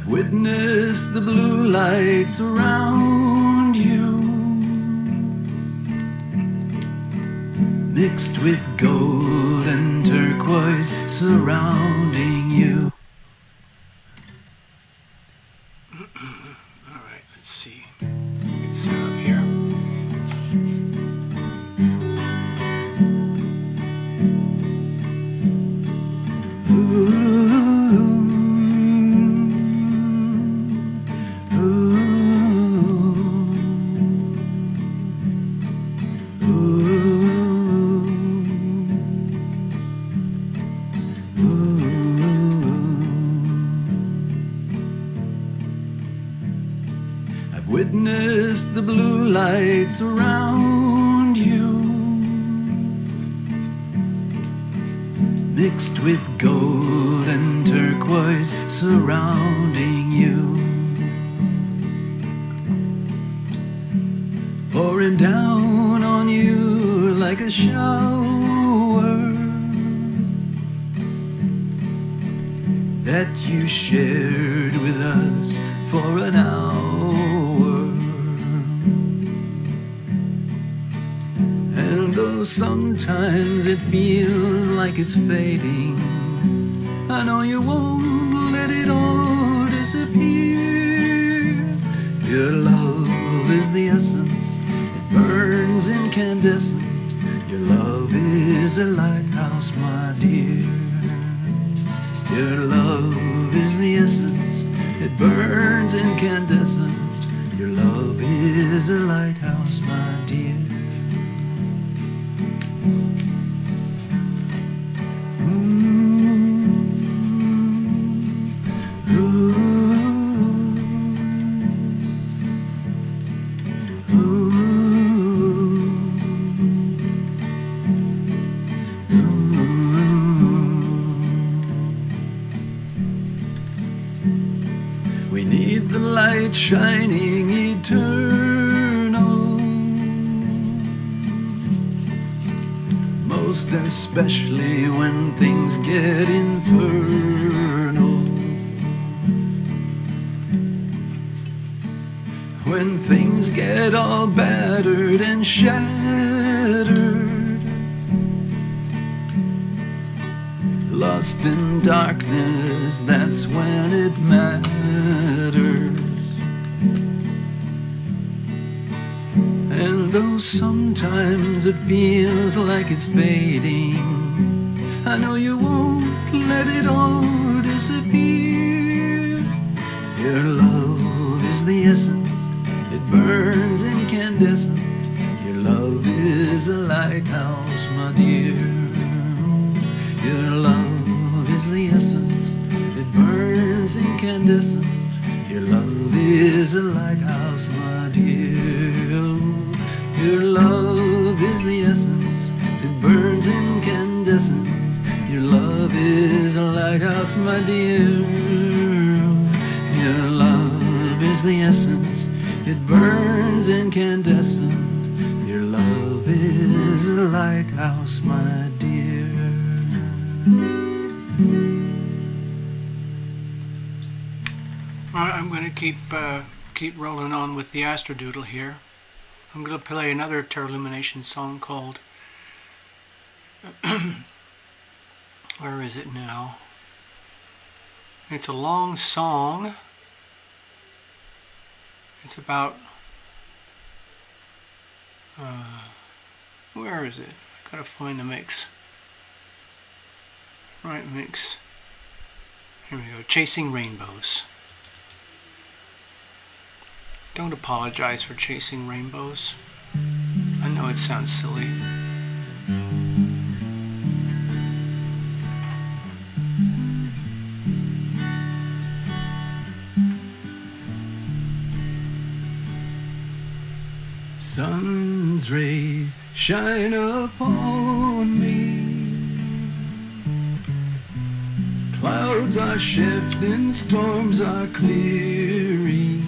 Witness the blue lights around you, mixed with gold and turquoise surrounding you. Alright, let's see. Get set up here. I've witnessed the blue lights around you, mixed with gold and turquoise surrounding you, pouring down on you like a shower that you shared with us for an hour. And though sometimes it feels like it's fading, I know you won't let it all disappear. Your love is the essence, it burns incandescent. Your love is a lighthouse, my dear. Your love is the essence, it burns incandescent. Your love is a lighthouse, my dear. We need the light shining eternal, most especially when things get infernal. When things get all battered and shattered, lost in darkness, that's when it matters. And though sometimes it feels like it's fading, I know you won't let it all disappear. Your love is the essence, it burns incandescent. Your love is a lighthouse, my dear. Your love is the essence, it burns incandescent. Your love is a lighthouse, my dear. Your love is the essence, it burns incandescent. Your love is a lighthouse, my dear. Your love is the essence, it burns incandescent. Your love is a lighthouse, my dear. I'm going to keep rolling on with the Astrodoodle here. I'm going to play another Lumination song called where is it now? It's a long song. It's about where is it? I gotta find the mix. Right mix. Here we go. Chasing Rainbows. Don't apologize for chasing rainbows. I know it sounds silly. Sun's rays shine upon me. Clouds are shifting, storms are clearing.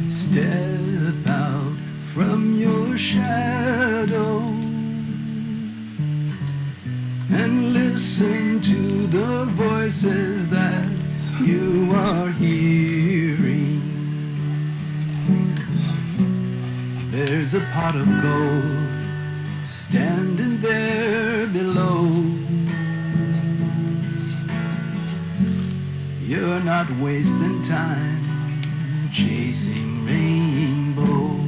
Step out from your shadow and listen to the voices that you are hearing. There's a pot of gold standing there below. You're not wasting time chasing rainbow.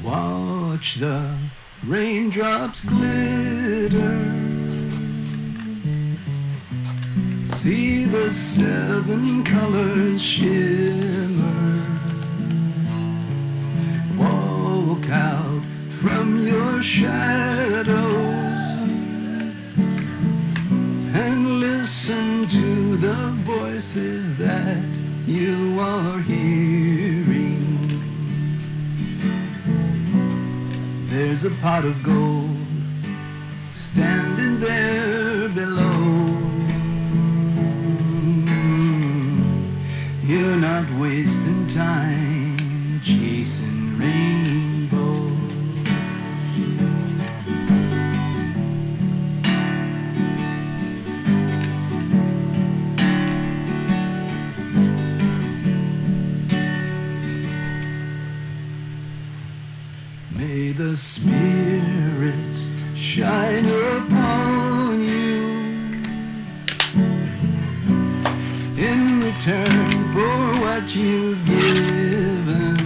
Watch the raindrops glitter. See the 7 colors shimmer. Walk out from your shadows and listen to the voices that you are hearing. There's a pot of gold standing there below. You're not wasting time chasing rainbows. May the spirits shine upon you in return for what you've given,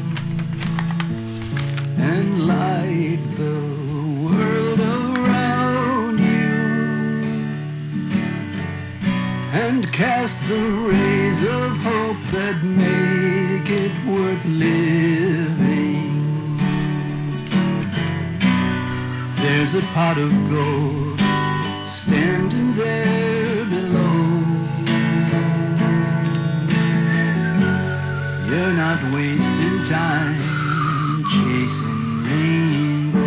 and light the world around you, and cast the rays of hope that make it worth living. There's a pot of gold standing there below. You're not wasting time chasing rainbows.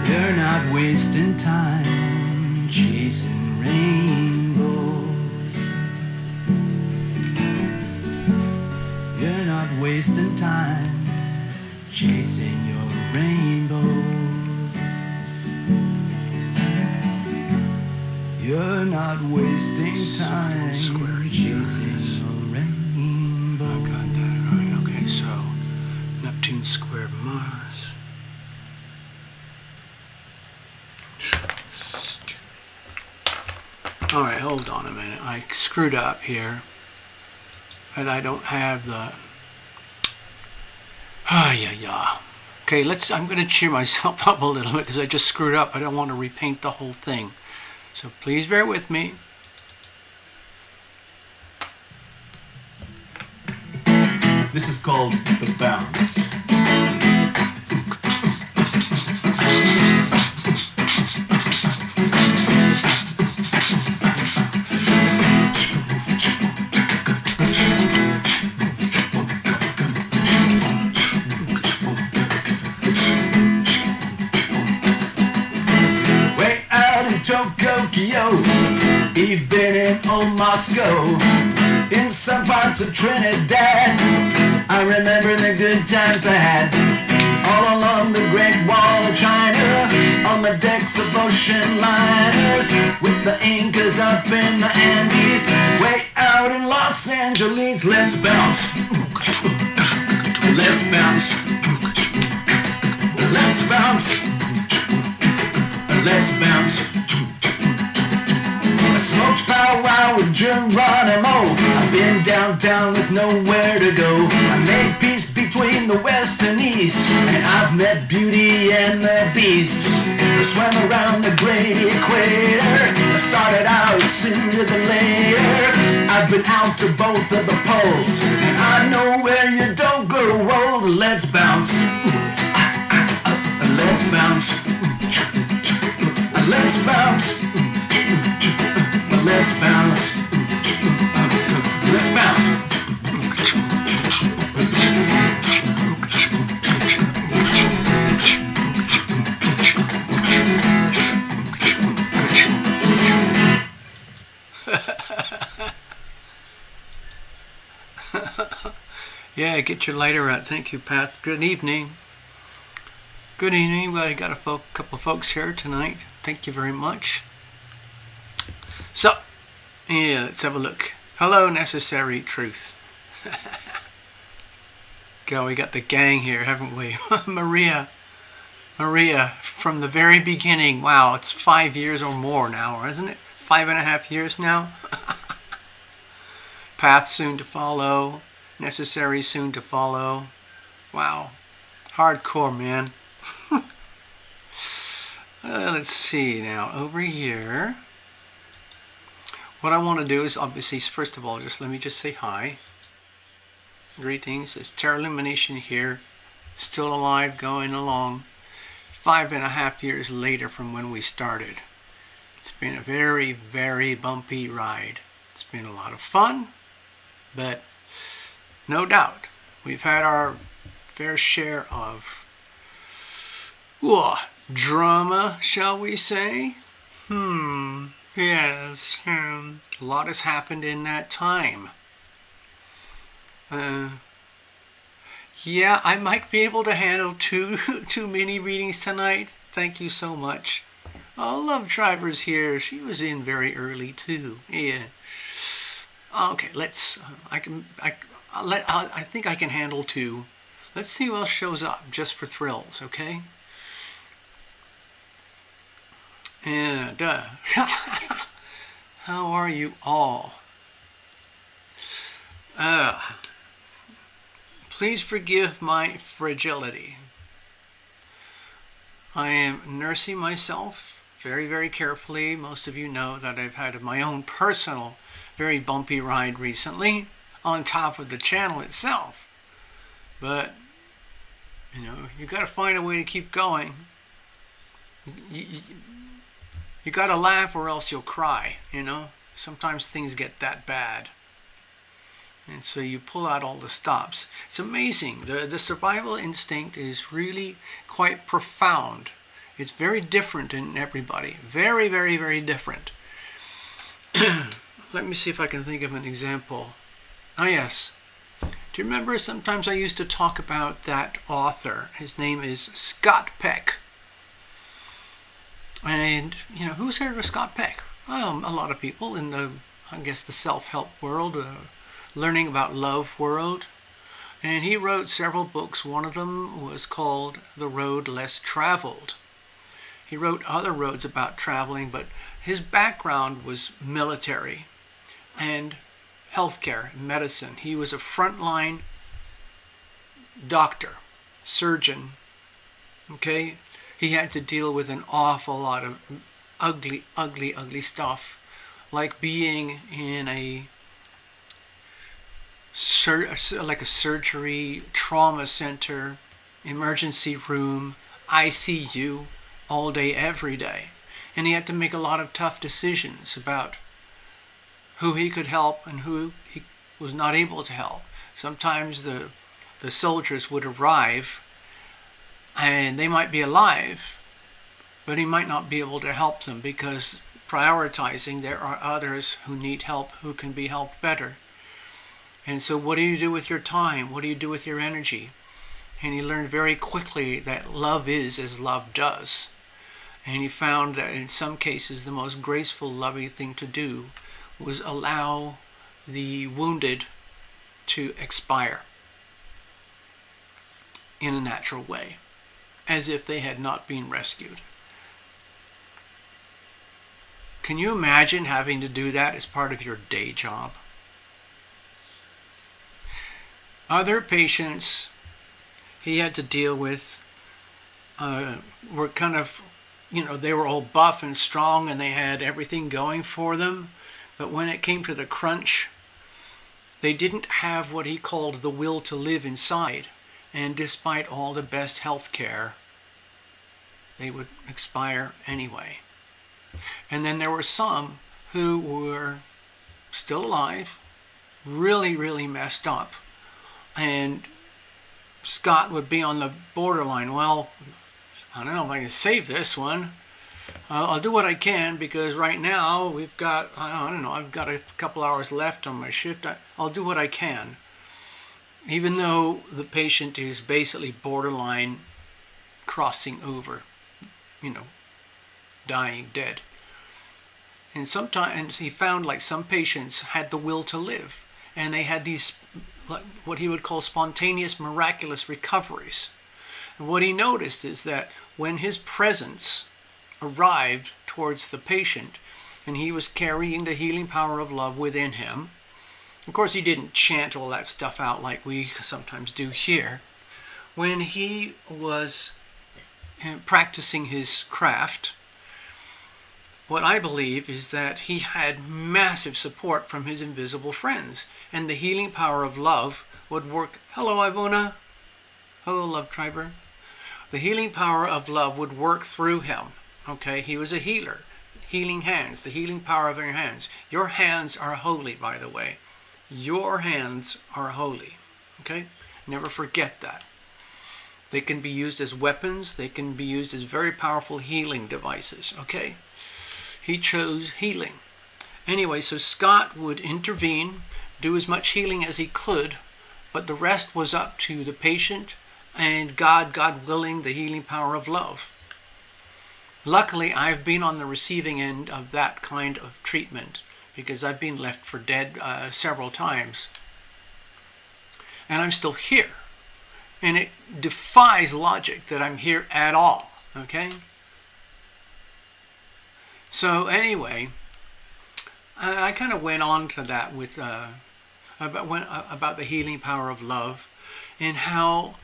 You're not wasting time chasing rainbows. You're not wasting time chasing your rainbows. You're not wasting time chasing your rainbow. I got that right. Okay, so Neptune squared Mars. Alright, hold on a minute. I screwed up here. And I don't have the... yeah. Okay, I'm going to cheer myself up a little bit because I just screwed up. I don't want to repaint the whole thing. So please bear with me. This is called the bounce. Tokyo, even in old Moscow, in some parts of Trinidad, I remember the good times I had, all along the Great Wall of China, on the decks of ocean liners, with the Incas up in the Andes, way out in Los Angeles. Let's bounce, let's bounce, let's bounce, let's bounce. I smoked powwow with Geronimo. I've been downtown with nowhere to go. I made peace between the West and East, and I've met Beauty and the Beast. I swam around the great equator. I started out sooner than later. I've been out to both of the poles, and I know where you don't go to roll. Let's bounce. Let's bounce. Let's bounce. Let's bounce. Let's bounce. Yeah, get your lighter out. Thank you, Pat. Good evening. Good evening. Well, I got a couple of folks here tonight. Thank you very much. So, yeah, let's have a look. Hello, Necessary Truth. Go, we got the gang here, haven't we? Maria, from the very beginning. Wow, it's 5 years or more now, isn't it? 5.5 years now. Path soon to follow. Necessary soon to follow. Wow. Hardcore, man. Let's see now. Over here. What I want to do is obviously, first of all, let me just say hi. Greetings. It's Terra Lumination here. Still alive, going along. 5.5 years later from when we started. It's been a very, very bumpy ride. It's been a lot of fun, but no doubt we've had our fair share of drama, shall we say? Yes. A lot has happened in that time. Yeah, I might be able to handle two mini readings tonight. Thank you so much. Oh, Love Driver's here. She was in very early too. Yeah. Okay, let's. I think I can handle 2. Let's see who else shows up, just for thrills. Okay. And how are you all? Please forgive my fragility. I am nursing myself very, very carefully. Most of you know that I've had my own personal, very bumpy ride recently, on top of the channel itself. But, you got to find a way to keep going. You got to laugh or else you'll cry, Sometimes things get that bad. And so you pull out all the stops. It's amazing. The survival instinct is really quite profound. It's very different in everybody. Very, very, very different. Let me see if I can think of an example. Oh, yes. Do you remember sometimes I used to talk about that author? His name is Scott Peck. And, who's heard of Scott Peck? Well, a lot of people in the self-help world, learning about love world. And he wrote several books. One of them was called The Road Less Traveled. He wrote other roads about traveling, but his background was military and healthcare, medicine. He was a frontline doctor, surgeon. Okay? He had to deal with an awful lot of ugly, ugly, ugly stuff, like being in a surgery, trauma center, emergency room, ICU, all day, every day. And he had to make a lot of tough decisions about who he could help and who he was not able to help. Sometimes the soldiers would arrive and they might be alive, but he might not be able to help them because prioritizing, there are others who need help, who can be helped better. And so what do you do with your time? What do you do with your energy? And he learned very quickly that love is as love does. And he found that in some cases the most graceful, loving thing to do was allow the wounded to expire in a natural way, as if they had not been rescued. Can you imagine having to do that as part of your day job? Other patients he had to deal with were kind of, they were all buff and strong and they had everything going for them. But when it came to the crunch, they didn't have what he called the will to live inside. And despite all the best health care, they would expire anyway. And then there were some who were still alive, really, really messed up. And Scott would be on the borderline. Well, I don't know if I can save this one. I'll do what I can because right now we've got, I've got a couple hours left on my shift. I'll do what I can. even though the patient is basically borderline crossing over, dying, dead. And sometimes he found like some patients had the will to live, and they had these, what he would call spontaneous miraculous recoveries. And what he noticed is that when his presence arrived towards the patient, and he was carrying the healing power of love within him, of course he didn't chant all that stuff out like we sometimes do here. When he was practicing his craft, what I believe is that he had massive support from his invisible friends, and the healing power of love would work. Hello, Ivona. Hello, Love Triber. The healing power of love would work through him. Okay, he was a healer. Healing hands, the healing power of your hands. Your hands are holy, by the way. Your hands are holy. Okay? Never forget that. They can be used as weapons. They can be used as very powerful healing devices. Okay? He chose healing. Anyway, so Scott would intervene, do as much healing as he could, but the rest was up to the patient and God willing, the healing power of love. Luckily, I've been on the receiving end of that kind of treatment because I've been left for dead several times. And I'm still here. And it defies logic that I'm here at all. Okay? So anyway, I kind of went on to that with about the healing power of love and how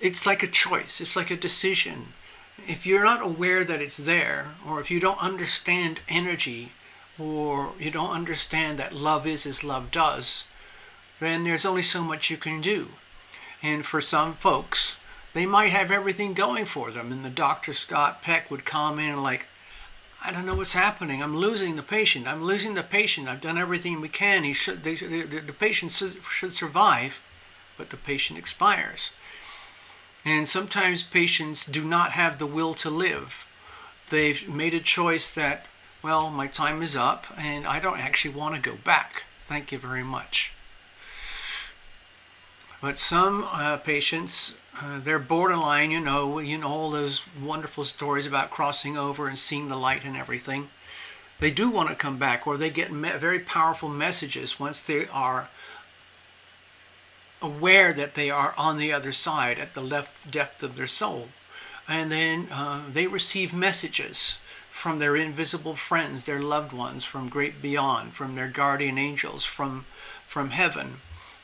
it's like a choice. It's like a decision. If you're not aware that it's there, or if you don't understand energy, or you don't understand that love is as love does, then there's only so much you can do. And for some folks, they might have everything going for them, and the Dr. Scott Peck would come in and like, I don't know what's happening. I'm losing the patient. I've done everything we can. The patient should survive, but the patient expires. And sometimes patients do not have the will to live. They've made a choice that, well, my time is up, and I don't actually want to go back. Thank you very much. But some patients, they're borderline, you know all those wonderful stories about crossing over and seeing the light and everything. They do want to come back, or they get very powerful messages once they are aware that they are on the other side at the depth of their soul. And then they receive messages from their invisible friends, their loved ones, from great beyond, from their guardian angels, from heaven,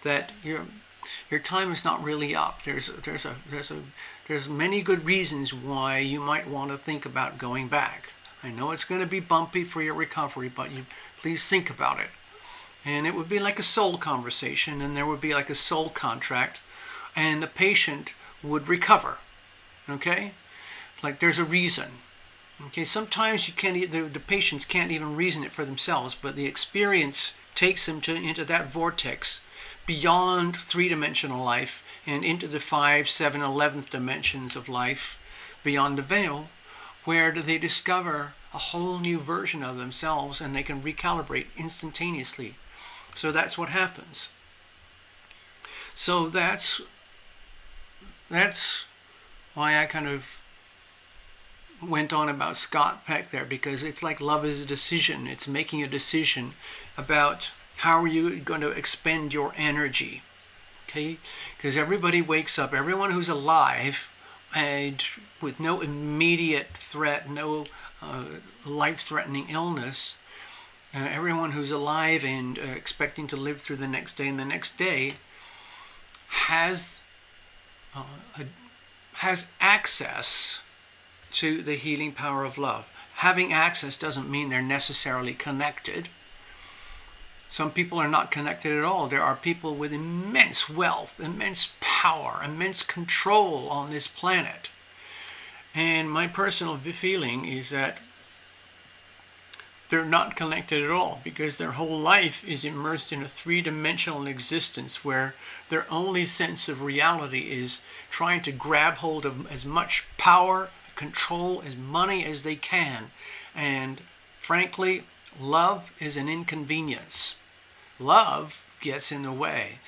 that your time is not really up. There's many good reasons why you might want to think about going back. I know it's going to be bumpy for your recovery, but please think about it. And it would be like a soul conversation, and there would be like a soul contract, and the patient would recover. Okay? Like there's a reason. Okay, sometimes the patients can't even reason it for themselves, but the experience takes them into that vortex beyond three-dimensional life and into the 5, 7, 11th dimensions of life beyond the veil, where they discover a whole new version of themselves, and they can recalibrate instantaneously. So that's what happens. So that's why I kind of went on about Scott Peck there, because it's like love is a decision. It's making a decision about how are you going to expend your energy. Okay? Because everybody wakes up, everyone who's alive and with no immediate threat, no life-threatening illness, everyone who's alive and expecting to live through the next day and the next day has access to the healing power of love. Having access doesn't mean they're necessarily connected. Some people are not connected at all. There are people with immense wealth, immense power, immense control on this planet. And my personal feeling is that they're not connected at all, because their whole life is immersed in a three-dimensional existence where their only sense of reality is trying to grab hold of as much power, control, as money as they can. And frankly, love is an inconvenience. Love gets in the way.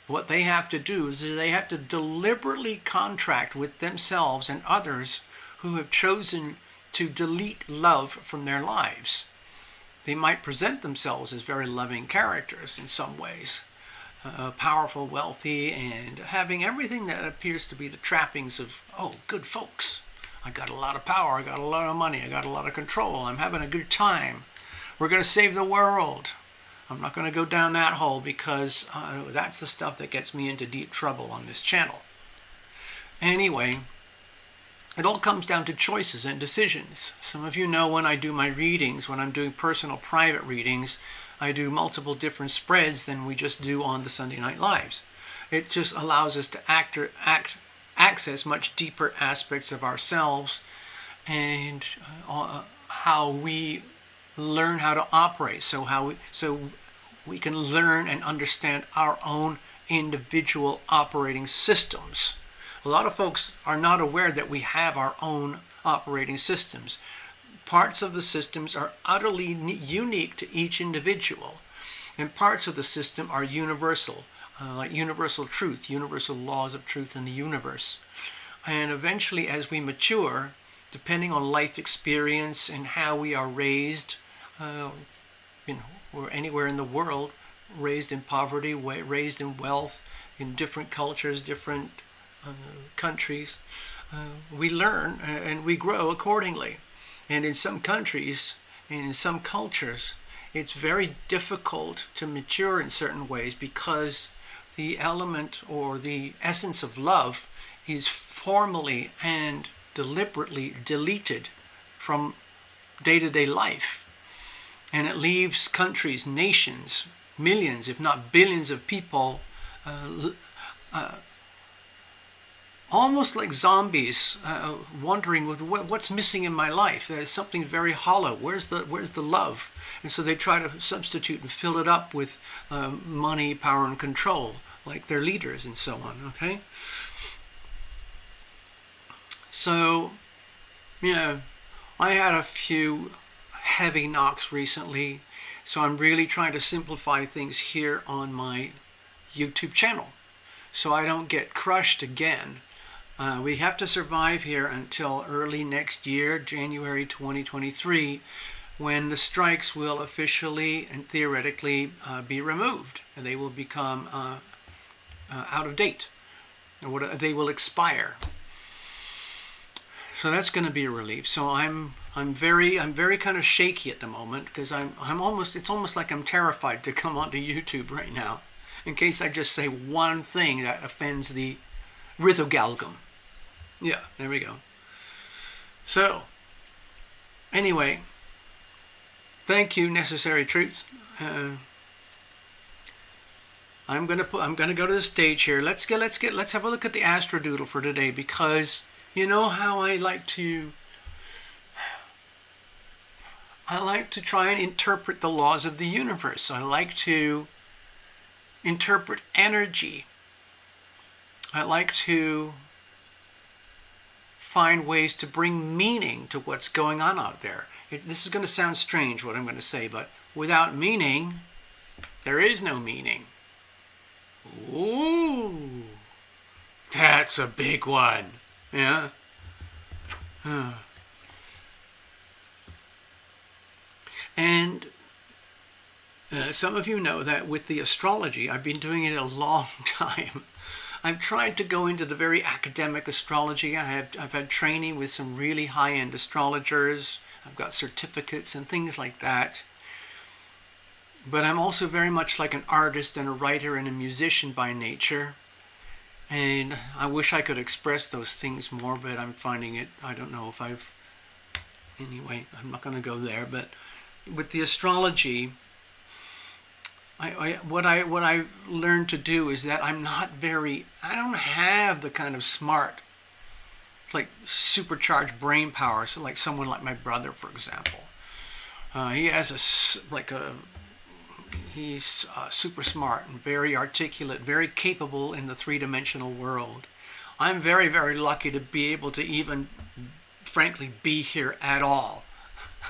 What they have to do is they have to deliberately contract with themselves and others who have chosen to delete love from their lives. They might present themselves as very loving characters in some ways, powerful, wealthy, and having everything that appears to be the trappings of, oh, good folks. I got a lot of power, I got a lot of money, I got a lot of control, I'm having a good time. We're going to save the world. I'm not going to go down that hole because that's the stuff that gets me into deep trouble on this channel. Anyway, it all comes down to choices and decisions. Some of you know when I do my readings, when I'm doing personal private readings, I do multiple different spreads than we just do on the Sunday Night Lives. It just allows us to access much deeper aspects of ourselves and how we learn how to operate, so we can learn and understand our own individual operating systems. A lot of folks are not aware that we have our own operating systems. Parts of the systems are utterly unique to each individual, and parts of the system are universal, like universal truth, universal laws of truth in the universe. And eventually, as we mature, depending on life experience and how we are raised, or anywhere in the world, raised in poverty, raised in wealth, in different cultures, different countries, we learn and we grow accordingly. And in some countries and in some cultures, it's very difficult to mature in certain ways because the element or the essence of love is formally and deliberately deleted from day-to-day life. And it leaves countries, nations, millions, if not billions of people almost like zombies, wondering what's missing in my life. There's something very hollow. Where's the love? And so they try to substitute and fill it up with money, power, and control, like their leaders and so on. Okay. So, I had a few heavy knocks recently, so I'm really trying to simplify things here on my YouTube channel so I don't get crushed again. We have to survive here until early next year, January 2023, when the strikes will officially and theoretically be removed, and they will become out of date, or they will expire. So that's going to be a relief. So I'm very kind of shaky at the moment because it's almost like I'm terrified to come onto YouTube right now in case I just say one thing that offends the Rithogalgum. Yeah, there we go. So anyway, thank you, Necessary Truth. I'm gonna go to the stage here. Let's have a look at the Astrodoodle for today, because you know how I like to try and interpret the laws of the universe. I like to interpret energy. I like to find ways to bring meaning to what's going on out there. This is going to sound strange, what I'm going to say, but without meaning, there is no meaning. Ooh, that's a big one. Yeah. And some of you know that with the astrology, I've been doing it a long time. I've tried to go into the very academic astrology. I've had training with some really high-end astrologers. I've got certificates and things like that. But I'm also very much like an artist and a writer and a musician by nature. And I wish I could express those things more, but I'm finding it, I don't know if anyway, I'm not going to go there. But with the astrology, what I learned to do is that I don't have the kind of smart, like supercharged brain power, so like someone like my brother, for example. He has he's super smart and very articulate, very capable in the three-dimensional world. I'm very, very lucky to be able to even, frankly, be here at all.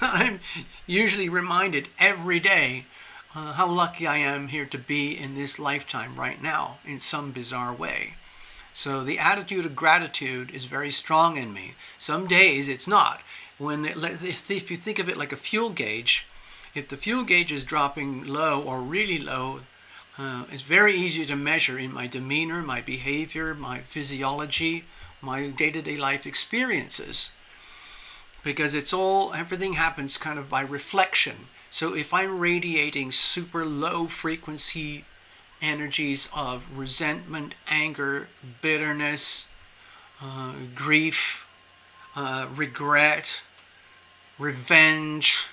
I'm usually reminded every day how lucky I am here to be in this lifetime right now in some bizarre way. So the attitude of gratitude is very strong in me. Some days it's not. If you think of it like a fuel gauge, if the fuel gauge is dropping low or really low, it's very easy to measure in my demeanor, my behavior, my physiology, my day-to-day life experiences. Because everything happens kind of by reflection. So if I'm radiating super low frequency energies of resentment, anger, bitterness, grief, regret, revenge,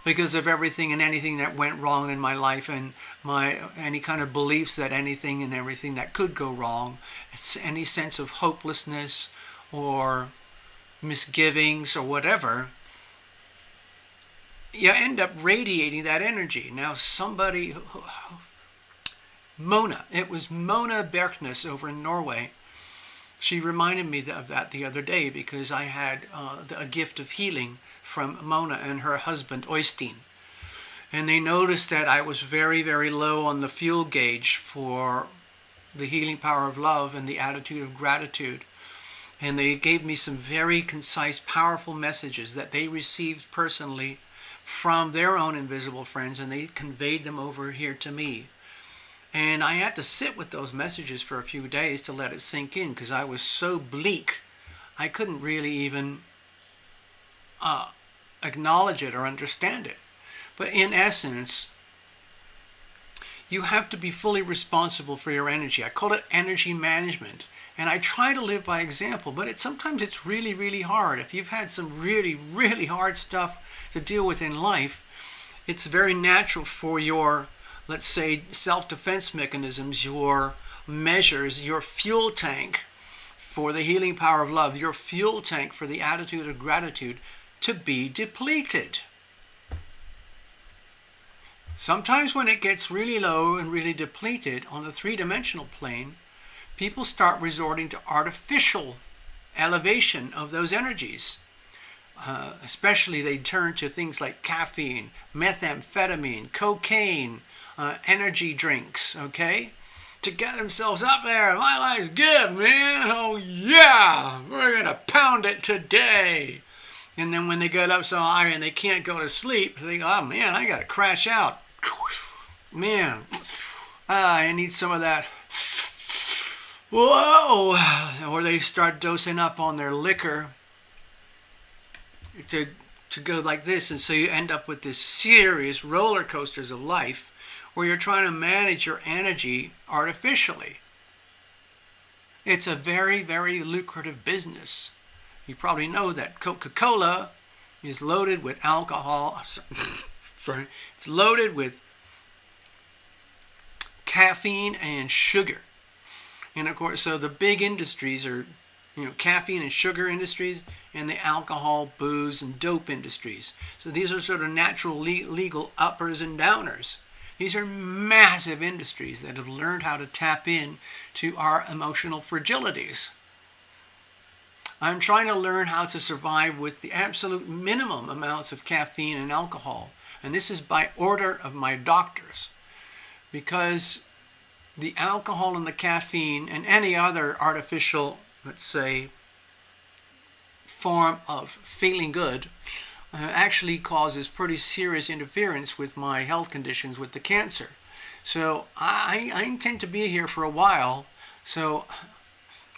because of everything and anything that went wrong in my life and any kind of beliefs that anything and everything that could go wrong, any sense of hopelessness or misgivings or whatever, you end up radiating that energy. Now it was Mona Berknes over in Norway. She reminded me of that the other day because I had a gift of healing from Mona and her husband Oystein. And they noticed that I was very, very low on the fuel gauge for the healing power of love and the attitude of gratitude. And they gave me some very concise, powerful messages that they received personally from their own invisible friends, and they conveyed them over here to me. And I had to sit with those messages for a few days to let it sink in because I was so bleak. I couldn't really even acknowledge it or understand it. But in essence, you have to be fully responsible for your energy. I call it energy management. And I try to live by example, but sometimes it's really, really hard. If you've had some really, really hard stuff to deal with in life, it's very natural for your, let's say, self-defense mechanisms, your measures, your fuel tank for the healing power of love, your fuel tank for the attitude of gratitude to be depleted. Sometimes when it gets really low and really depleted on the three-dimensional plane, people start resorting to artificial elevation of those energies. Especially they turn to things like caffeine, methamphetamine, cocaine, energy drinks, okay? To get themselves up there. My life's good, man. Oh, yeah. We're going to pound it today. And then when they get up so high and they can't go to sleep, they go, oh, man, I got to crash out. Man, I need some of that. Whoa! Or they start dosing up on their liquor to go like this. And so you end up with this serious roller coasters of life where you're trying to manage your energy artificially. It's a very, very lucrative business. You probably know that Coca-Cola is loaded with alcohol. Sorry. It's loaded with caffeine and sugar. And of course, so the big industries are, caffeine and sugar industries and the alcohol, booze, and dope industries. So these are sort of natural legal uppers and downers. These are massive industries that have learned how to tap in to our emotional fragilities. I'm trying to learn how to survive with the absolute minimum amounts of caffeine and alcohol. And this is by order of my doctors. Because the alcohol and the caffeine and any other artificial, let's say, form of feeling good actually causes pretty serious interference with my health conditions with the cancer. So I intend to be here for a while. So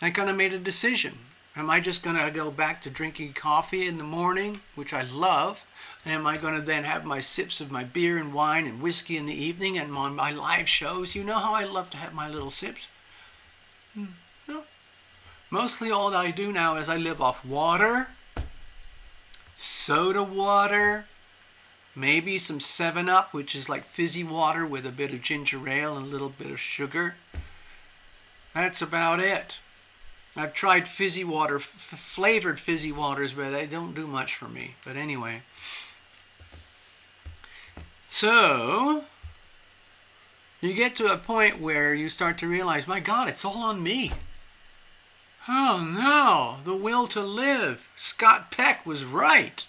I kind of made a decision. Am I just going to go back to drinking coffee in the morning, which I love? And am I going to then have my sips of my beer and wine and whiskey in the evening and on my live shows? You know how I love to have my little sips? No. Mostly all I do now is I live off water, soda water, maybe some 7-Up, which is like fizzy water with a bit of ginger ale and a little bit of sugar. That's about it. I've tried fizzy water, flavored fizzy waters, but they don't do much for me. But anyway. So, you get to a point where you start to realize, my God, it's all on me. Oh no, the will to live. Scott Peck was right.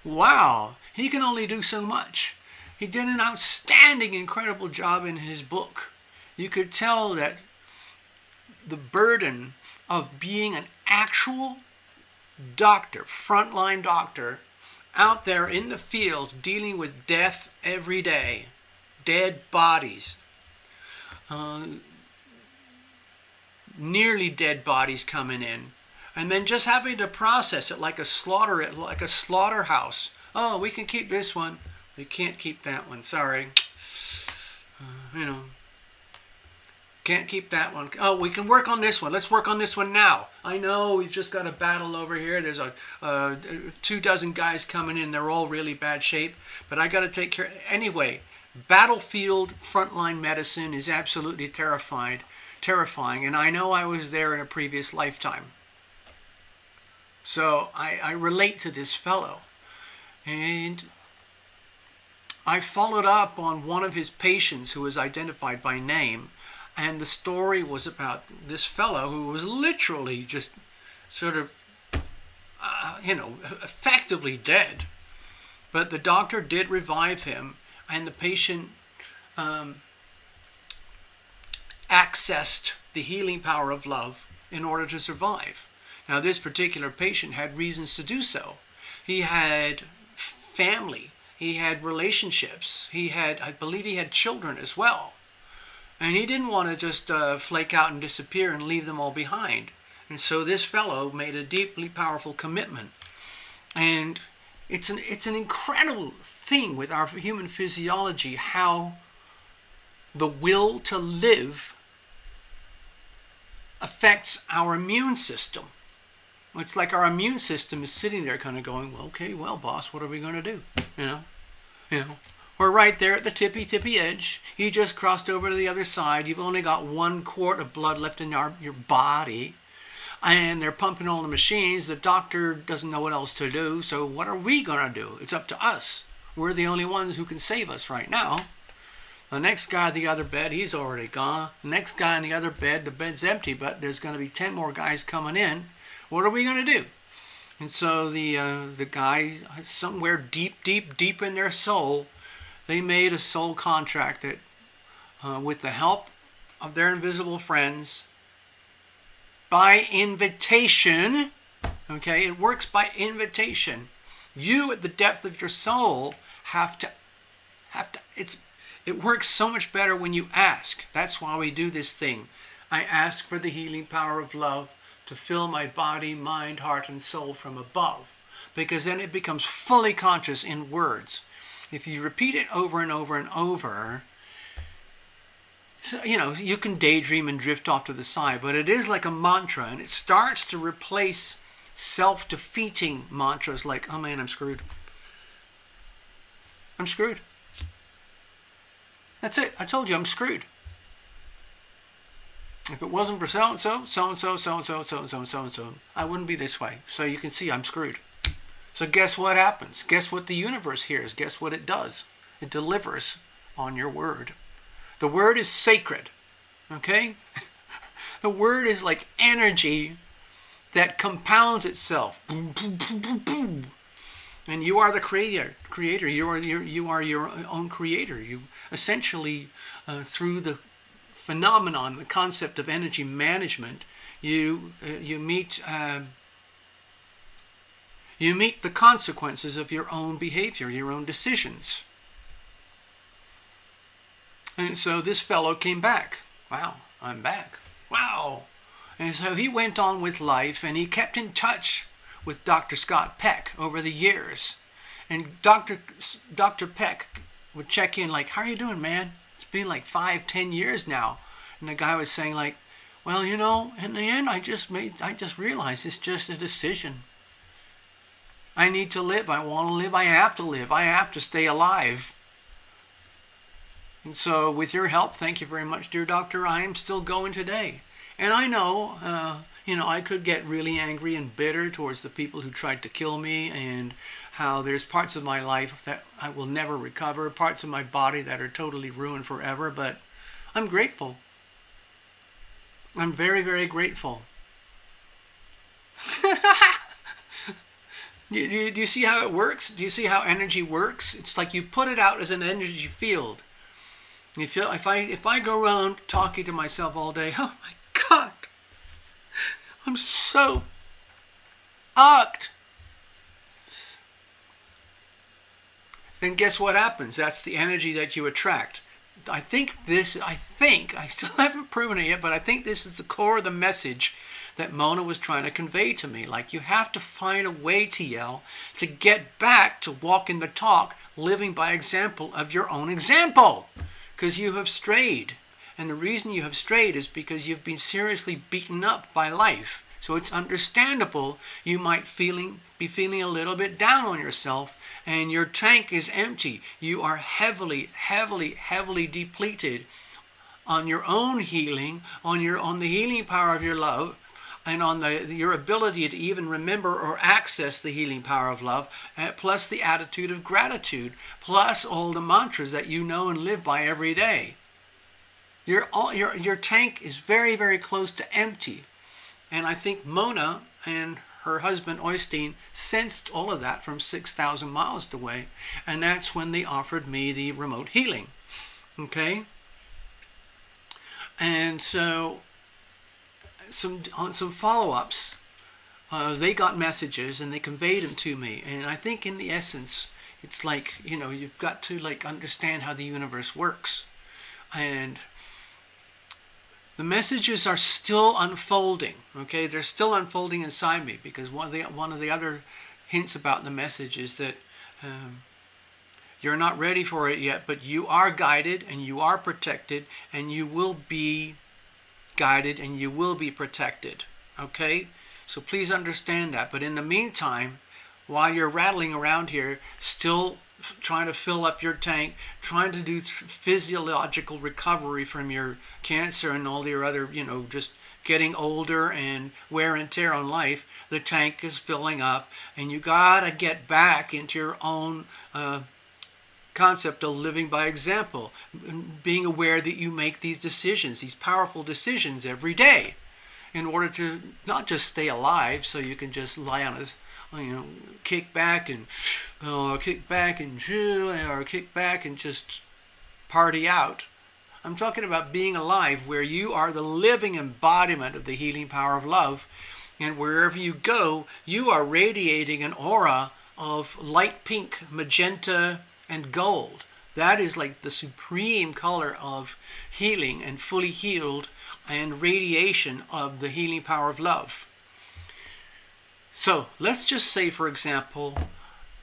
Wow. he can only do so much. He did an outstanding, incredible job in his book. You could tell that the burden of being an actual doctor, frontline doctor, out there in the field dealing with death every day, dead bodies, nearly dead bodies coming in, and then just having to process it like a slaughterhouse. Oh, we can keep this one. We can't keep that one. Sorry. Can't keep that one. Oh, we can work on this one. Let's work on this one now. I know we've just got a battle over here. There's 24 guys coming in. They're all really bad shape, but I got to take care. Anyway, battlefield frontline medicine is absolutely terrifying, and I know I was there in a previous lifetime. So I relate to this fellow, and I followed up on one of his patients who was identified by name. And the story was about this fellow who was literally just sort of, effectively dead. But the doctor did revive him, and the patient accessed the healing power of love in order to survive. Now, this particular patient had reasons to do so. He had family. He had relationships. I believe he had children as well. And he didn't want to just flake out and disappear and leave them all behind. And so this fellow made a deeply powerful commitment. And it's an incredible thing with our human physiology, how the will to live affects our immune system. It's like our immune system is sitting there kind of going, well, okay, well, boss, what are we going to do? We're right there at the tippy edge. You just crossed over to the other side. You've only got 1 quart of blood left in your body. And they're pumping all the machines. The doctor doesn't know what else to do. So what are we going to do? It's up to us. We're the only ones who can save us right now. The next guy at the other bed, he's already gone. The next guy on the other bed, the bed's empty, but there's going to be 10 more guys coming in. What are we going to do? And so the guy, somewhere deep in their soul, they made a soul contract that, with the help of their invisible friends, by invitation, okay, it works by invitation. You, at the depth of your soul, have to. It works so much better when you ask. That's why we do this thing. I ask for the healing power of love to fill my body, mind, heart, and soul from above, because then it becomes fully conscious in words. If you repeat it over and over and over, so, you can daydream and drift off to the side, but it is like a mantra, and it starts to replace self-defeating mantras like, oh man, I'm screwed. I'm screwed. That's it. I told you I'm screwed. If it wasn't for so-and-so, so-and-so, so-and-so, so-and-so, so-and-so, I wouldn't be this way. So you can see I'm screwed. So guess what happens? Guess what the universe hears? Guess what it does? It delivers on your word. The word is sacred, okay? The word is like energy that compounds itself. Boom, boom, boom, boom, boom. And you are the creator. You are your own creator. You essentially, through the phenomenon, the concept of energy management, you meet the consequences of your own behavior, your own decisions. And so this fellow came back. Wow, I'm back. Wow. And so he went on with life, and he kept in touch with Dr. Scott Peck over the years. And Dr. Peck would check in like, how are you doing, man? It's been like 5-10 years now. And the guy was saying like, well, in the end, I just realized it's just a decision. I need to live. I want to live. I have to live. I have to stay alive. And so with your help, thank you very much, dear doctor, I am still going today. And I know, I could get really angry and bitter towards the people who tried to kill me, and how there's parts of my life that I will never recover, parts of my body that are totally ruined forever, but I'm grateful. I'm very, very grateful. Do you see how it works? Do you see how energy works? It's like you put it out as an energy field. You feel if I go around talking to myself all day, oh my God, I'm so fucked. Then guess what happens? That's the energy that you attract. I still haven't proven it yet, but I think this is the core of the message that Mona was trying to convey to me. Like, you have to find a way, TL, to get back to walking the talk, living by example of your own example. Because you have strayed. And the reason you have strayed is because you've been seriously beaten up by life. So it's understandable you might be feeling a little bit down on yourself, and your tank is empty. You are heavily, heavily, heavily depleted on your own healing, on the healing power of your love, and on your ability to even remember or access the healing power of love, plus the attitude of gratitude, plus all the mantras that you know and live by every day. Your tank is very, very close to empty. And I think Mona and her husband Oystein sensed all of that from 6,000 miles away. And that's when they offered me the remote healing. Okay? And so on some follow-ups, they got messages and they conveyed them to me. And I think in the essence, it's like, you've got to understand how the universe works. And the messages are still unfolding, okay? They're still unfolding inside me, because one of the other hints about the message is that you're not ready for it yet, but you are guided and you are protected, and you will be guided and you will be protected, okay? So please understand that. But in the meantime, while you're rattling around here, still trying to fill up your tank, trying to do physiological recovery from your cancer and all your other, just getting older and wear and tear on life, the tank is filling up, and you gotta get back into your own concept of living by example, being aware that you make these decisions, these powerful decisions every day, in order to not just stay alive so you can just lie on kick back and just party out. I'm talking about being alive, where you are the living embodiment of the healing power of love, and wherever you go, you are radiating an aura of light pink, magenta, and gold. That is like the supreme color of healing and fully healed and radiation of the healing power of love. So let's just say, for example,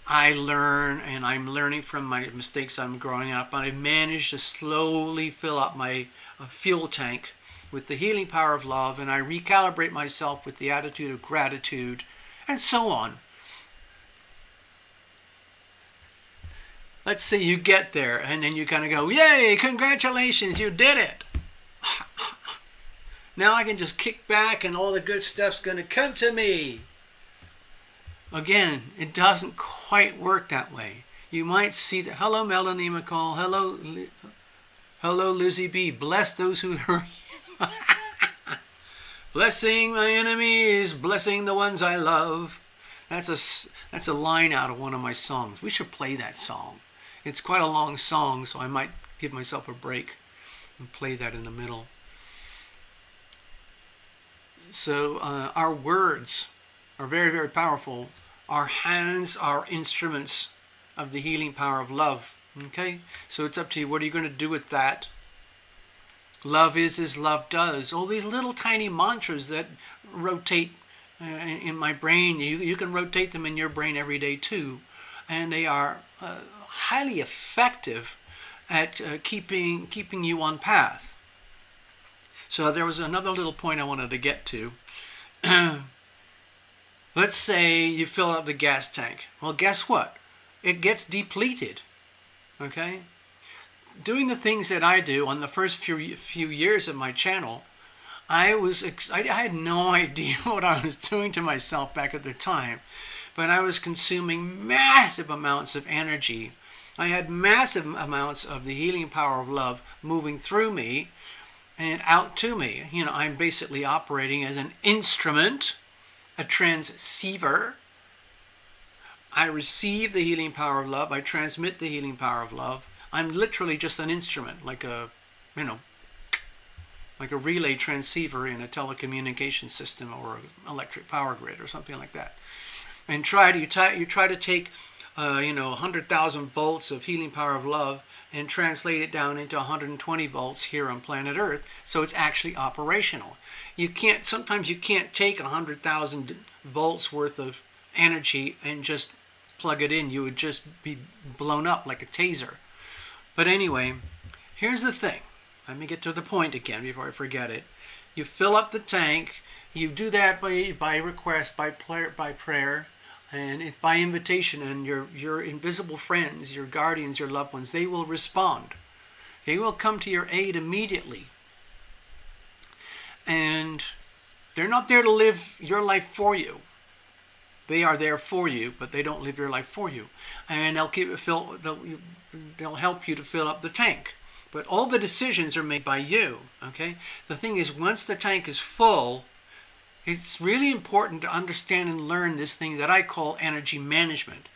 I'm learning from my mistakes. I'm growing up, and I've managed to slowly fill up my fuel tank with the healing power of love, and I recalibrate myself with the attitude of gratitude, and so on. Let's say you get there, and then you kind of go, yay, congratulations, you did it. Now I can just kick back, and all the good stuff's going to come to me. Again, it doesn't quite work that way. You might see that. Hello, Melanie McCall. Hello, Lucy B. Bless those who hurt you. Blessing my enemies, blessing the ones I love. That's a line out of one of my songs. We should play that song. It's quite a long song, so I might give myself a break and play that in the middle. So our words are very, very powerful. Our hands are instruments of the healing power of love. Okay? So it's up to you. What are you going to do with that? Love is as love does. All these little tiny mantras that rotate in my brain, you can rotate them in your brain every day too. And they are highly effective at keeping you on path. So there was another little point I wanted to get to. Let's say you fill up the gas tank. Well, guess what? It gets depleted. Okay? Doing the things that I do on the first few years of my channel, I had no idea what I was doing to myself back at the time, but I was consuming massive amounts of energy. I had massive amounts of the healing power of love moving through me and out to me. I'm basically operating as an instrument, a transceiver, I receive the healing power of love. I transmit the healing power of love. I'm literally just an instrument, like a, like a relay transceiver in a telecommunication system or an electric power grid or something like that. And you try to take 100,000 volts of healing power of love and translate it down into 120 volts here on planet Earth, so it's actually operational. Sometimes you can't take 100,000 volts worth of energy and just plug it in. You would just be blown up like a taser. But anyway, here's the thing. Let me get to the point again before I forget it. You fill up the tank. You do that by request, by prayer, and it's by invitation. And your invisible friends, your guardians, your loved ones, they will respond. They will come to your aid immediately. And they're not there to live your life for you. They are there for you, but they don't live your life for you. And they'll help you to fill up the tank. But all the decisions are made by you, okay? The thing is, once the tank is full, it's really important to understand and learn this thing that I call energy management.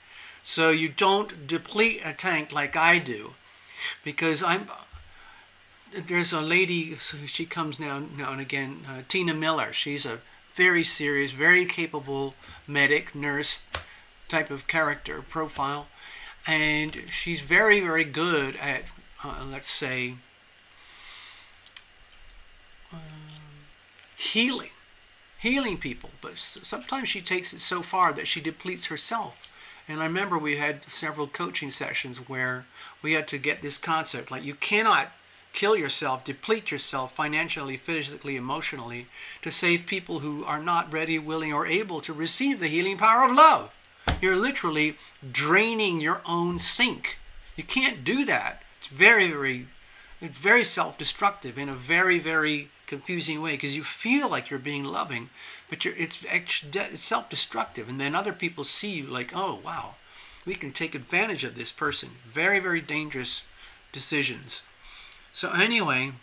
So you don't deplete a tank like I do. Because there's a lady, she comes now and again, Tina Miller. She's a very serious, very capable medic, nurse type of character profile. And she's very, very good at, let's say, healing people. But sometimes she takes it so far that she depletes herself. And I remember we had several coaching sessions where we had to get this concept, like you cannot kill yourself, deplete yourself financially, physically, emotionally, to save people who are not ready, willing, or able to receive the healing power of love. You're literally draining your own sink. You can't do that. It's very self-destructive in a very, very confusing way, because you feel like you're being loving, but it's self-destructive. And then other people see you like, oh, wow, we can take advantage of this person. Very, very dangerous decisions. So anyway,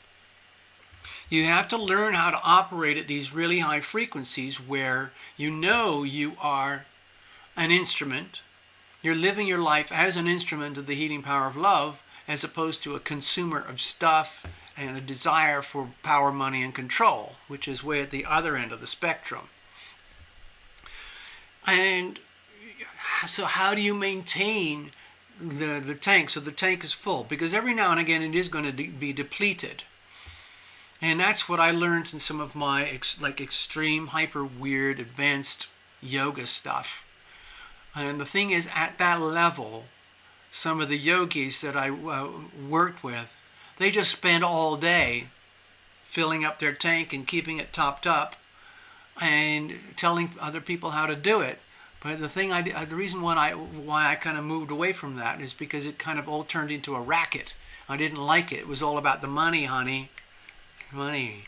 you have to learn how to operate at these really high frequencies where you are an instrument. You're living your life as an instrument of the healing power of love, as opposed to a consumer of stuff and a desire for power, money, and control, which is way at the other end of the spectrum. And so how do you maintain the tank so the tank is full? Because every now and again it is going to be depleted. And that's what I learned in some of my extreme, hyper weird, advanced yoga stuff. And the thing is, at that level, some of the yogis that I worked with, they just spend all day filling up their tank and keeping it topped up and telling other people how to do it. But the reason why I kind of moved away from that is because it kind of all turned into a racket. I didn't like it. It was all about the money, honey. Money.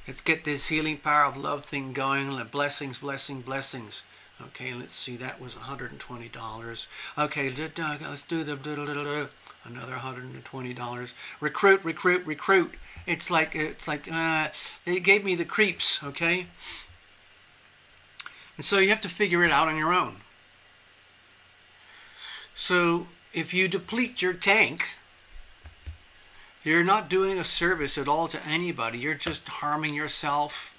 Let's get this healing power of love thing going. Blessings, blessings, blessings. Okay, let's see. That was $120. Okay, let's do another $120. Recruit. It's like it gave me the creeps. Okay. And so you have to figure it out on your own. So if you deplete your tank, you're not doing a service at all to anybody. You're just harming yourself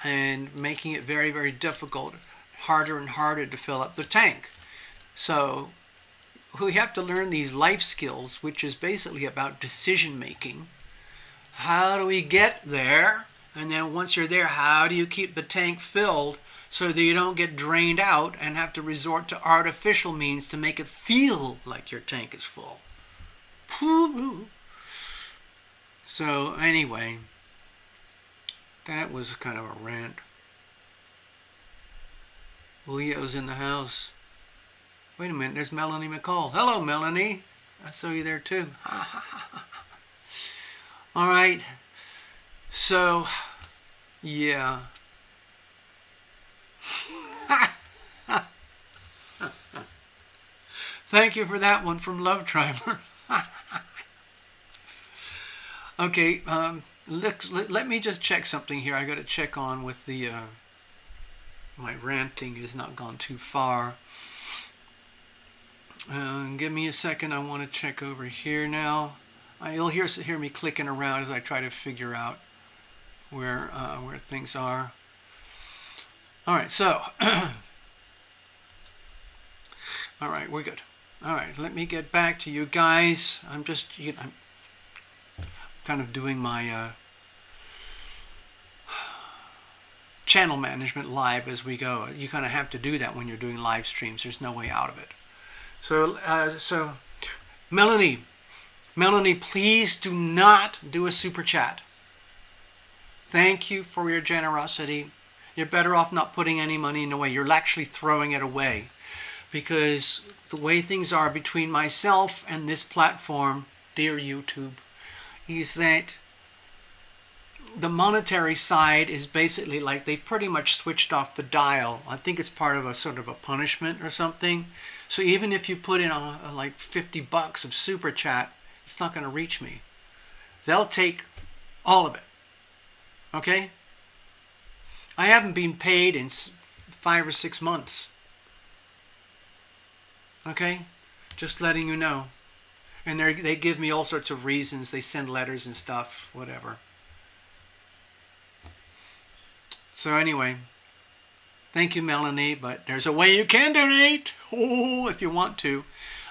and making it very, very difficult, harder and harder to fill up the tank. So we have to learn these life skills, which is basically about decision making. How do we get there? And then once you're there, how do you keep the tank filled so that you don't get drained out and have to resort to artificial means to make it feel like your tank is full? So anyway, that was kind of a rant. Leo's in the house. Wait a minute, there's Melanie McCall. Hello, Melanie. I saw you there too. All right. So, yeah. Thank you for that one from Love Trimer. Okay, let me just check something here. I got to check on with the... my ranting has not gone too far. Give me a second. I want to check over here now. You'll hear me clicking around as I try to figure out where things are. All right, so all right, we're good. All right, let me get back to you guys. I'm kind of doing my channel management live as we go. You kind of have to do that when you're doing live streams. There's no way out of it. So Melanie, please do not do a super chat. Thank you for your generosity. You're better off not putting any money in the way. You're actually throwing it away, because the way things are between myself and this platform, dear YouTube, is that the monetary side is basically like they've pretty much switched off the dial. I think it's part of a sort of a punishment or something. So even if you put in like $50 of super chat, it's not going to reach me. They'll take all of it. Okay? I haven't been paid in 5 or 6 months. Okay? Just letting you know. And they give me all sorts of reasons. They send letters and stuff, whatever. So anyway, thank you, Melanie, but there's a way you can donate, if you want to.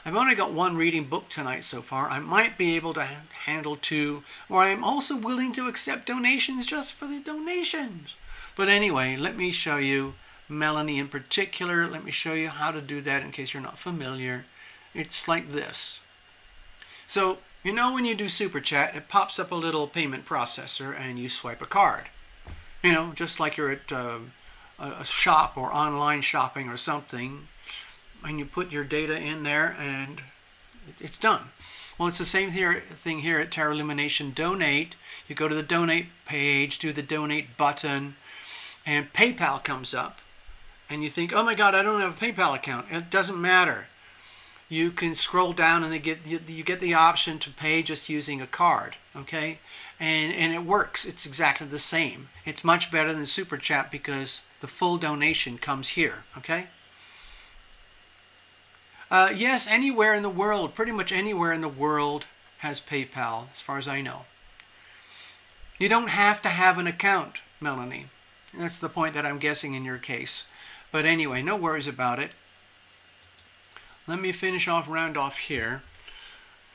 I've only got 1 reading book tonight so far. I might be able to handle 2, or I'm also willing to accept donations just for the donations. But anyway, let me show you, Melanie in particular, let me show you how to do that in case you're not familiar. It's like this. So, you know when you do Super Chat, it pops up a little payment processor and you swipe a card. You know, just like you're at a shop or online shopping or something, and you put your data in there and it's done. Well, it's the same thing here at Terra Illumination Donate. You go to the donate page, do the donate button, and PayPal comes up. And you think, oh my God, I don't have a PayPal account. It doesn't matter. You can scroll down and you get the option to pay just using a card, okay? And it works. It's exactly the same. It's much better than Super Chat because the full donation comes here, okay? Yes, anywhere in the world, pretty much anywhere in the world has PayPal, as far as I know. You don't have to have an account, Melanie. That's the point that I'm guessing in your case. But anyway, no worries about it. Let me round off here.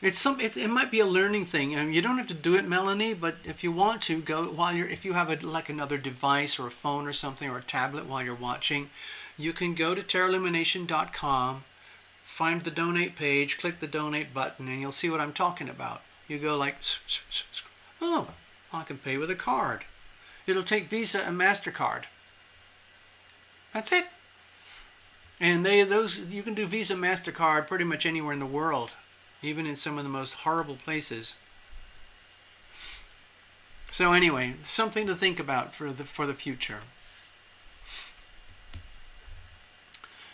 It might be a learning thing. You don't have to do it, Melanie, but if you want to, if you have like another device or a phone or something or a tablet while you're watching, you can go to terraillumination.com, find the donate page, click the donate button, and you'll see what I'm talking about. You go like, oh, I can pay with a card. It'll take Visa and MasterCard. That's it. And you can do Visa, MasterCard pretty much anywhere in the world, even in some of the most horrible places. So anyway, something to think about for the future.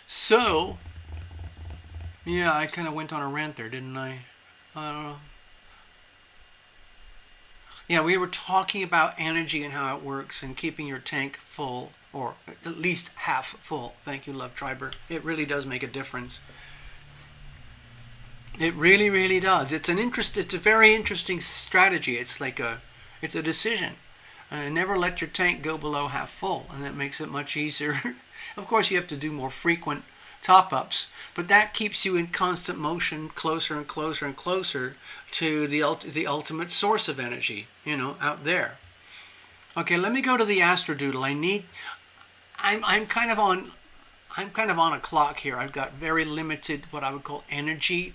So, yeah, I kind of went on a rant there, didn't I? I don't know. Yeah, we were talking about energy and how it works and keeping your tank full, or at least half full. Thank you, Love Triber. It really does make a difference. It really, really does. It's a very interesting strategy. It's a decision. Never let your tank go below half full, and that makes it much easier. Of course, you have to do more frequent top-ups, but that keeps you in constant motion, closer and closer and closer to the ultimate source of energy, out there. Okay, let me go to the Astrodoodle. I'm kind of on a clock here. I've got very limited, what I would call, energy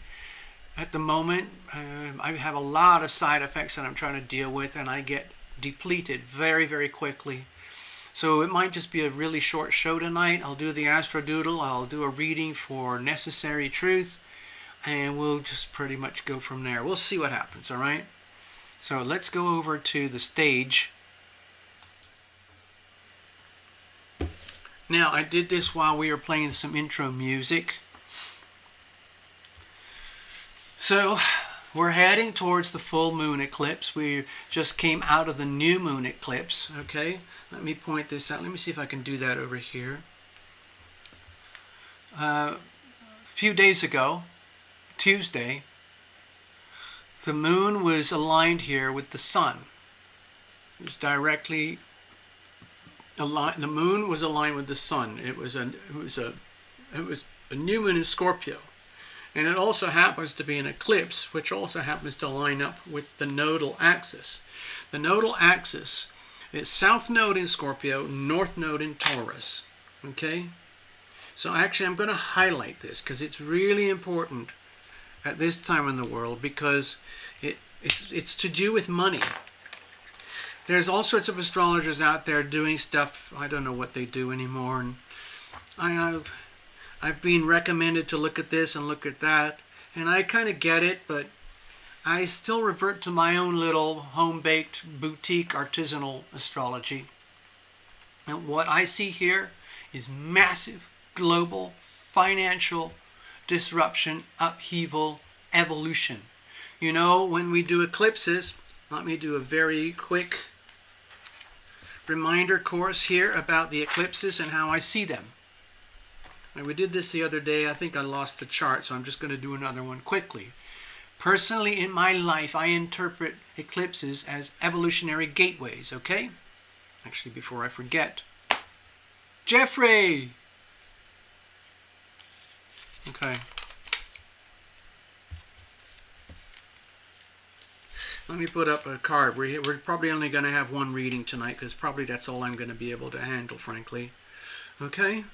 at the moment. I have a lot of side effects that I'm trying to deal with, and I get depleted very, very quickly. So it might just be a really short show tonight. I'll do the Astrodoodle. I'll do a reading for Necessary Truth, and we'll just pretty much go from there. We'll see what happens, all right? So let's go over to the stage. Now, I did this while we were playing some intro music. So, we're heading towards the full moon eclipse. We just came out of the new moon eclipse, okay? Let me point this out. Let me see if I can do that over here. A few days ago, Tuesday, the moon was aligned here with the sun. It was directly aligned. The moon was aligned with the sun. It was a new moon in Scorpio. And it also happens to be an eclipse, which also happens to line up with the nodal axis. The nodal axis is south node in Scorpio, north node in Taurus. Okay? So actually I'm going to highlight this because it's really important at this time in the world, because it's to do with money. There's all sorts of astrologers out there doing stuff. I don't know what they do anymore. And I've been recommended to look at this and look at that. And I kind of get it, but I still revert to my own little home-baked boutique artisanal astrology. And what I see here is massive global financial disruption, upheaval, evolution. You know, when we do eclipses, let me do a very quick reminder course here about the eclipses and how I see them. And we did this the other day. I think I lost the chart, so I'm just going to do another one quickly. Personally, in my life, I interpret eclipses as evolutionary gateways, okay? Actually, before I forget. Jeffrey! Okay. Let me put up a card. We're probably only going to have one reading tonight, because probably that's all I'm going to be able to handle, frankly. Okay?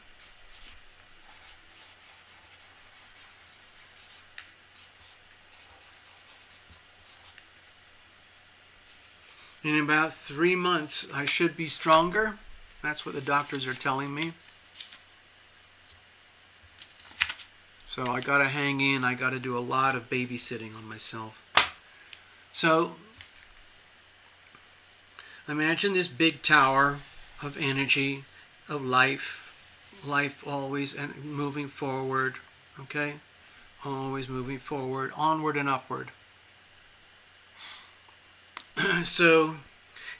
In about 3 months, I should be stronger. That's what the doctors are telling me. So I got to hang in. I got to do a lot of babysitting on myself. So imagine this big tower of energy, of life always and moving forward, okay? Always moving forward, onward and upward. So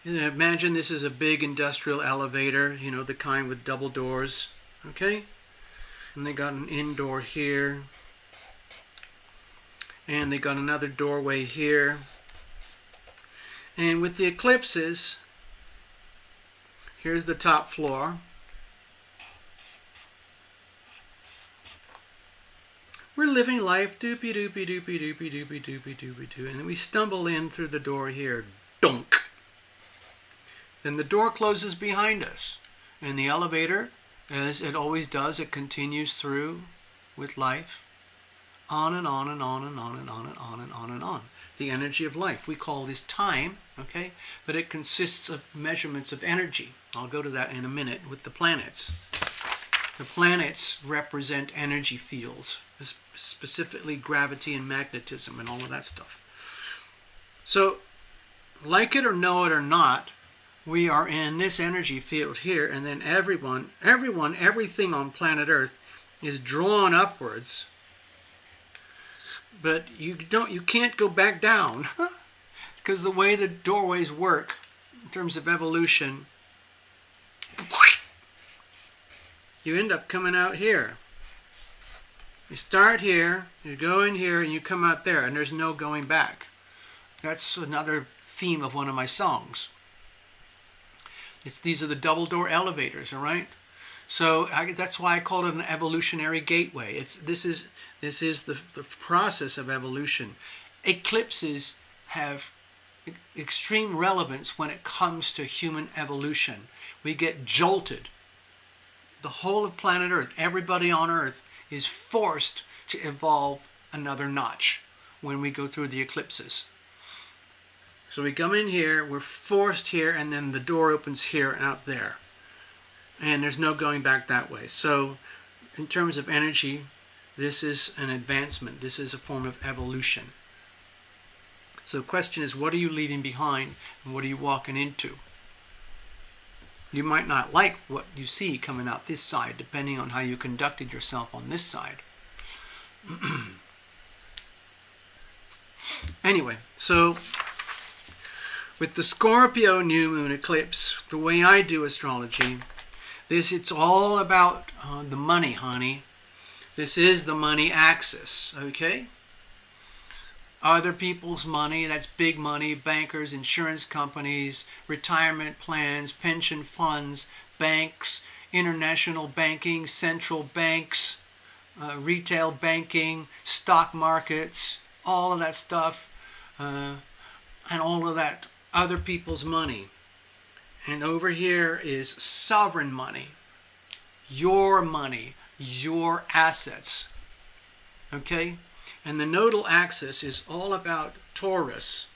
imagine this is a big industrial elevator, you know, the kind with double doors, okay? And they got an indoor here. And they got another doorway here. And with the eclipses, here's the top floor. We're living life, doopy doopy doopy doopy doopy doopy doopy doo, and then we stumble in through the door here, donk. Then the door closes behind us, and the elevator, as it always does, it continues through with life, on and on and on and on and on and on and on and on. The energy of life. We call this time, okay? But it consists of measurements of energy. I'll go to that in a minute with the planets. The planets represent energy fields, specifically gravity and magnetism and all of that stuff. So, like it or know it or not, we are in this energy field here, and then everything on planet Earth is drawn upwards. But you can't go back down, because the way the doorways work in terms of evolution, you end up coming out here. You start here, you go in here, and you come out there, and there's no going back. That's another theme of one of my songs. These are the double door elevators, all right? So that's why I call it an evolutionary gateway. This is the process of evolution. Eclipses have extreme relevance when it comes to human evolution. We get jolted. The whole of planet Earth, everybody on Earth, is forced to evolve another notch when we go through the eclipses. So we come in here, we're forced here, and then the door opens here and out there. And there's no going back that way. So in terms of energy, this is an advancement. This is a form of evolution. So the question is, what are you leaving behind and what are you walking into? You might not like what you see coming out this side, depending on how you conducted yourself on this side. Anyway, so with the Scorpio new moon eclipse, the way I do astrology, it's all about the money, honey. This is the money axis, okay? other people's money. That's big money, bankers, insurance companies, retirement plans, pension funds, banks, international banking, central banks, retail banking, stock markets, all of that stuff, and all of that other people's money. And over here is sovereign money, your assets. Okay? And the nodal axis is all about Taurus,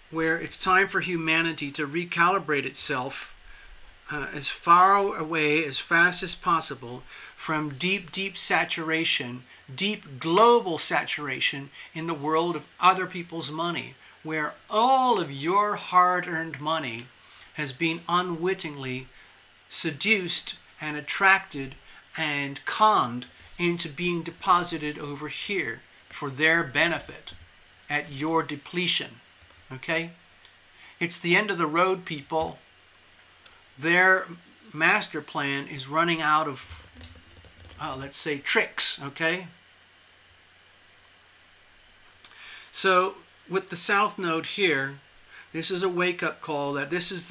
where it's time for humanity to recalibrate itself as far away, as fast as possible, from deep saturation, deep global saturation in the world of other people's money, where all of your hard-earned money has been unwittingly seduced and attracted and conned into being deposited over here for their benefit at your depletion. Okay? It's the end of the road, people. Their master plan is running out of, let's say, tricks. Okay? So with the south node here, this is a wake-up call that this is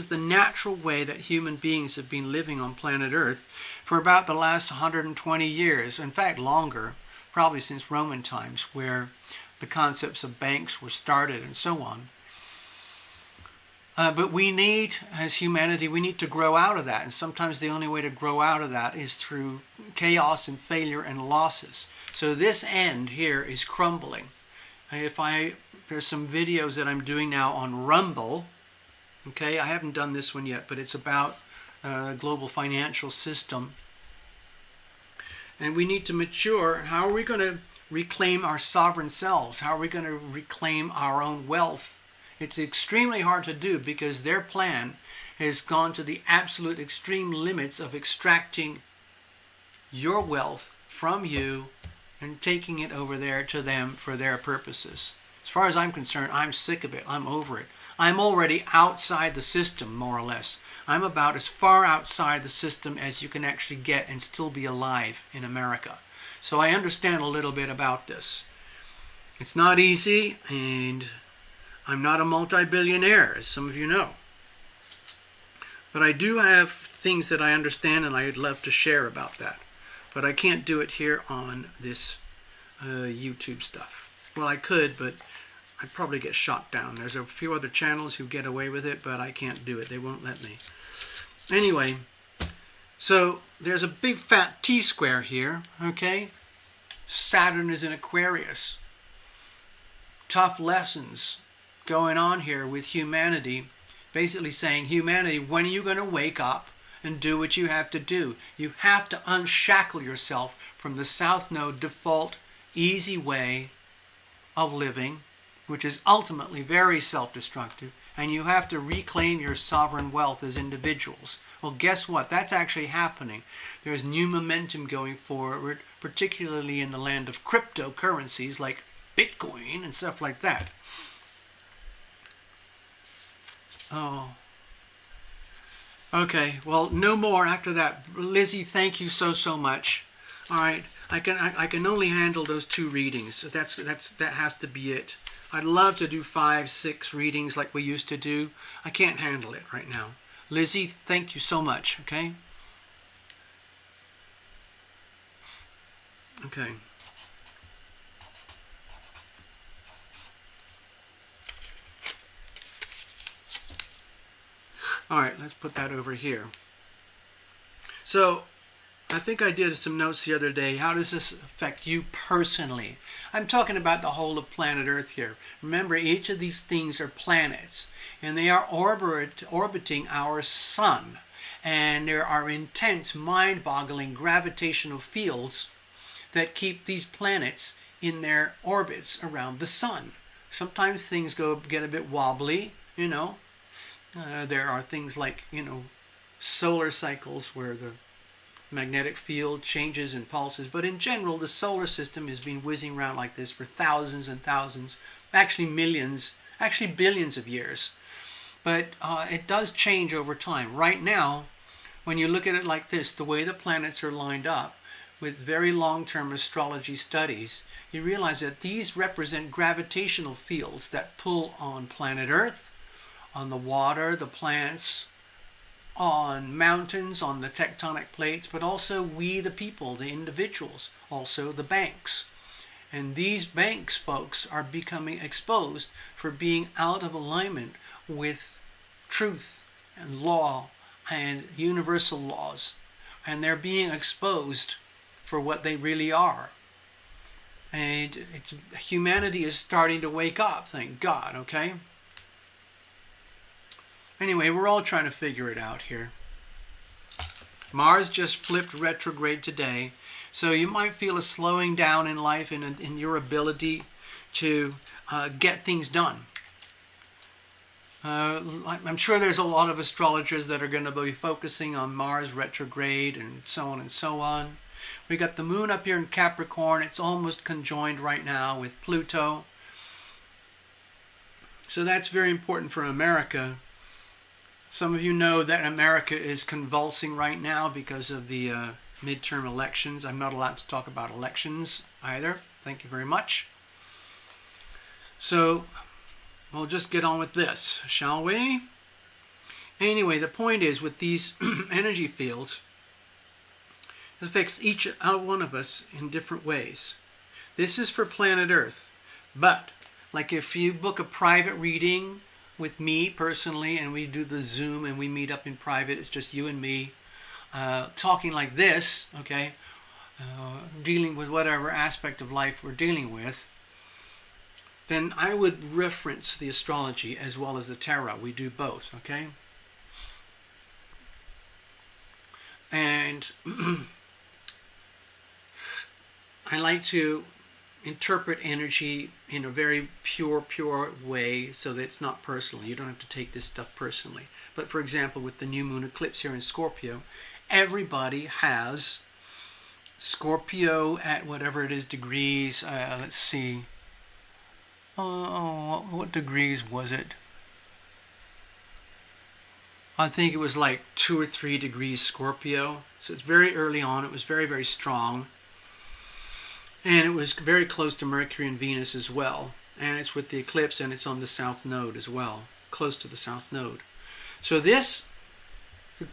the natural way that human beings have been living on planet Earth for about the last 120 years. In fact, longer, probably since Roman times, where the concepts of banks were started and so on. But we need, as humanity, we need to grow out of that. And sometimes the only way to grow out of that is through chaos and failure and losses. So this end here is crumbling. There's some videos that I'm doing now on Rumble. Okay, I haven't done this one yet, but it's about the global financial system. And we need to mature. How are we going to reclaim our sovereign selves? How are we going to reclaim our own wealth? It's extremely hard to do because their plan has gone to the absolute extreme limits of extracting your wealth from you and taking it over there to them for their purposes. As far as I'm concerned, I'm sick of it. I'm over it. I'm already outside the system, more or less. I'm about as far outside the system as you can actually get and still be alive in America. So I understand a little bit about this. It's not easy, and I'm not a multi-billionaire, as some of you know. But I do have things that I understand, and I'd love to share about that. But I can't do it here on this YouTube stuff. Well, I could, but I'd probably get shot down. There's a few other channels who get away with it, but I can't do it. They won't let me. Anyway, so there's a big fat T-square here, okay? Saturn is in Aquarius. Tough lessons going on here with humanity. Basically saying, humanity, when are you going to wake up and do what you have to do? You have to unshackle yourself from the South Node default easy way of living, which is ultimately very self-destructive, and you have to reclaim your sovereign wealth as individuals. Well, guess what? That's actually happening. There's new momentum going forward, particularly in the land of cryptocurrencies like Bitcoin and stuff like that. Oh. Okay, well, no more after that. Lizzie, thank you so much. All right, I can only handle those 2 readings. That has to be it. I'd love to do 5, 6 readings like we used to do. I can't handle it right now. Lizzie, thank you so much, okay? Okay. All right, let's put that over here. So, I think I did some notes the other day. How does this affect you personally? I'm talking about the whole of planet Earth here. Remember, each of these things are planets, and they are orbiting our sun. And there are intense, mind-boggling gravitational fields that keep these planets in their orbits around the sun. Sometimes things get a bit wobbly, you know. There are things like, solar cycles where the magnetic field changes and pulses. But in general, the solar system has been whizzing around like this for thousands and thousands, actually millions, actually billions of years. But it does change over time. Right now, when you look at it like this, the way the planets are lined up, with very long-term astrology studies, you realize that these represent gravitational fields that pull on planet Earth, on the water, the plants, on mountains, on the tectonic plates, but also we the people, the individuals, also the banks. And these banks, folks, are becoming exposed for being out of alignment with truth and law and universal laws. And they're being exposed for what they really are. And humanity is starting to wake up, thank God, okay? Anyway, we're all trying to figure it out here. Mars just flipped retrograde today, so you might feel a slowing down in life and in your ability to get things done. I'm sure there's a lot of astrologers that are going to be focusing on Mars retrograde and so on and so on. We got the moon up here in Capricorn. It's almost conjoined right now with Pluto. So that's very important for America. Some of you know that America is convulsing right now because of the midterm elections. I'm not allowed to talk about elections either. Thank you very much. So we'll just get on with this, shall we? Anyway, the point is with these energy fields, it affects each one of us in different ways. This is for planet Earth. But, like if you book a private reading with me personally, and we do the Zoom and we meet up in private, it's just you and me, talking like this, okay, dealing with whatever aspect of life we're dealing with, then I would reference the astrology as well as the tarot. We do both, okay? And I like to interpret energy in a very pure way so that it's not personal. You don't have to take this stuff personally. But for example, with the new moon eclipse here in Scorpio, everybody has Scorpio at whatever it is degrees. Let's see. What degrees was it? I think it was like 2 or 3 degrees Scorpio. So it's very early on. It was very strong. And it was very close to Mercury and Venus as well. And it's with the eclipse, and it's on the south node as well, close to the south node. So the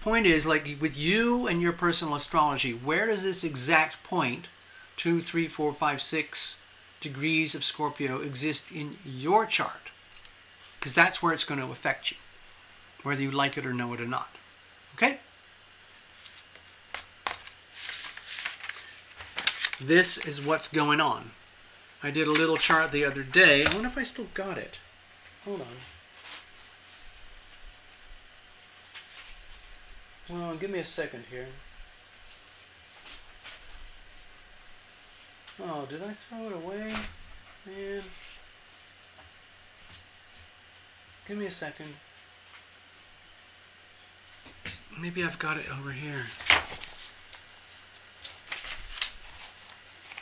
point is, like with you and your personal astrology, where does this exact point, 2, 3, 4, 5, 6 degrees of Scorpio exist in your chart? Because that's where it's going to affect you, whether you like it or know it or not. Okay? This is what's going on. I did a little chart the other day. I wonder if I still got it. Hold on. Well, give me a second here. Oh, did I throw it away? Man. Give me a second. Maybe I've got it over here.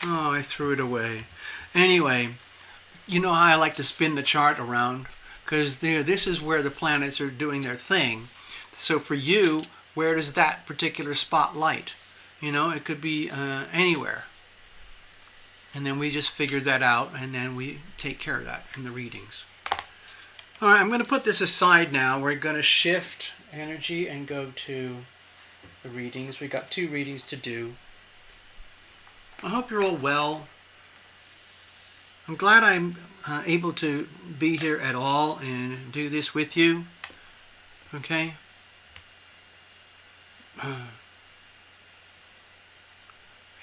Oh, I threw it away. Anyway, you know how I like to spin the chart around? Because this is where the planets are doing their thing. So for you, where does that particular spot light? You know, it could be anywhere. And then we just figured that out, and then we take care of that in the readings. All right, I'm going to put this aside now. We're going to shift energy and go to the readings. We've got 2 readings to do. I hope you're all well. I'm glad I'm able to be here at all and do this with you. Okay?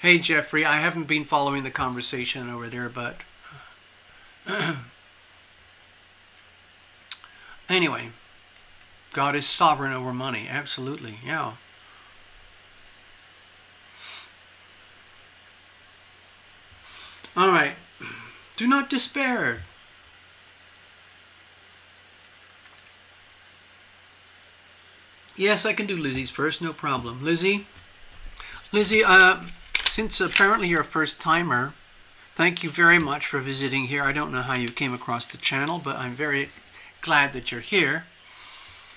Hey, Jeffrey, I haven't been following the conversation over there, but anyway, God is sovereign over money. Absolutely, yeah. All right. Do not despair. Yes, I can do Lizzie's first, no problem. Lizzie, since apparently you're a first-timer, thank you very much for visiting here. I don't know how you came across the channel, but I'm very glad that you're here.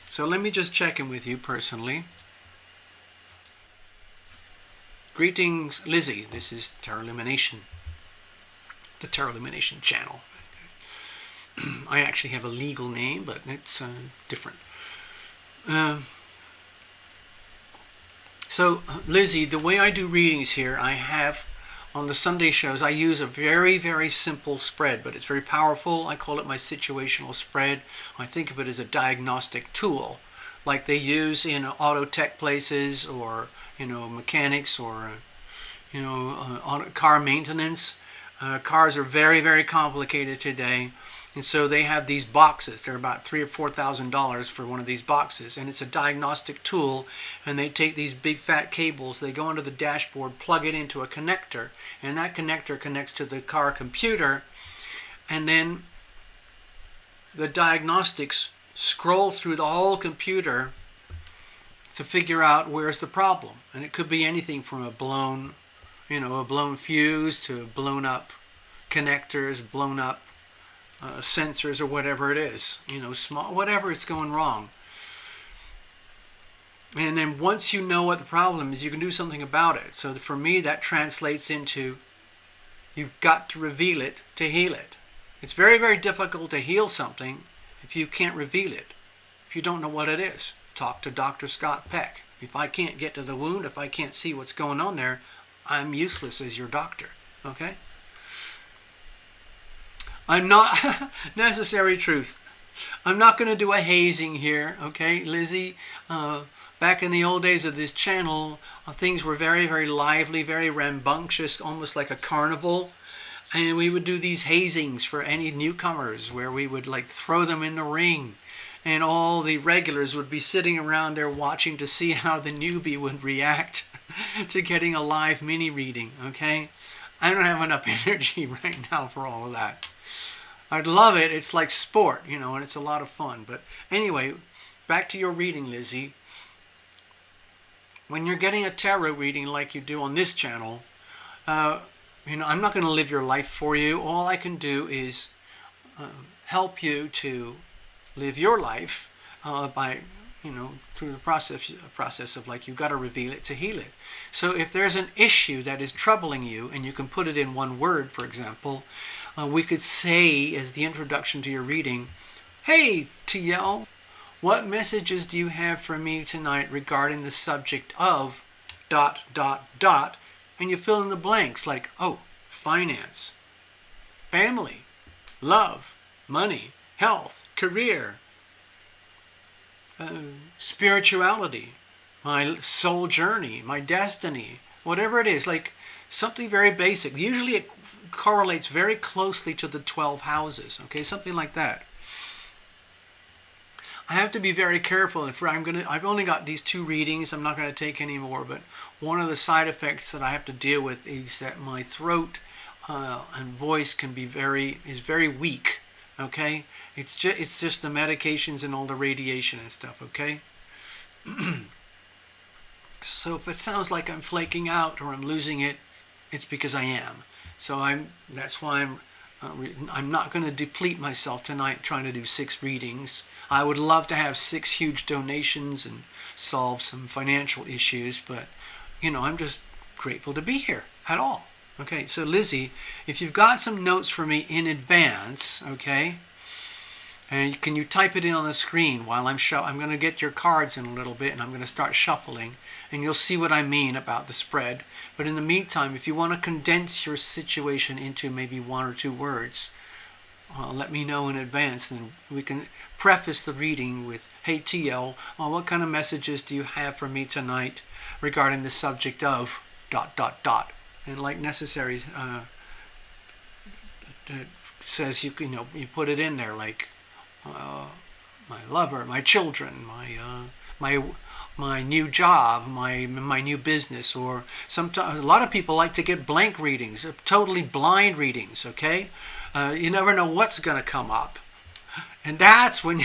So let me just check in with you personally. Greetings, Lizzie. This is Tarot Illumination, the Tarot Illumination channel. I actually have a legal name, but it's different. So, Lizzie, the way I do readings here, I have on the Sunday shows, I use a very, very simple spread, but it's very powerful. I call it my situational spread. I think of it as a diagnostic tool, like they use in auto tech places, or mechanics, or car maintenance. Cars are very, very complicated today, and so they have these boxes. They're about $3,000 or $4,000 for one of these boxes, and it's a diagnostic tool. And they take these big fat cables, they go onto the dashboard, plug it into a connector, and that connector connects to the car computer, and then the diagnostics scroll through the whole computer to figure out where's the problem. And it could be anything from a blown fuse to blown up connectors, blown up sensors, or whatever it is, small, whatever is going wrong. And then once you know what the problem is, you can do something about it. So for me, that translates into you've got to reveal it to heal it. It's very, very difficult to heal something if you can't reveal it, if you don't know what it is. Talk to Dr. Scott Peck. If I can't get to the wound, if I can't see what's going on there, I'm useless as your doctor. Okay? I'm not necessary truth. I'm not going to do a hazing here, okay, Lizzie? Back in the old days of this channel, things were very, very lively, very rambunctious, almost like a carnival. And we would do these hazings for any newcomers, where we would throw them in the ring. And all the regulars would be sitting around there watching to see how the newbie would react to getting a live mini reading, okay? I don't have enough energy right now for all of that. I'd love it. It's like sport, and it's a lot of fun. But anyway, back to your reading, Lizzie. When you're getting a tarot reading like you do on this channel, I'm not going to live your life for you. All I can do is help you to live your life by, through the process of you've got to reveal it to heal it. So if there's an issue that is troubling you, and you can put it in one word, for example, we could say as the introduction to your reading, "Hey, TL, what messages do you have for me tonight regarding the subject of ... and you fill in the blanks like, finance, family, love, money, health, career, spirituality, my soul journey, my destiny," whatever it is, something very basic. Usually it correlates very closely to the 12 houses, okay, something like that. I have to be very careful. I've only got these 2 readings. I'm not going to take any more, but one of the side effects that I have to deal with is that my throat and voice is very weak, okay? It's just the medications and all the radiation and stuff, okay? So if it sounds like I'm flaking out or I'm losing it, it's because I am. So that's why I'm not going to deplete myself tonight trying to do 6 readings. I would love to have 6 huge donations and solve some financial issues, but I'm just grateful to be here at all. Okay, so Lizzie, if you've got some notes for me in advance, okay, and can you type it in on the screen while I'm going to get your cards in a little bit, and I'm going to start shuffling, and you'll see what I mean about the spread. But in the meantime, if you want to condense your situation into maybe 1 or 2 words, let me know in advance, and we can preface the reading with, "Hey TL, what kind of messages do you have for me tonight regarding the subject of ... And like necessary says, you put it in there, like my lover, my children, my new job, my new business, or sometimes a lot of people like to get blank readings, totally blind readings, okay? You never know what's going to come up. And that's when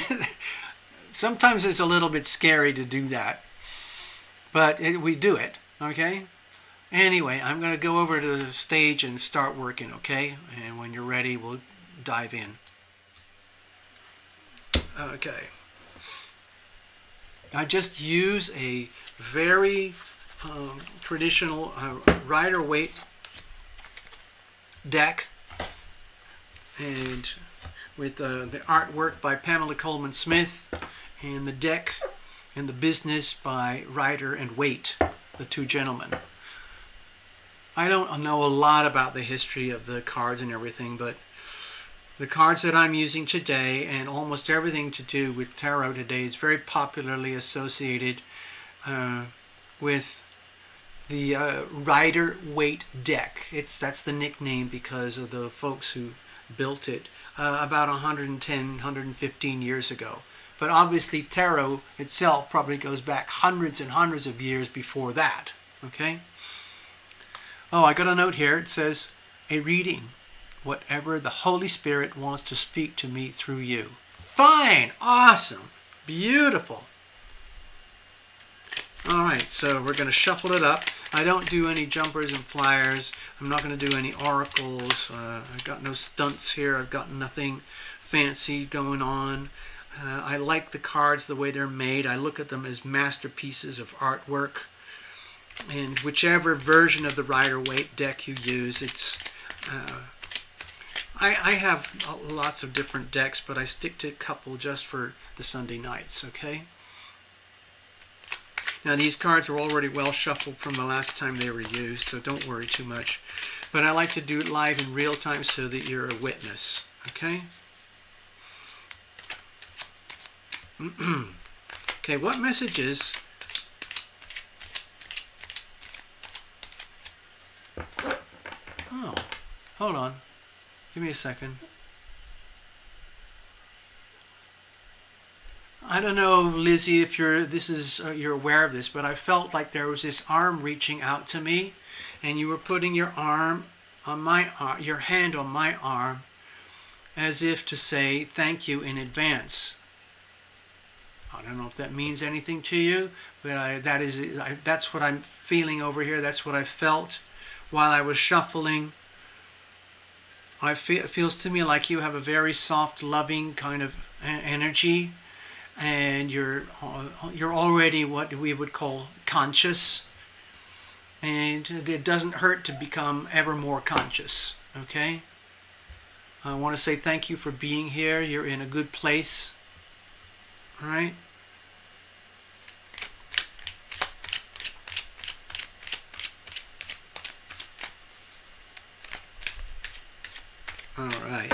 sometimes it's a little bit scary to do that. But we do it, okay? Anyway, I'm going to go over to the stage and start working, okay? And when you're ready, we'll dive in. Okay. I just use a very traditional Rider-Waite deck, and with the artwork by Pamela Coleman Smith, and the deck and the business by Rider and Waite, the two gentlemen. I don't know a lot about the history of the cards and everything, but the cards that I'm using today and almost everything to do with tarot today is very popularly associated with the Rider-Waite deck. That's the nickname because of the folks who built it about 110, 115 years ago. But obviously tarot itself probably goes back hundreds and hundreds of years before that. Okay? Oh, I got a note here. It says, a reading. Whatever the Holy Spirit wants to speak to me through you. Fine! Awesome! Beautiful! Alright, so we're going to shuffle it up. I don't do any jumpers and flyers. I'm not going to do any oracles. I've got no stunts here. I've got nothing fancy going on. I like the cards the way they're made. I look at them as masterpieces of artwork. And whichever version of the Rider-Waite deck you use, it's... I have lots of different decks, but I stick to a couple just for the Sunday nights, okay? Now these cards are already well shuffled from the last time they were used, so don't worry too much. But I like to do it live in real time so that you're a witness, okay? Okay, what messages... Oh, hold on. Give me a second. I don't know, Lizzie, if you're aware of this, but I felt like there was this arm reaching out to me, and you were putting your arm on my arm, your hand on my arm, as if to say thank you in advance. I don't know if that means anything to you, but that's what I'm feeling over here. That's what I felt while I was shuffling. It feels to me like you have a very soft, loving kind of energy, and you're already what we would call conscious, and it doesn't hurt to become ever more conscious. Okay? I want to say thank you for being here. You're in a good place. All right? All right.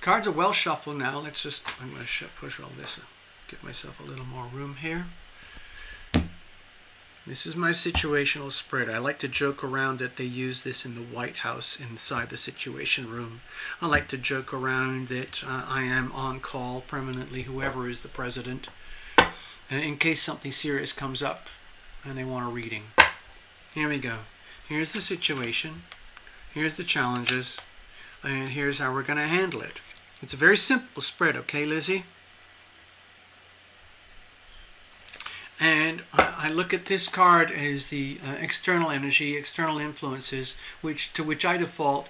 Cards are well shuffled now. I'm going to push all this, give myself a little more room here. This is my situational spread. I like to joke around that they use this in the White House inside the Situation Room. I like to joke around that I am on call permanently, whoever is the president, in case something serious comes up and they want a reading. Here we go. Here's the situation. Here's the challenges. And here's how we're going to handle it. It's a very simple spread, okay, Lizzie? And I look at this card as the external energy, external influences, to which I default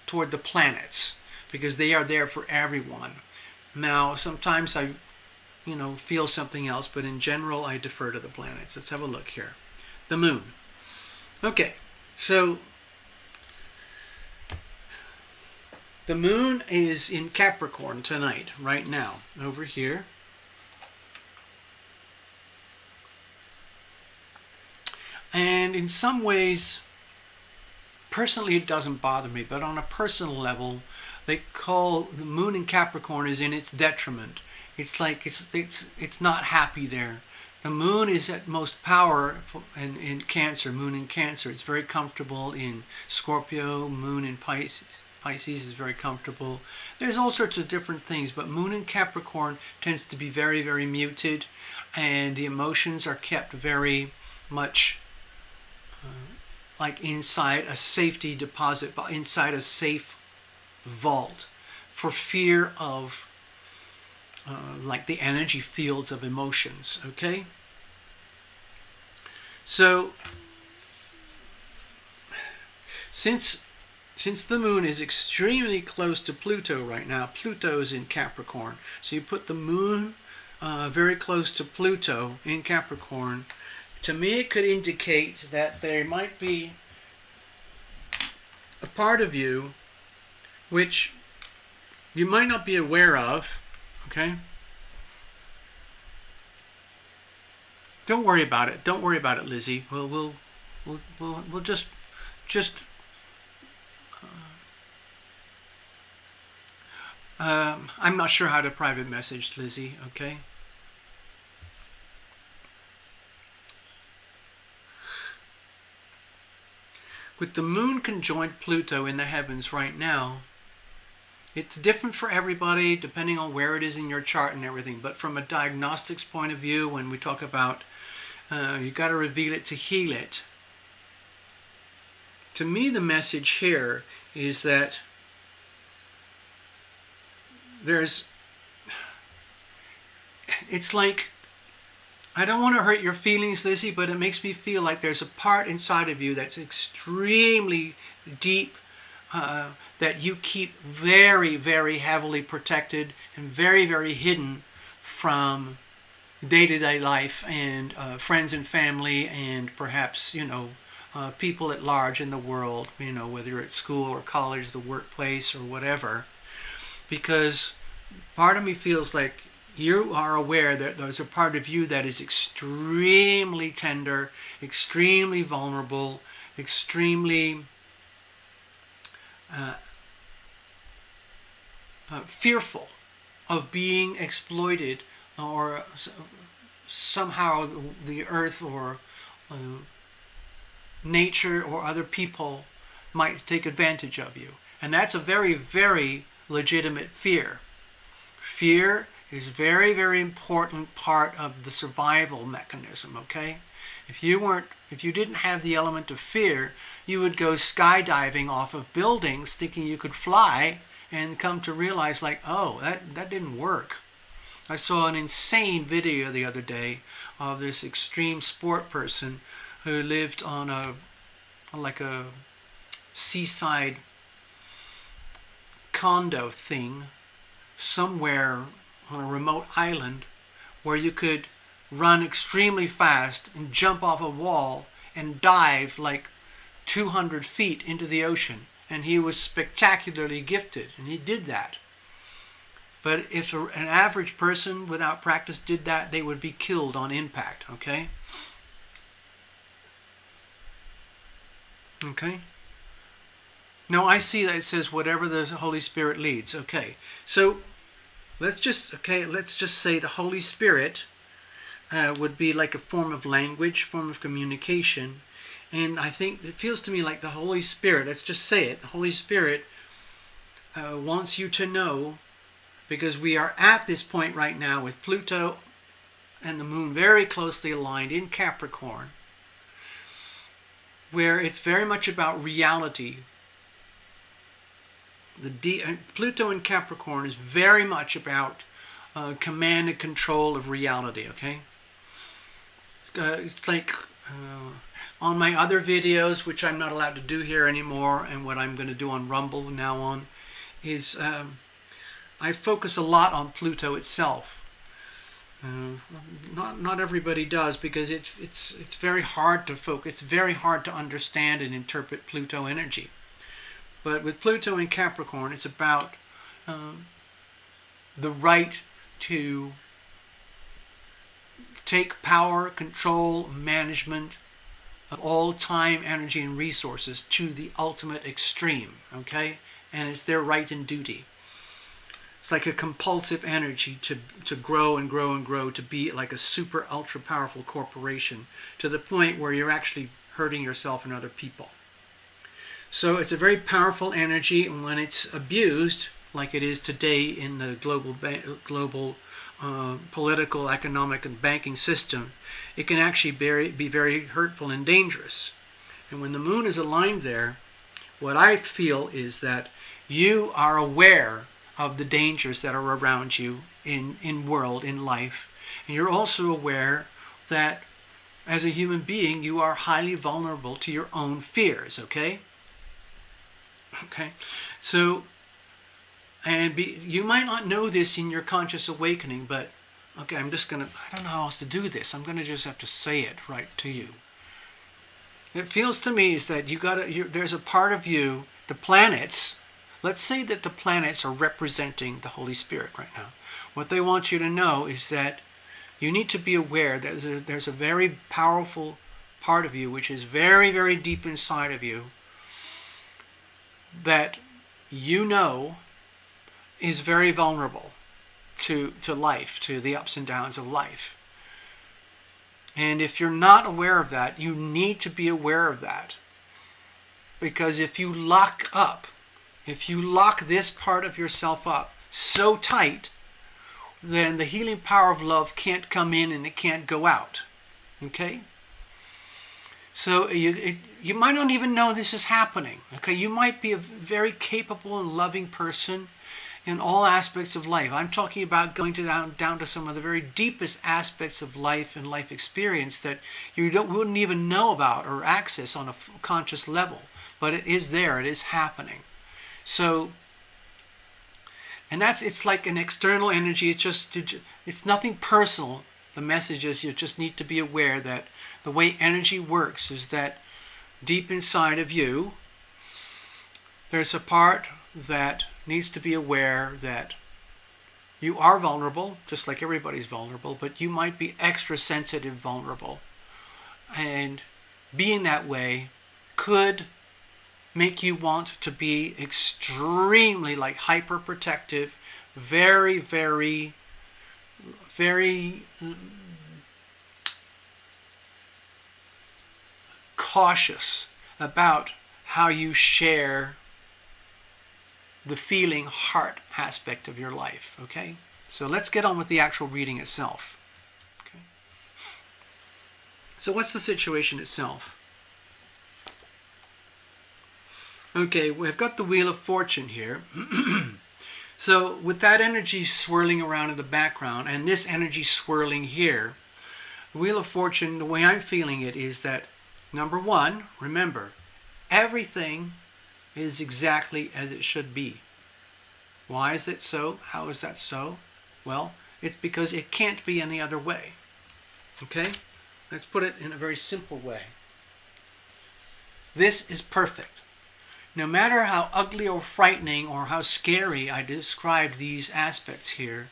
toward the planets, because they are there for everyone. Now, sometimes I, feel something else, but in general, I defer to the planets. Let's have a look here. The moon. Okay, so the moon is in Capricorn tonight, right now, over here. And in some ways, personally it doesn't bother me, but on a personal level, they call the moon in Capricorn is in its detriment. It's like it's not happy there. The moon is at most power in Cancer, moon in Cancer. It's very comfortable in Scorpio, moon in Pisces is very comfortable. There's all sorts of different things, but moon in Capricorn tends to be very, very muted, and the emotions are kept very much like inside a safety deposit, inside a safe vault, for fear of like the energy fields of emotions, okay? So, since the moon is extremely close to Pluto right now, Pluto is in Capricorn, so you put the moon very close to Pluto in Capricorn, to me it could indicate that there might be a part of you which you might not be aware of, okay? Don't worry about it. Don't worry about it, Lizzie. We'll just I'm not sure how to private message Lizzie, okay? With the moon conjoined Pluto in the heavens right now, it's different for everybody depending on where it is in your chart and everything. But from a diagnostics point of view, when we talk about you got to reveal it to heal it, to me the message here is that it's like, I don't want to hurt your feelings, Lizzie, but it makes me feel like there's a part inside of you that's extremely deep, that you keep very, very heavily protected and very, very hidden from day-to-day life and friends and family and perhaps, people at large in the world, whether it's school or college, the workplace or whatever. Because part of me feels like you are aware that there's a part of you that is extremely tender, extremely vulnerable, extremely fearful of being exploited, or somehow the earth or nature or other people might take advantage of you. And that's a very, very legitimate fear. Fear is a very, very important part of the survival mechanism, okay? If you didn't have the element of fear, you would go skydiving off of buildings thinking you could fly and come to realize like, oh, that didn't work. I saw an insane video the other day of this extreme sport person who lived on a seaside condo thing somewhere on a remote island where you could run extremely fast and jump off a wall and dive like 200 feet into the ocean. And he was spectacularly gifted, and he did that. But if an average person without practice did that, they would be killed on impact, okay? Okay? Now I see that it says whatever the Holy Spirit leads. Okay, so let's just say the Holy Spirit would be like a form of language, form of communication. And I think it feels to me like the Holy Spirit, let's just say it, the Holy Spirit wants you to know, because we are at this point right now with Pluto and the moon very closely aligned in Capricorn, where it's very much about reality. Pluto in Capricorn is very much about command and control of reality, okay? It's like on my other videos, which I'm not allowed to do here anymore, and what I'm going to do on Rumble now on, is I focus a lot on Pluto itself. Not everybody does, because it's very hard to focus. It's very hard to understand and interpret Pluto energy. But with Pluto in Capricorn, it's about the right to take power, control, management of all time, energy, and resources to the ultimate extreme, okay? And it's their right and duty. It's like a compulsive energy to grow and grow and grow, to be like a super ultra powerful corporation, to the point where you're actually hurting yourself and other people. So it's a very powerful energy, and when it's abused, like it is today in the global political, economic, and banking system, it can actually be very hurtful and dangerous. And when the moon is aligned there, what I feel is that you are aware of the dangers that are around you in world, in life. And you're also aware that as a human being, you are highly vulnerable to your own fears, okay? Okay, so, you might not know this in your conscious awakening, but Okay, I don't know how else to do this. I'm gonna just have to say it right to you. It feels to me is that there's a part of you, the planets, let's say that the planets are representing the Holy Spirit right now. What they want you to know is that you need to be aware that there's a very powerful part of you, which is very, very deep inside of you, that you know is very vulnerable to life, to the ups and downs of life. And if you're not aware of that, you need to be aware of that. Because if you lock this part of yourself up so tight, then the healing power of love can't come in and it can't go out. Okay? So you might not even know this is happening. Okay? You might be a very capable and loving person in all aspects of life. I'm talking about going down to some of the very deepest aspects of life and life experience that you wouldn't even know about or access on a conscious level. But it is there. It is happening. So, and it's like an external energy. It's nothing personal. The message is you just need to be aware that the way energy works is that deep inside of you, there's a part that needs to be aware that you are vulnerable, just like everybody's vulnerable, but you might be extra sensitive vulnerable. And being that way could make you want to be extremely like hyper protective, very, very, very cautious about how you share the feeling heart aspect of your life. Okay, so let's get on with the actual reading itself. Okay, so what's the situation itself? Okay, we've got the Wheel of Fortune here. So with that energy swirling around in the background and this energy swirling here, the Wheel of Fortune, the way I'm feeling it is that, number one, remember, everything is exactly as it should be. Why is that so? How is that so? Well, it's because it can't be any other way. Okay? Let's put it in a very simple way. This is perfect. No matter how ugly or frightening or how scary I described these aspects here,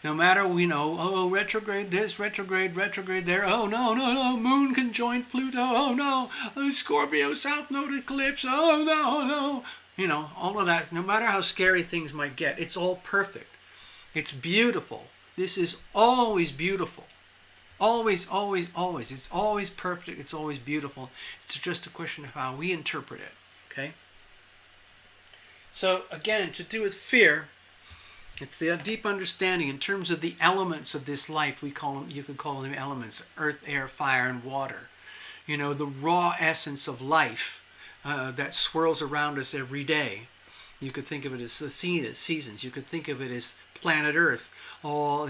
no matter we know, oh, retrograde this, retrograde there, oh, no, moon conjoined Pluto, oh, no, Scorpio, South Node eclipse, oh, no, you know, all of that, no matter how scary things might get, it's all perfect. It's beautiful. This is always beautiful. Always, always, always. It's always perfect. It's always beautiful. It's just a question of how we interpret it, okay? So, again, to do with fear, it's the deep understanding in terms of the elements of this life. You could call them elements: earth, air, fire, and water. You know, the raw essence of life that swirls around us every day. You could think of it as the seasons. You could think of it as planet Earth, all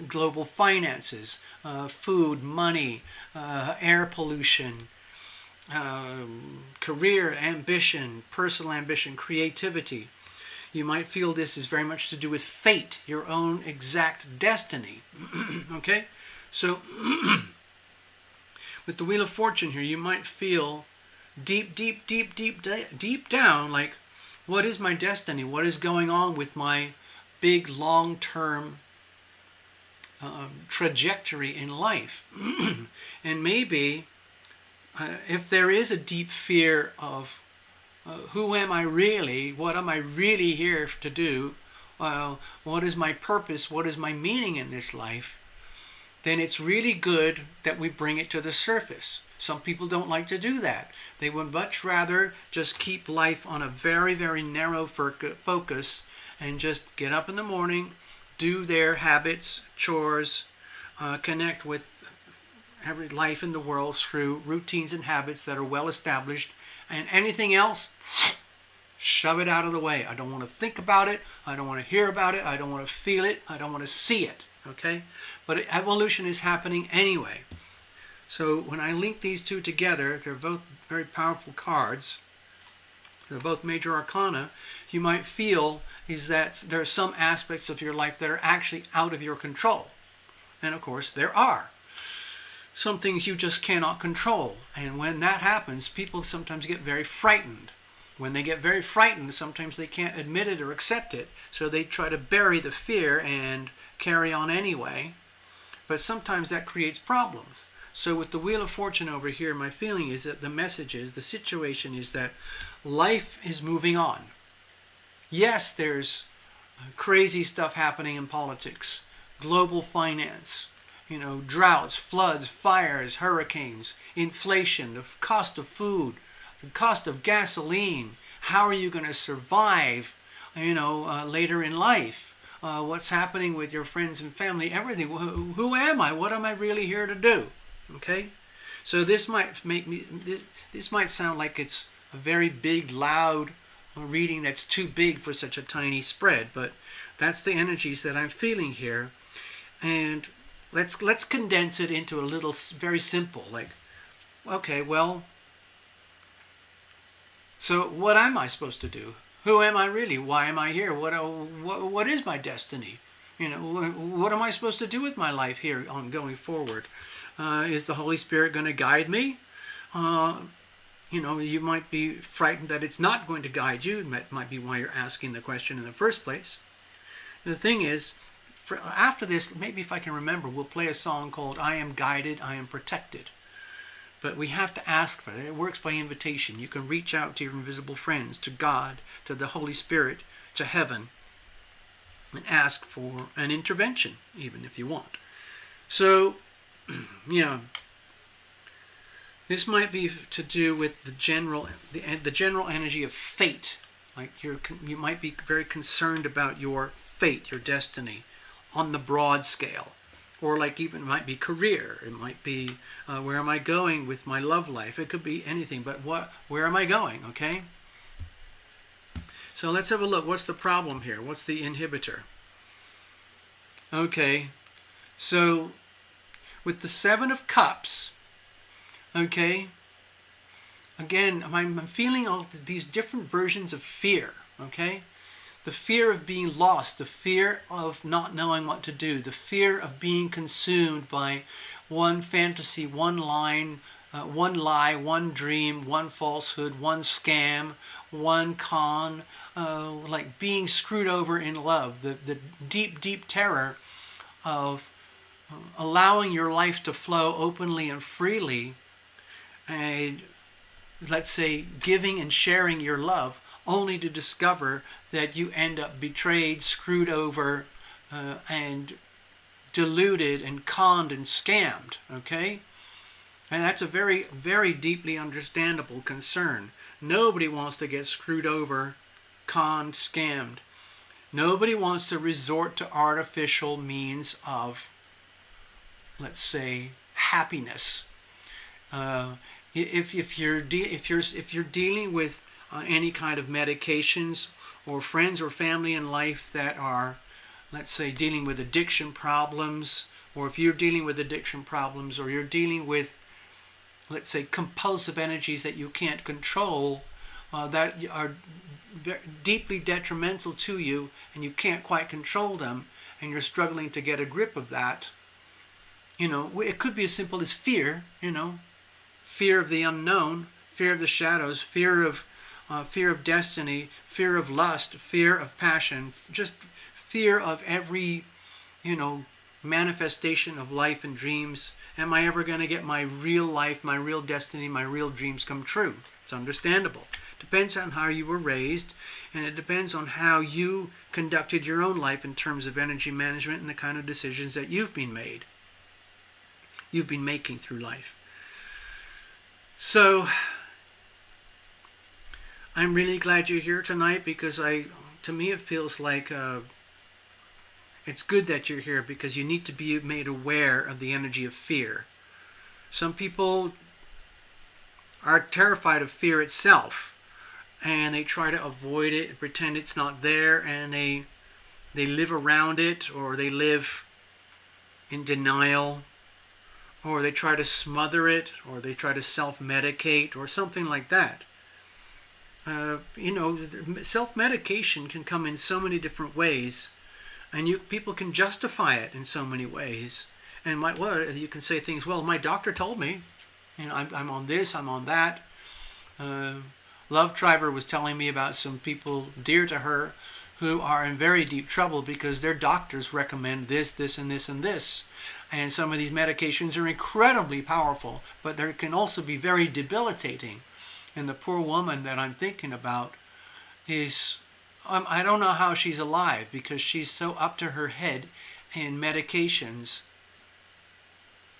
global finances, food, money, air pollution, career ambition, personal ambition, creativity. You might feel this is very much to do with fate, your own exact destiny. Okay? So, with the Wheel of Fortune here, you might feel deep down, like, what is my destiny? What is going on with my big, long-term trajectory in life? And maybe, if there is a deep fear of who am I really? What am I really here to do? What is my purpose? What is my meaning in this life? Then it's really good that we bring it to the surface. Some people don't like to do that. They would much rather just keep life on a very, very narrow focus and just get up in the morning, do their habits, chores, connect with every life in the world through routines and habits that are well established. And anything else, shove it out of the way. I don't want to think about it. I don't want to hear about it. I don't want to feel it. I don't want to see it. Okay? But evolution is happening anyway. So when I link these two together, they're both very powerful cards. They're both major arcana. You might feel is that there are some aspects of your life that are actually out of your control. And of course, there are some things you just cannot control. And when that happens, people sometimes get very frightened. When they get very frightened, sometimes they can't admit it or accept it. So they try to bury the fear and carry on anyway. But sometimes that creates problems. So with the Wheel of Fortune over here, my feeling is that the situation is that life is moving on. Yes, there's crazy stuff happening in politics, global finance, droughts, floods, fires, hurricanes, inflation, the cost of food, the cost of gasoline. How are you going to survive, later in life? What's happening with your friends and family, everything. Who am I? What am I really here to do? Okay? So this might sound like it's a very big, loud reading that's too big for such a tiny spread, but that's the energies that I'm feeling here. And let's condense it into a little very simple, like, okay, well, so what am I supposed to do? Who am I really? Why am I here? What is my destiny? What am I supposed to do with my life here on going forward? Is the Holy Spirit going to guide me? You might be frightened that it's not going to guide you. That might be why you're asking the question in the first place. The thing is, after this, maybe if I can remember, we'll play a song called I Am Guided, I Am Protected. But we have to ask for it. It works by invitation. You can reach out to your invisible friends, to God, to the Holy Spirit, to heaven, and ask for an intervention, even if you want. So, this might be to do with the general energy of fate. Like you might be very concerned about your fate, your destiny, on the broad scale. Or like even it might be career. It might be where am I going with my love life. It could be anything, but where am I going, okay? So let's have a look. What's the problem here? What's the inhibitor? Okay, so with the Seven of Cups, okay, again, I'm feeling all these different versions of fear, okay? The fear of being lost, the fear of not knowing what to do, the fear of being consumed by one fantasy, one line, one lie, one dream, one falsehood, one scam, one con, like being screwed over in love, the deep, deep terror of allowing your life to flow openly and freely, and let's say giving and sharing your love, only to discover that you end up betrayed, screwed over, and deluded and conned and scammed, okay? And that's a very, very deeply understandable concern. Nobody wants to get screwed over, conned, scammed. Nobody wants to resort to artificial means of, let's say, happiness. If you're dealing with any kind of medications, or friends or family in life that are, let's say, dealing with addiction problems, or if you're dealing with addiction problems, or you're dealing with, let's say, compulsive energies that you can't control, that are deeply detrimental to you, and you can't quite control them, and you're struggling to get a grip of that, it could be as simple as fear, fear of the unknown, fear of the shadows, fear of destiny, fear of lust, fear of passion, just fear of every, manifestation of life and dreams. Am I ever going to get my real life, my real destiny, my real dreams come true? It's understandable. Depends on how you were raised, and it depends on how you conducted your own life in terms of energy management and the kind of decisions that you've been making through life. So I'm really glad you're here tonight, because to me it feels like it's good that you're here, because you need to be made aware of the energy of fear. Some people are terrified of fear itself, and they try to avoid it and pretend it's not there, and they live around it, or they live in denial, or they try to smother it, or they try to self-medicate, or something like that. Self-medication can come in so many different ways, and people can justify it in so many ways. And you can say things, well, my doctor told me, I'm on this, I'm on that. Love Triber was telling me about some people dear to her who are in very deep trouble because their doctors recommend this, this, and this, and this. And some of these medications are incredibly powerful, but they can also be very debilitating. And the poor woman that I'm thinking about is, I don't know how she's alive because she's so up to her head in medications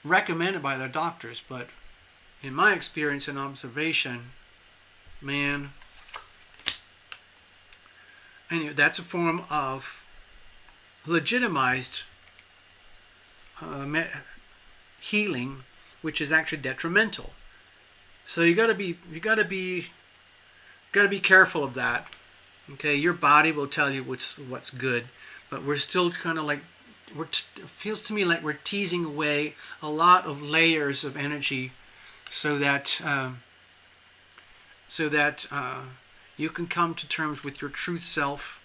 recommended by their doctors. But in my experience and observation, man, anyway, that's a form of legitimized healing, which is actually detrimental. So you got to be careful of that. Okay, your body will tell you what's good, but we're still kind of like it feels to me like we're teasing away a lot of layers of energy, so that you can come to terms with your truth self.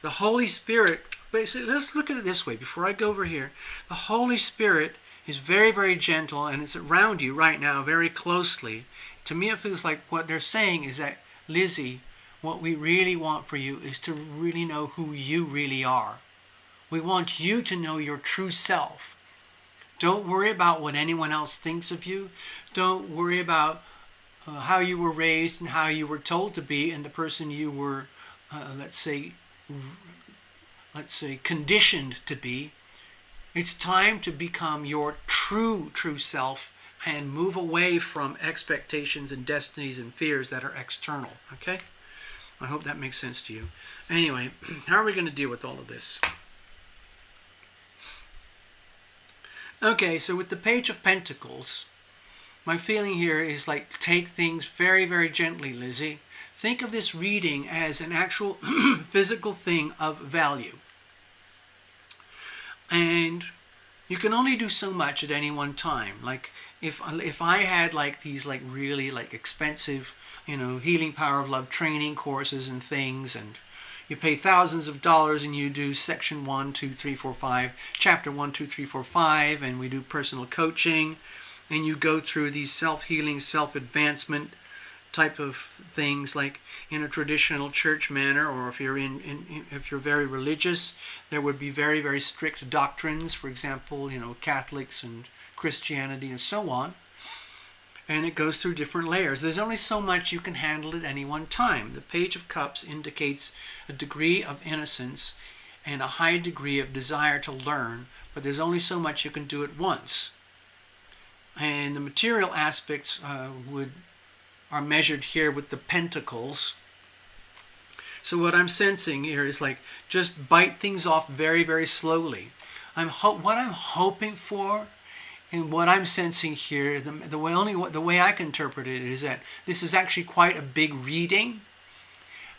The Holy Spirit. Basically, let's look at it this way. Before I go over here, the Holy Spirit is very, very gentle, and it's around you right now, very closely. To me, it feels like what they're saying is that, Lizzie, what we really want for you is to really know who you really are. We want you to know your true self. Don't worry about what anyone else thinks of you. Don't worry about how you were raised and how you were told to be and the person you were, let's say, conditioned to be. It's time to become your true self and move away from expectations and destinies and fears that are external. Okay? I hope that makes sense to you. Anyway, how are we going to deal with all of this? Okay, so with the Page of Pentacles, my feeling here is like, take things very, very gently, Lizzie. Think of this reading as an actual physical thing of value. And you can only do so much at any one time. Like if I had like these like really like expensive, healing power of love training courses and things, and you pay thousands of dollars and you do section 1, 2, 3, 4, 5, chapter 1, 2, 3, 4, 5, and we do personal coaching, and you go through these self-healing, self-advancement type of things like in a traditional church manner, or if you're very religious, there would be very, very strict doctrines, for example, Catholics and Christianity and so on. And it goes through different layers. There's only so much you can handle at any one time. The Page of Cups indicates a degree of innocence and a high degree of desire to learn, but there's only so much you can do at once. And the material aspects are measured here with the Pentacles. So what I'm sensing here is like, just bite things off very, very slowly. What I'm hoping for, and what I'm sensing here, the way I can interpret it is that this is actually quite a big reading,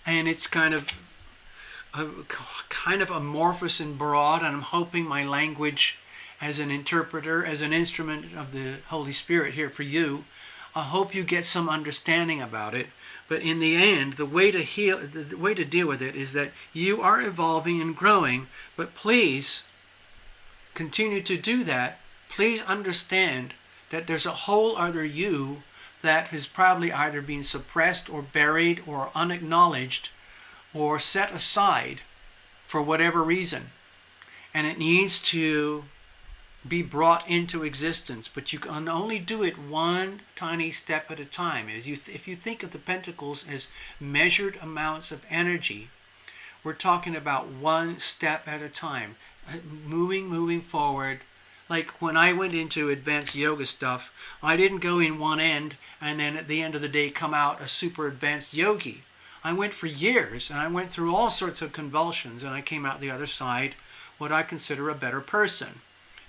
and it's kind of amorphous and broad, and I'm hoping my language as an interpreter, as an instrument of the Holy Spirit here for you, I hope you get some understanding about it. But in the end, the way to deal with it is that you are evolving and growing, but please continue to do that. Please understand that there's a whole other you that has probably either been suppressed or buried or unacknowledged or set aside for whatever reason. And it needs to be brought into existence, but you can only do it one tiny step at a time. If you think of the Pentacles as measured amounts of energy, we're talking about one step at a time, moving forward. Like when I went into advanced yoga stuff, I didn't go in one end and then at the end of the day come out a super advanced yogi. I went for years and I went through all sorts of convulsions and I came out the other side what I consider a better person.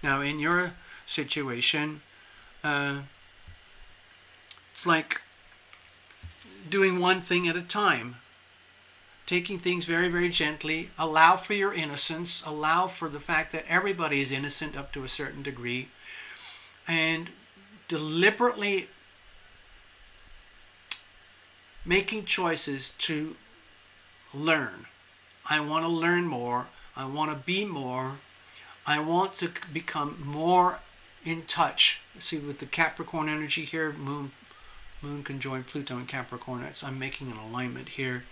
Now in your situation, it's like doing one thing at a time. Taking things very, very gently. Allow for your innocence. Allow for the fact that everybody is innocent up to a certain degree. And deliberately making choices to learn. I want to learn more. I want to be more. I want to become more in touch. See, with the Capricorn energy here, Moon conjoined Pluto in Capricorn. I'm making an alignment here.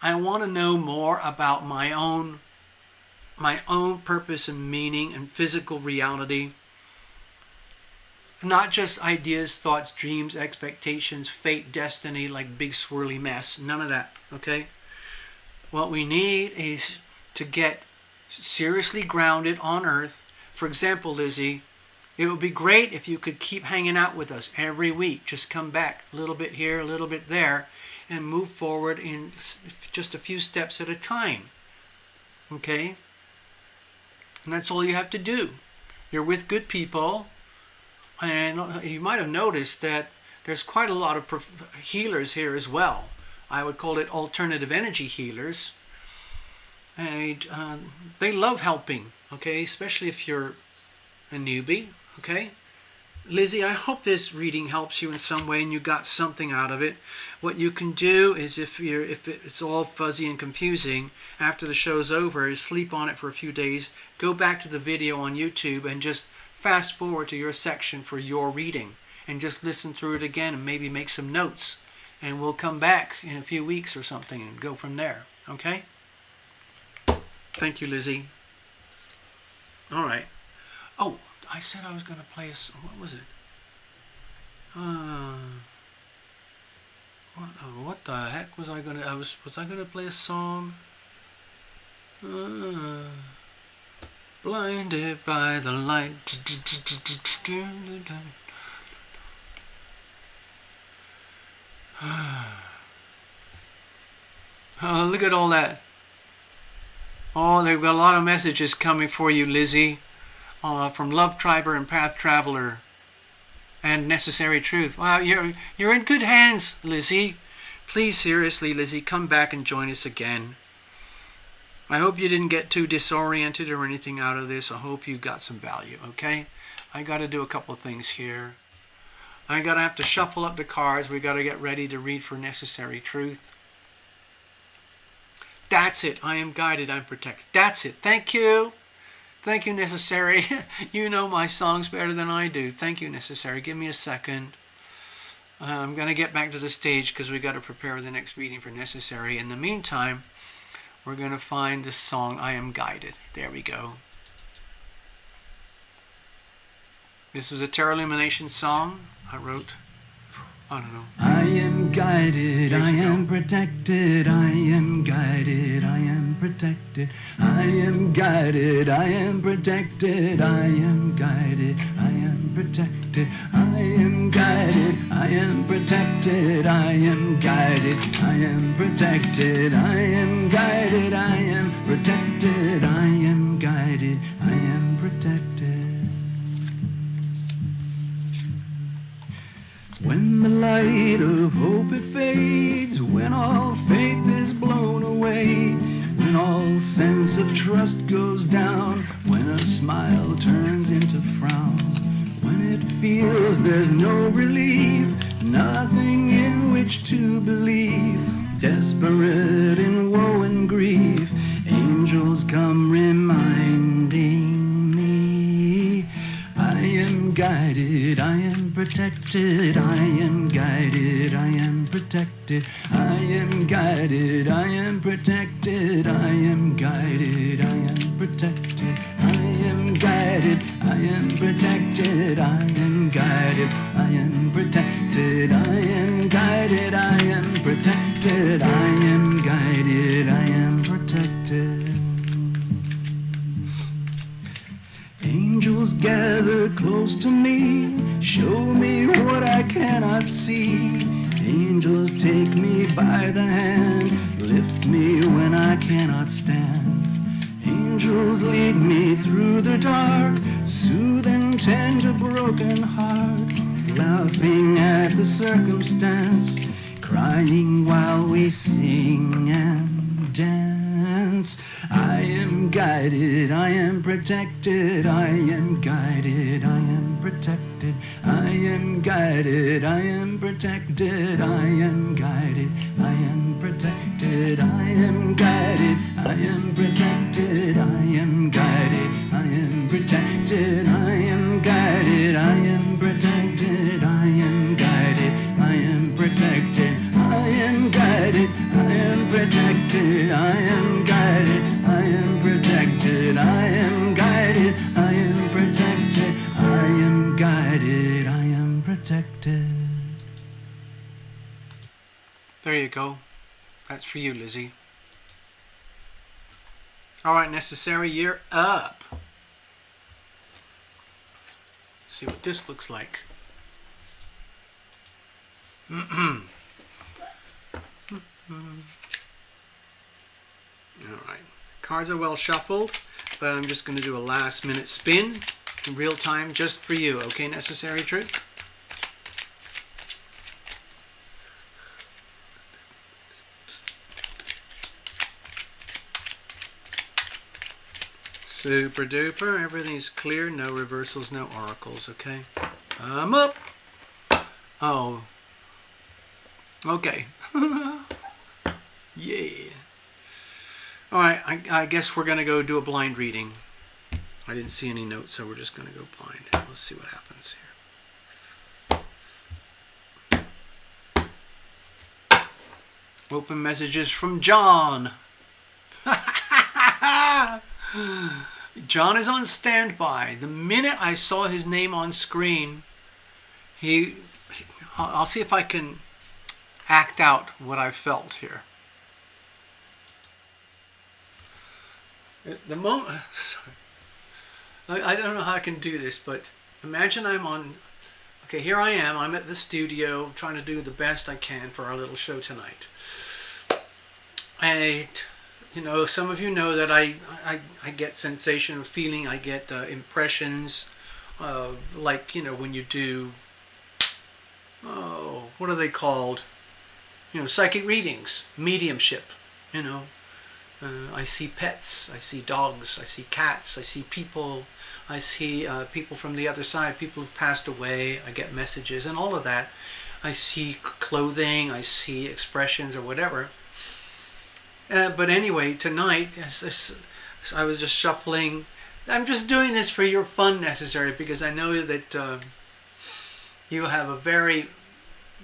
I want to know more about my own purpose and meaning and physical reality. Not just ideas, thoughts, dreams, expectations, fate, destiny, like big swirly mess. None of that, okay? What we need is to get seriously grounded on Earth. For example, Lizzie, it would be great if you could keep hanging out with us every week. Just come back a little bit here, a little bit there, and move forward in just a few steps at a time. Okay? And that's all you have to do. You're with good people, and you might have noticed that there's quite a lot of healers here as well. I would call it alternative energy healers. And they love helping, okay? Especially if you're a newbie, okay? Lizzie, I hope this reading helps you in some way and you got something out of it. What you can do is, if it's all fuzzy and confusing, after the show's over, sleep on it for a few days, go back to the video on YouTube and just fast forward to your section for your reading and just listen through it again and maybe make some notes. And we'll come back in a few weeks or something and go from there, okay? Thank you, Lizzie. All right. Oh, I said I was going to play what was it? What the heck was I going to... Was I going to play a song? Blinded by the light. Oh, look at all that. Oh, they've got a lot of messages coming for you, Lizzie, from Love Triber and Path Traveler and Necessary Truth. Wow, you're in good hands, Lizzie. Please, seriously, Lizzie, come back and join us again. I hope you didn't get too disoriented or anything out of this. I hope you got some value, okay? I got to do a couple of things here. I got to have to shuffle up the cards. We got to get ready to read for Necessary Truth. That's it. I am guided. I'm protected. That's it. Thank you. Thank you, Necessary. You know my songs better than I do. Thank you, Necessary. Give me a second. I'm going to get back to the stage because we got to prepare the next reading for Necessary. In the meantime, we're going to find this song, I Am Guided. There we go. This is a Tarot Illumination song I wrote. I don't know. I am guided, I am protected, I am guided, I am protected, I am guided, I am protected, I am guided, I am protected, I am guided, I am protected, I am guided, I am protected, I am guided, I am protected, I am guided, I am protected. When the light of hope it fades, when all faith is blown away, when all sense of trust goes down, when a smile turns into frown, when it feels there's no relief, nothing in which to believe, desperate in woe and grief, angels come reminding me, I am guided, I am protected, I am guided, I am protected, I am guided, I am protected, I am guided, I am protected, I am guided, I am protected, I am guided, I am protected, I am guided, I am protected, I am guided, I am protected. Angels gather close to me, show me what I cannot see. Angels take me by the hand, lift me when I cannot stand. Angels lead me through the dark, soothe and tend a broken heart, laughing at the circumstance, crying while we sing and dance. I am guided, I am protected, I am guided, I am protected, I am guided, I am protected, I am guided, I am protected, I am guided, I am protected, I am guided, I am protected, I am guided. I am guided, I am protected, I am guided, I am protected, I am guided, I am protected. There you go. That's for you, Lizzie. All right, Necessary, you're up. Let's see what this looks like. All right. Cards are well shuffled, but I'm just going to do a last minute spin in real time just for you. Okay, Necessary Truth? Super duper. Everything's clear. No reversals, no oracles. Okay. I'm up. Oh. Okay. Yeah. All right. I guess we're going to go do a blind reading. I didn't see any notes, so we're just going to go blind. Let's see what happens here. Open messages from John. John is on standby. The minute I saw his name on screen, I'll see if I can act out what I felt here. The moment, sorry, I don't know how I can do this, but imagine I'm on, okay, here I am, I'm at the studio trying to do the best I can for our little show tonight. You know, some of you know that I get sensation, feeling, I get impressions, like, you know, when you do, oh, what are they called? You know, psychic readings, mediumship, you know. I see pets, I see dogs, I see cats, I see people, I see people from the other side, people who've passed away, I get messages and all of that. I see clothing, I see expressions or whatever. But anyway, tonight, as I was just shuffling, I'm just doing this for your fun, Necessary, because I know that you have a very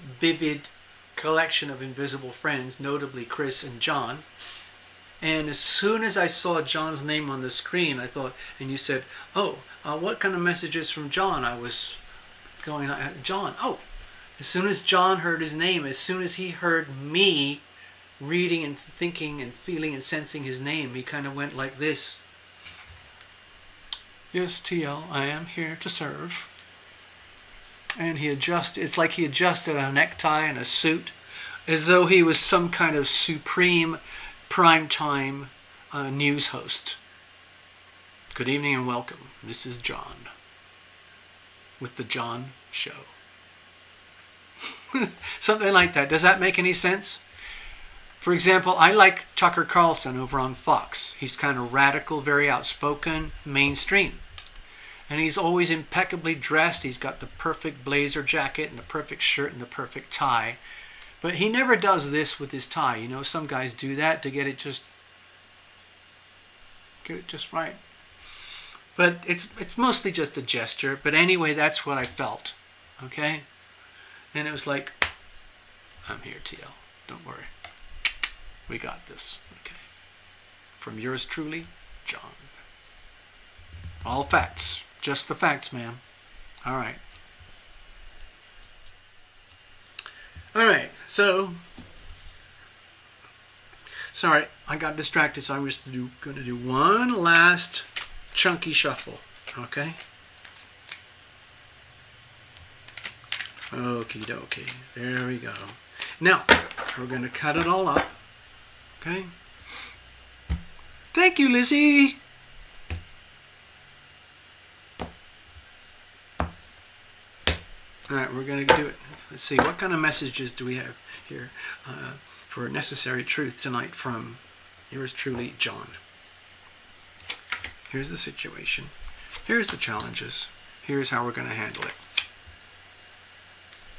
vivid collection of invisible friends, notably Chris and John. And as soon as I saw John's name on the screen, I thought, and you said, oh, what kind of messages from John? I was going, John, oh. As soon as John heard his name, as soon as he heard me reading and thinking and feeling and sensing his name, he kind of went like this. Yes, TL, I am here to serve. And it's like he adjusted a necktie and a suit, as though he was some kind of supreme primetime news host. Good evening and welcome. This is John with the John Show. Something like that. Does that make any sense? For example, I like Tucker Carlson over on Fox. He's kind of radical, very outspoken, mainstream. And he's always impeccably dressed. He's got the perfect blazer jacket and the perfect shirt and the perfect tie. But he never does this with his tie. You know, some guys do that to get it just right. But it's mostly just a gesture. But anyway, that's what I felt. Okay? And it was like, I'm here, TL. Don't worry. We got this. Okay. From yours truly, John. All facts. Just the facts, ma'am. All right. All right. So, sorry, I got distracted, so I'm just going to do one last chunky shuffle. Okay? Okie dokie. There we go. Now, we're going to cut it all up. Okay? Thank you, Lizzie. All right, we're going to do it. Let's see, what kind of messages do we have here for Necessary Truth tonight from yours truly, John. Here's the situation. Here's the challenges. Here's how we're going to handle it.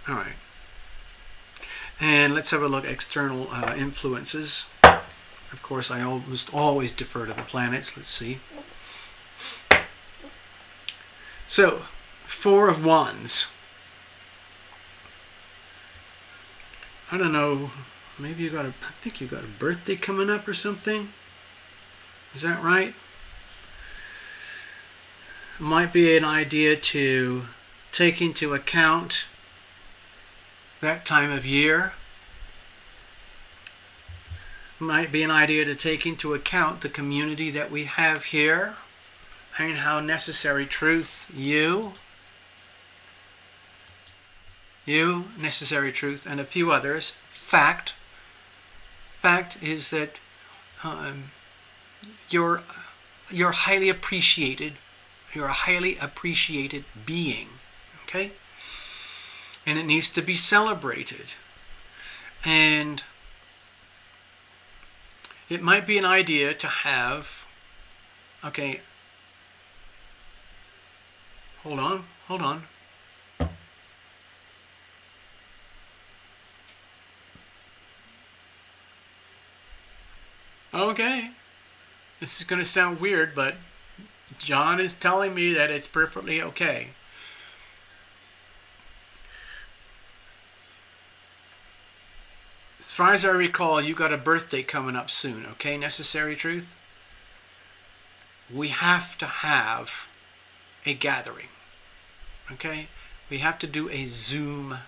All right. And let's have a look at external influences. Of course, I almost always defer to the planets. Let's see. So, 4 of Wands. I don't know Maybe I think you got a birthday coming up or something. Is that right? It might be an idea to take into account that time of year. It might be an idea to take into account the community that we have here and how necessary truth, you, necessary truth, and a few others. Fact is that you're highly appreciated. You're a highly appreciated being, okay? And it needs to be celebrated. And it might be an idea to have, okay, hold on. Okay, this is going to sound weird, but John is telling me that it's perfectly okay. As far as I recall, you got a birthday coming up soon, okay? Necessary truth? We have to have a gathering, okay? We have to do a Zoom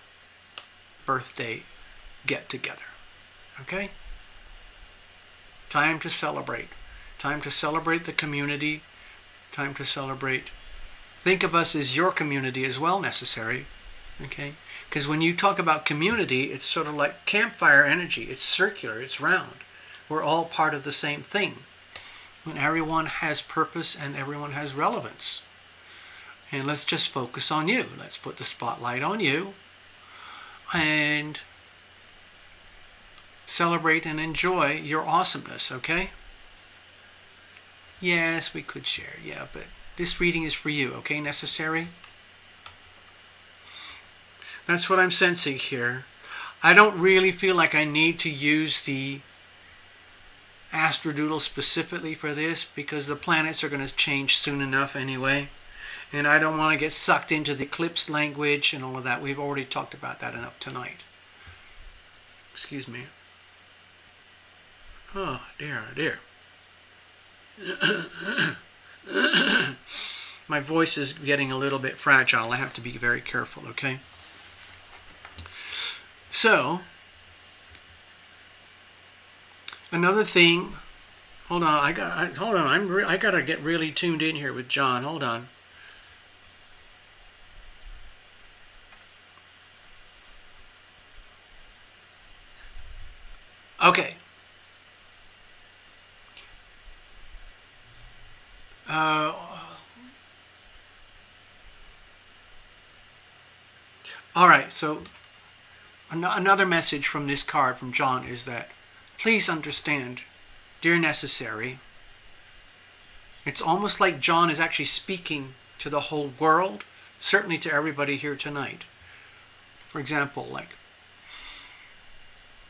birthday get-together, okay? Time to celebrate. Time to celebrate the community. Time to celebrate. Think of us as your community as well, necessary. Okay? Because when you talk about community, it's sort of like campfire energy. It's circular. It's round. We're all part of the same thing. And everyone has purpose and everyone has relevance. And let's just focus on you. Let's put the spotlight on you. And celebrate and enjoy your awesomeness, okay? Yes, we could share, yeah, but this reading is for you, okay, necessary? That's what I'm sensing here. I don't really feel like I need to use the astrodoodle specifically for this because the planets are going to change soon enough anyway. And I don't want to get sucked into the eclipse language and all of that. We've already talked about that enough tonight. Excuse me. Oh, dear. My voice is getting a little bit fragile. I have to be very careful, okay? So, another thing. Hold on. I gotta get really tuned in here with John. Hold on. Okay. All right, so another message from this card from John is that please understand, dear necessary, it's almost like John is actually speaking to the whole world, certainly to everybody here tonight. For example, like,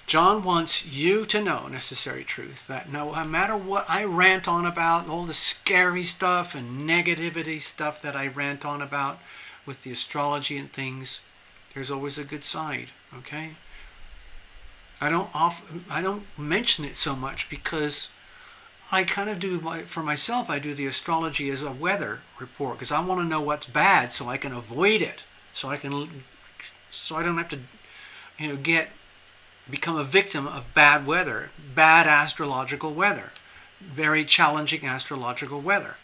John wants you to know, necessary truth, that no matter what I rant on about, all the scary stuff and negativity stuff that I rant on about with the astrology and things, there's always a good side, okay? I don't mention it so much because I kind of do, for myself, I do the astrology as a weather report because I want to know what's bad so I can avoid it, so I don't have to, become a victim of bad weather, bad astrological weather, very challenging astrological weather.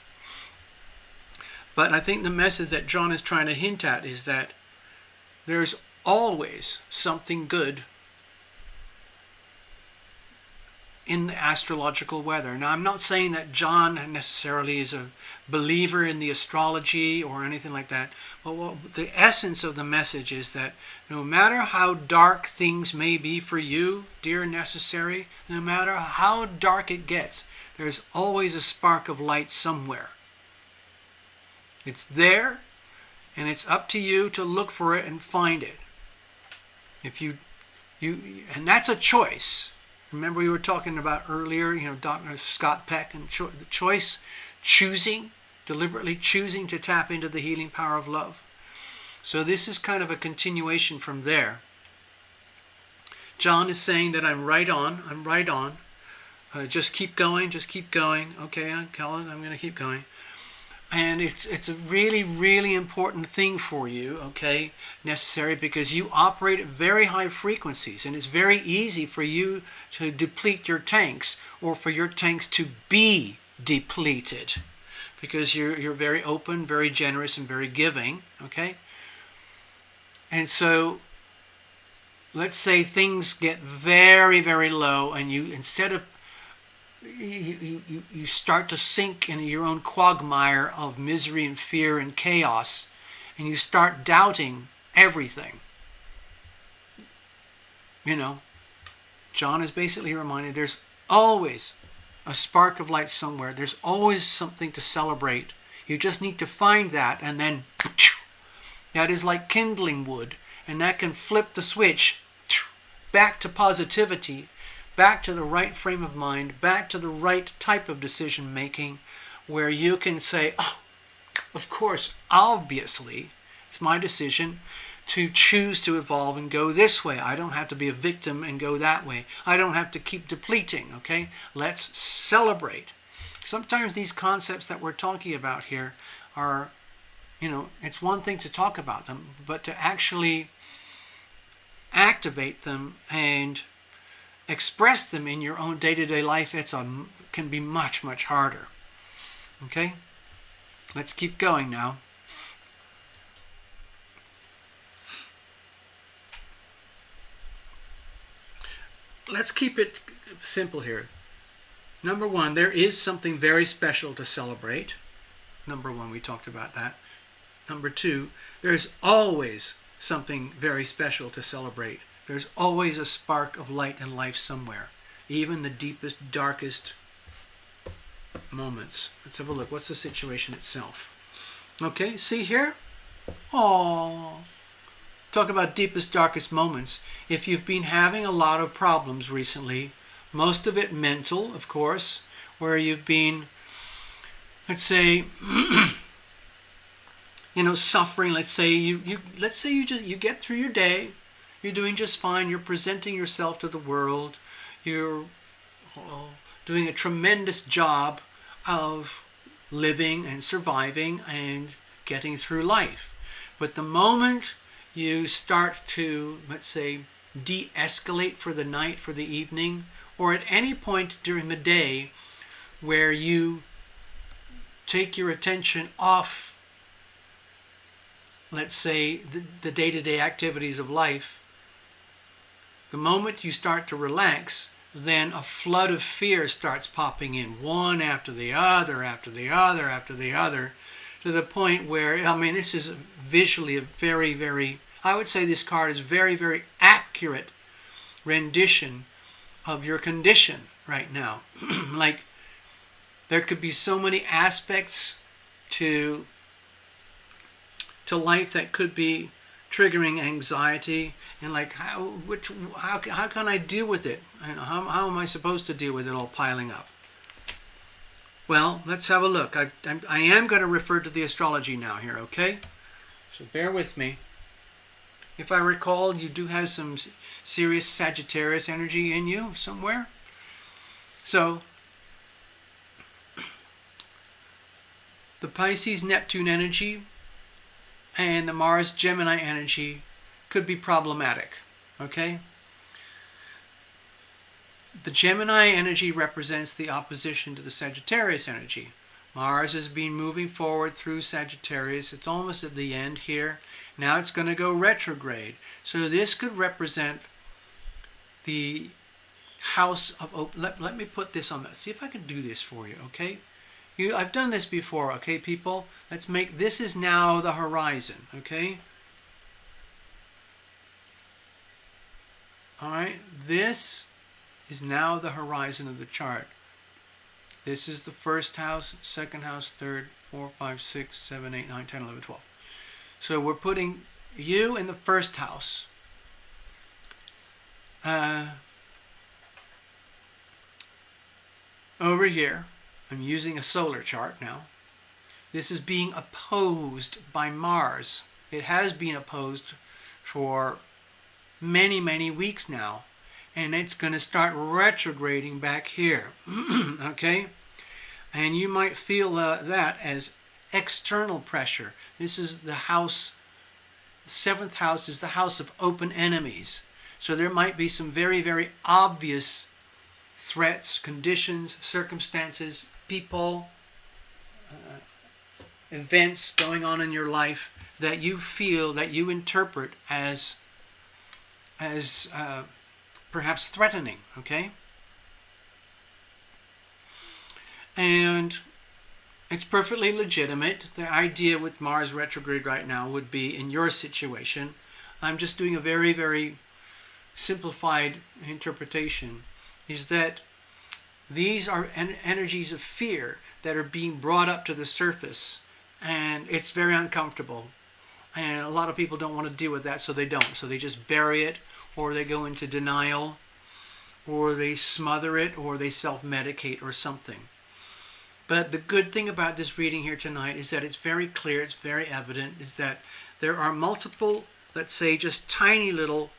But I think the message that John is trying to hint at is that there's always something good in the astrological weather. Now, I'm not saying that John necessarily is a believer in the astrology or anything like that, but the essence of the message is that no matter how dark things may be for you, dear necessary, no matter how dark it gets, there's always a spark of light somewhere. It's there, and it's up to you to look for it and find it. And that's a choice. Remember we were talking about earlier, Dr. Scott Peck and the choice, deliberately choosing to tap into the healing power of love. So this is kind of a continuation from there. John is saying that I'm right on. I'm right on. Just keep going. Just keep going. Okay, Helen, I'm going to keep going. And it's a really, really important thing for you, okay, necessary, because you operate at very high frequencies, and it's very easy for you to deplete your tanks, or for your tanks to be depleted, because you're very open, very generous, and very giving, okay? And so, let's say things get very, very low, and you, instead of you start to sink in your own quagmire of misery and fear and chaos, and you start doubting everything. You know, John is basically reminded there's always a spark of light somewhere. There's always something to celebrate. You just need to find that, and then that is like kindling wood, and that can flip the switch back to positivity, back to the right frame of mind, back to the right type of decision making, where you can say, oh, of course, obviously, it's my decision to choose to evolve and go this way. I don't have to be a victim and go that way. I don't have to keep depleting, okay? Let's celebrate. Sometimes these concepts that we're talking about here are, you know, it's one thing to talk about them, but to actually activate them and express them in your own day-to-day life, can be much, much harder. Okay? Let's keep going now. Let's keep it simple here. Number one, there is something very special to celebrate. Number one, we talked about that. Number two, there's always something very special to celebrate. There's always a spark of light and life somewhere, even the deepest, darkest moments. Let's have a look. What's the situation itself? Okay, see here? Oh, talk about deepest, darkest moments. If you've been having a lot of problems recently, most of it mental, of course, where you've been, let's say, suffering. Let's say you get through your day. You're doing just fine. You're presenting yourself to the world. You're doing a tremendous job of living and surviving and getting through life. But the moment you start to, let's say, de-escalate for the night, for the evening, or at any point during the day where you take your attention off, let's say, the day-to-day activities of life, the moment you start to relax, then a flood of fear starts popping in, one after the other, after the other, after the other, to the point where, this is visually a very, very, I would say this card is very, very accurate rendition of your condition right now. Like, there could be so many aspects to life that could be triggering anxiety, and like how can I deal with it? How am I supposed to deal with it all piling up? Well, let's have a look. I am going to refer to the astrology now here, okay? So bear with me. If I recall, you do have some serious Sagittarius energy in you somewhere. So the Pisces Neptune energy and the Mars Gemini energy could be problematic, okay? The Gemini energy represents the opposition to the Sagittarius energy. Mars has been moving forward through Sagittarius. It's almost at the end here. Now it's going to go retrograde. So this could represent the house of... Let me put this on that. See if I can do this for you, okay? I've done this before, okay, people? Let's make... This is now the horizon, okay? All right, this is now the horizon of the chart. This is the first house, second house, third, 4, 5, 6, 7, 8, 9, 10, 11, 12. So we're putting you in the first house. Over here, I'm using a solar chart now. This is being opposed by Mars. It has been opposed for many, many weeks now. and it's going to start retrograding back here. Okay? And you might feel that as external pressure. This is the house, the 7th house is the house of open enemies. So there might be some very, very obvious threats, conditions, circumstances, people, events going on in your life that you feel, that you interpret as perhaps threatening, okay? And it's perfectly legitimate. The idea with Mars retrograde right now would be, in your situation, I'm just doing a very, very simplified interpretation, is that these are energies of fear that are being brought up to the surface, and it's very uncomfortable. And a lot of people don't want to deal with that, so they don't. So they just bury it, or they go into denial, or they smother it, or they self-medicate or something. But the good thing about this reading here tonight is that it's very clear, it's very evident, is that there are multiple, let's say, just tiny little,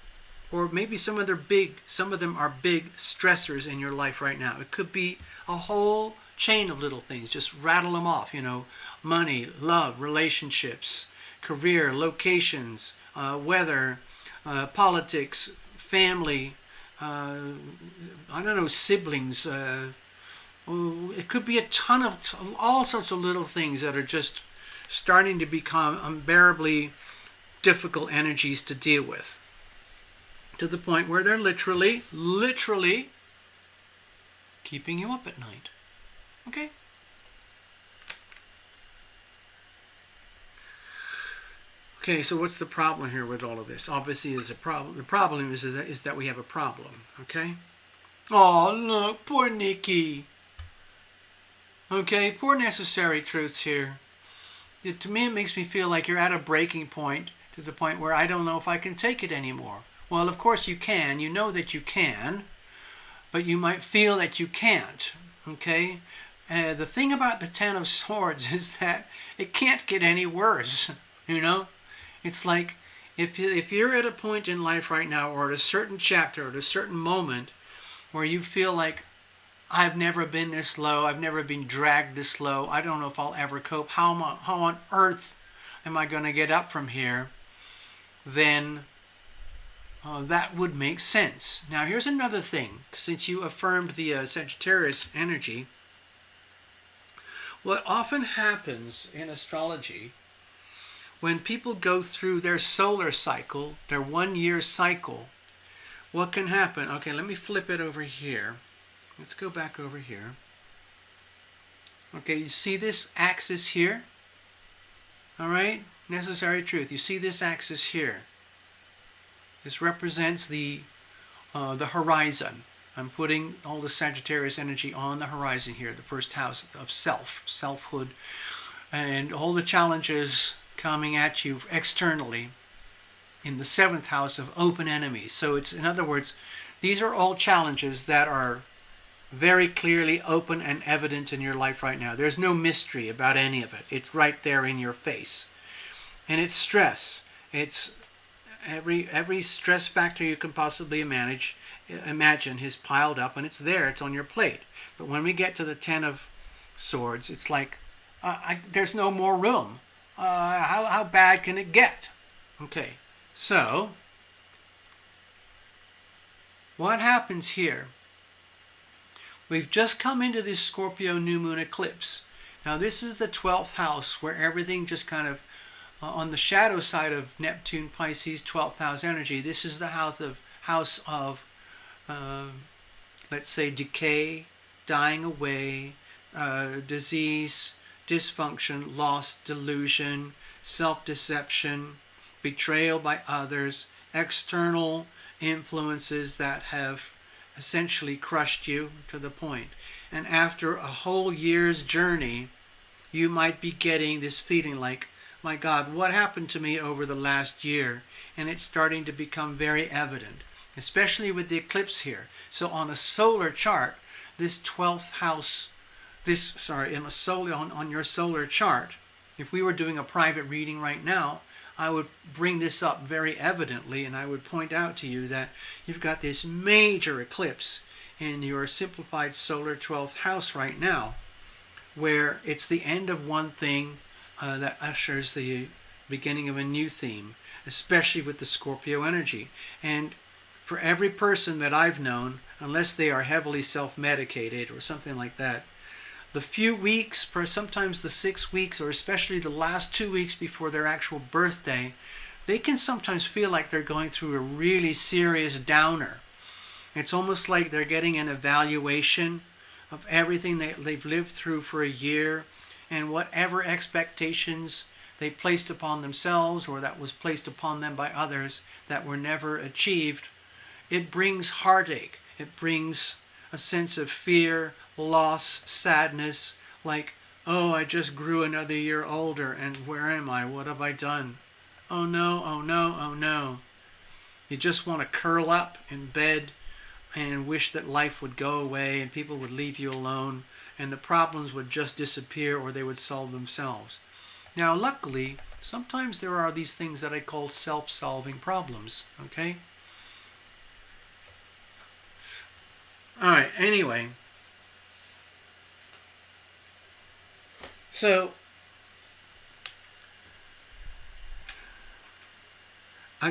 or maybe some of them are big stressors in your life right now. It could be a whole chain of little things. Just rattle them off, money, love, relationships, career, locations, weather, politics, family, siblings. It could be a ton of all sorts of little things that are just starting to become unbearably difficult energies to deal with, to the point where they're literally keeping you up at night. Okay? Okay, so what's the problem here with all of this? Obviously, there's a problem. The problem is that we have a problem. Okay? Oh, look, poor Nikki. Okay, poor necessary truths here. To me, it makes me feel like you're at a breaking point, to the point where I don't know if I can take it anymore. Well, of course you can. You know that you can, but you might feel that you can't. Okay? The thing about the Ten of Swords is that it can't get any worse. It's like if you're at a point in life right now, or at a certain chapter, or at a certain moment, where you feel like, I've never been this low, I've never been dragged this low, I don't know if I'll ever cope, how on earth am I going to get up from here, then that would make sense. Now here's another thing, since you affirmed the Sagittarius energy. What often happens in astrology, when people go through their solar cycle, their 1 year cycle, what can happen? Okay, let me flip it over here. Let's go back over here. Okay, you see this axis here? All right, necessary truth. You see this axis here? This represents the horizon. I'm putting all the Sagittarius energy on the horizon here, the first house of selfhood, and all the challenges coming at you externally in the 7th house of open enemies. So it's, in other words, these are all challenges that are very clearly open and evident in your life right now. There's no mystery about any of it. It's right there in your face. And it's stress. It's every stress factor you can possibly imagine is piled up, and it's there. It's on your plate. But when we get to the Ten of Swords, it's like there's no more room. How bad can it get? Okay, so what happens here? We've just come into this Scorpio new moon eclipse. Now this is the 12th house, where everything just kind of, on the shadow side of Neptune, Pisces, 12th house energy, this is the house of let's say, decay, dying away, disease, dysfunction, loss, delusion, self-deception, betrayal by others, external influences that have essentially crushed you to the point. And after a whole year's journey, you might be getting this feeling like, my God, what happened to me over the last year? And it's starting to become very evident, especially with the eclipse here. So on a solar chart, this 12th house, on your solar chart, if we were doing a private reading right now, I would bring this up very evidently, and I would point out to you that you've got this major eclipse in your simplified solar 12th house right now, where it's the end of one thing that ushers the beginning of a new theme, especially with the Scorpio energy. And for every person that I've known, unless they are heavily self-medicated or something like that, the few weeks, sometimes the 6 weeks, or especially the last 2 weeks before their actual birthday, they can sometimes feel like they're going through a really serious downer. It's almost like they're getting an evaluation of everything they've lived through for a year, and whatever expectations they placed upon themselves or that was placed upon them by others that were never achieved. It brings heartache. It brings a sense of fear, loss, sadness, like, oh, I just grew another year older, and where am I? What have I done? Oh no, oh no, oh no. You just want to curl up in bed and wish that life would go away and people would leave you alone and the problems would just disappear or they would solve themselves. Now, luckily, sometimes there are these things that I call self-solving problems, okay? Alright, anyway. So,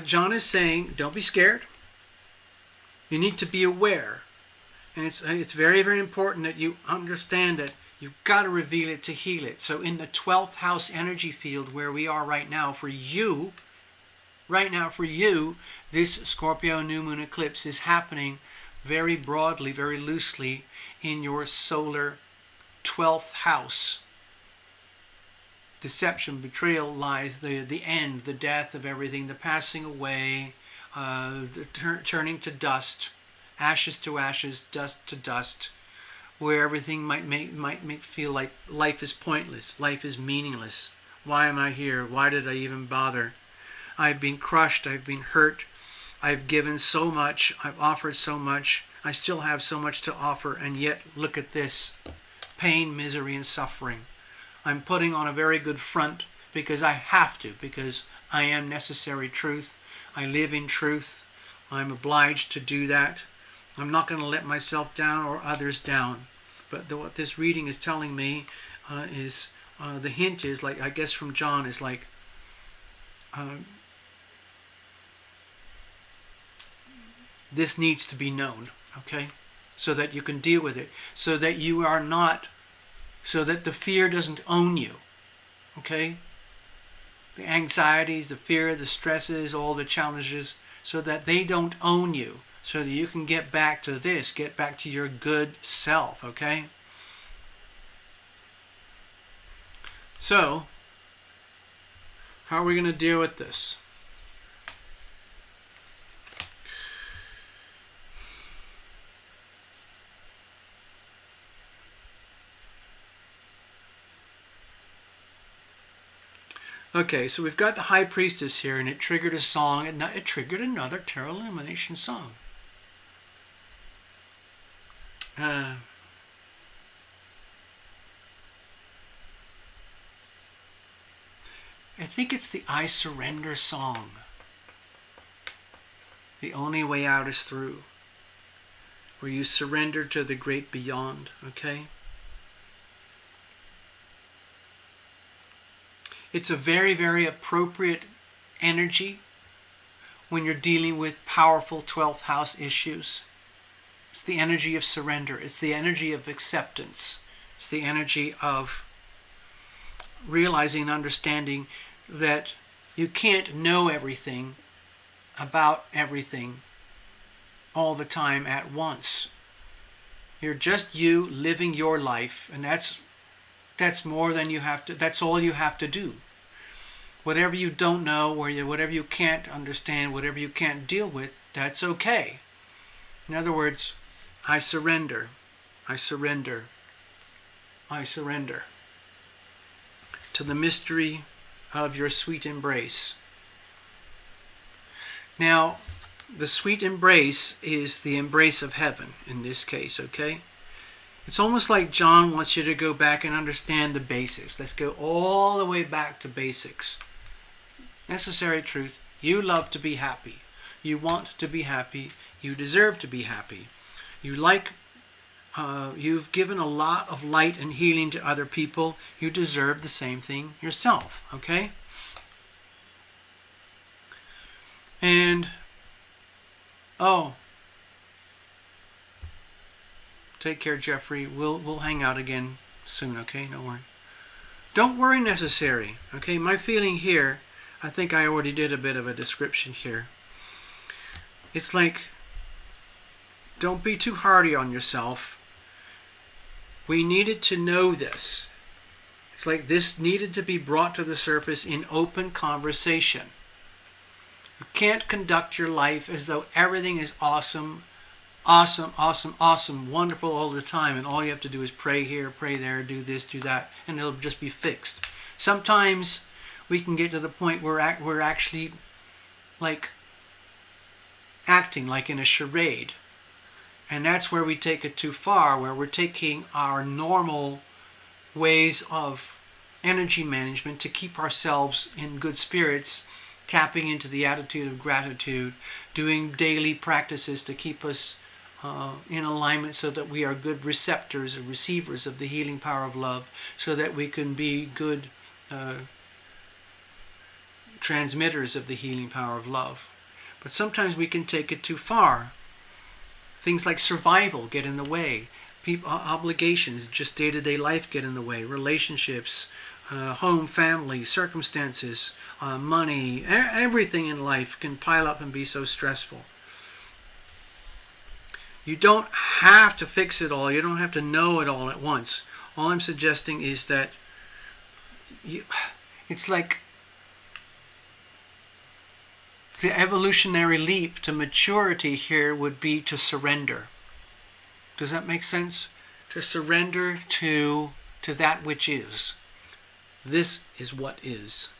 John is saying, don't be scared. You need to be aware. And it's very, very important that you understand that you've got to reveal it to heal it. So in the 12th house energy field where we are right now, for you, this Scorpio new moon eclipse is happening very broadly, very loosely in your solar 12th house. Deception, betrayal, lies, the end, the death of everything, the passing away, the turning to dust, ashes to ashes, dust to dust, where everything might make feel like life is pointless, life is meaningless. Why am I here? Why did I even bother? I've been crushed, I've been hurt, I've given so much, I've offered so much, I still have so much to offer, and yet look at this. Pain, misery, and suffering. I'm putting on a very good front because I have to, because I am necessary truth. I live in truth. I'm obliged to do that. I'm not going to let myself down or others down. But what this reading is telling me is, the hint is, like, I guess from John, is like, this needs to be known, okay? So that you can deal with it. So that you are not, so that the fear doesn't own you, okay? The anxieties, the fear, the stresses, all the challenges, so that they don't own you, so that you can get back to this, get back to your good self, okay? So, how are we going to deal with this? Okay, so we've got the High Priestess here, and it triggered a song, and it triggered another Tarot Illumination song. I think it's the I Surrender song. The only way out is through. Where you surrender to the great beyond, okay? It's a very, very appropriate energy when you're dealing with powerful 12th house issues. It's the energy of surrender. It's the energy of acceptance. It's the energy of realizing and understanding that you can't know everything about everything all the time at once. You're just you living your life, and that's more than you have to, that's all you have to do. Whatever you don't know, whatever you can't understand, whatever you can't deal with, that's okay. In other words, I surrender. I surrender. I surrender to the mystery of your sweet embrace. Now, the sweet embrace is the embrace of heaven in this case, okay? It's almost like John wants you to go back and understand the basics. Let's go all the way back to basics. necessary truth, you love to be happy. You want to be happy. You deserve to be happy. You've given a lot of light and healing to other people. You deserve the same thing yourself, okay? And, take care, Jeffrey. We'll hang out again soon, okay? No worry. Don't worry, necessary, okay? My feeling here, I think I already did a bit of a description here. It's like, don't be too hardy on yourself. We needed to know this. It's like this needed to be brought to the surface in open conversation. You can't conduct your life as though everything is awesome, wonderful all the time, and all you have to do is pray here, pray there, do this, do that, and it'll just be fixed. Sometimes we can get to the point where we're actually like acting like in a charade. And that's where we take it too far, where we're taking our normal ways of energy management to keep ourselves in good spirits, tapping into the attitude of gratitude, doing daily practices to keep us in alignment so that we are good receptors or receivers of the healing power of love, so that we can be good transmitters of the healing power of love. But sometimes we can take it too far. Things like survival get in the way. Obligations, just day-to-day life get in the way. Relationships, home, family, circumstances, money, everything in life can pile up and be so stressful. You don't have to fix it all. You don't have to know it all at once. All I'm suggesting is that it's like the evolutionary leap to maturity here would be to surrender. Does that make sense? To surrender to that which is. This is what is.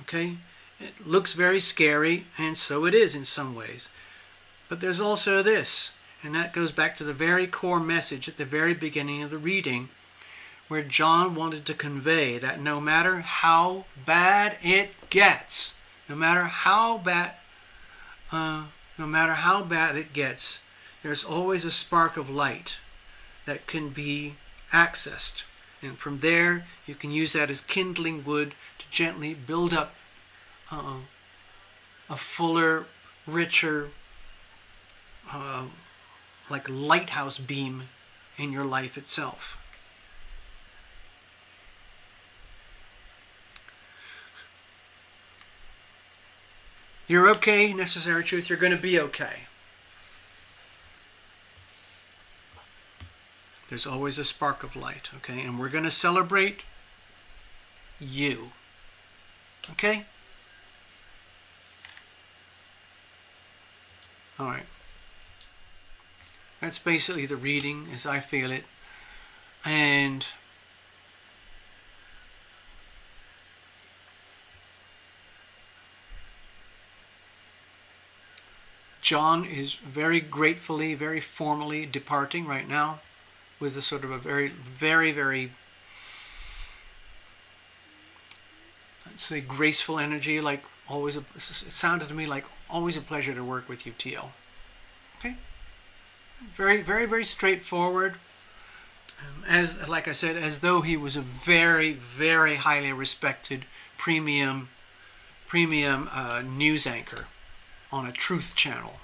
Okay? It looks very scary, and so it is in some ways. But there's also this, and that goes back to the very core message at the very beginning of the reading, where John wanted to convey that no matter how bad it gets, no matter how bad it gets, there's always a spark of light that can be accessed. And from there, you can use that as kindling wood to gently build up a fuller, richer, like lighthouse beam in your life itself. You're okay, necessary truth. You're going to be okay. There's always a spark of light, okay? And we're going to celebrate you, okay? All right. That's basically the reading as I feel it. And John is very gratefully, very formally departing right now with a sort of a very, very, very, I'd say, graceful energy, like always. It sounded to me like always a pleasure to work with you, TL. Okay? Very, very, very straightforward. As, like I said, as though he was a very, very highly respected premium news anchor on a truth channel.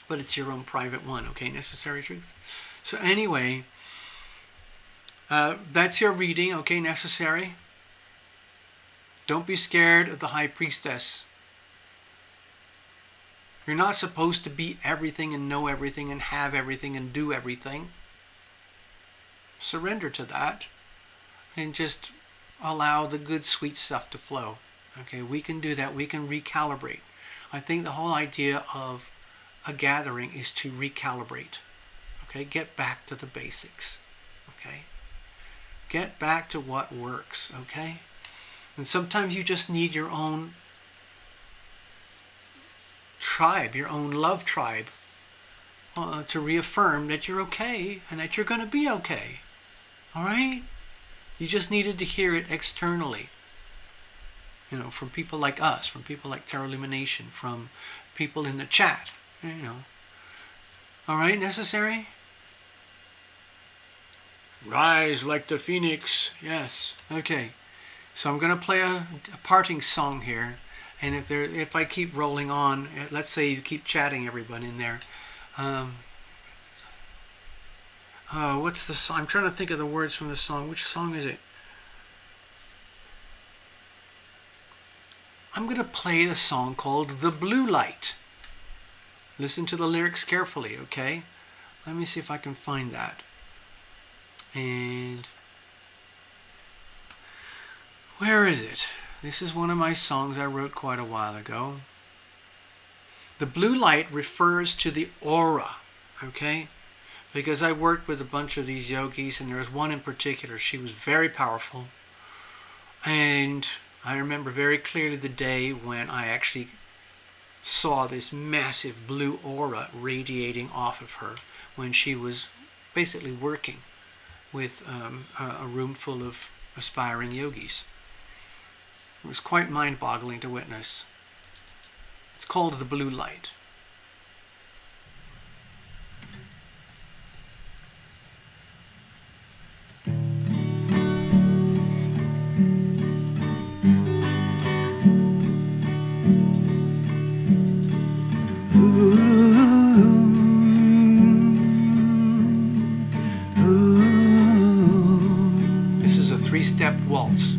But it's your own private one, okay? Necessary truth. So anyway, that's your reading, okay? Necessary. Don't be scared of the High Priestess. You're not supposed to be everything and know everything and have everything and do everything. Surrender to that and just allow the good, sweet stuff to flow. Okay, we can do that. We can recalibrate. I think the whole idea of a gathering is to recalibrate. Okay, get back to the basics. Okay, get back to what works. Okay, and sometimes you just need your own tribe, your own love tribe, to reaffirm that you're okay and that you're going to be okay. All right? You just needed to hear it externally. from people like us, from people like Terra Lumination, from people in the chat, All right, necessary? Rise like the phoenix. Yes. Okay. So I'm going to play a parting song here. And if I keep rolling on, let's say you keep chatting, everyone in there. What's the song? I'm trying to think of the words from the song. Which song is it? I'm going to play a song called The Blue Light. Listen to the lyrics carefully, okay? Let me see if I can find that. And where is it? This is one of my songs I wrote quite a while ago. The blue light refers to the aura, okay? Because I worked with a bunch of these yogis, and there was one in particular. She was very powerful. And I remember very clearly the day when I actually saw this massive blue aura radiating off of her when she was basically working with a room full of aspiring yogis. It was quite mind-boggling to witness. It's called The Blue Light. This is a three-step waltz.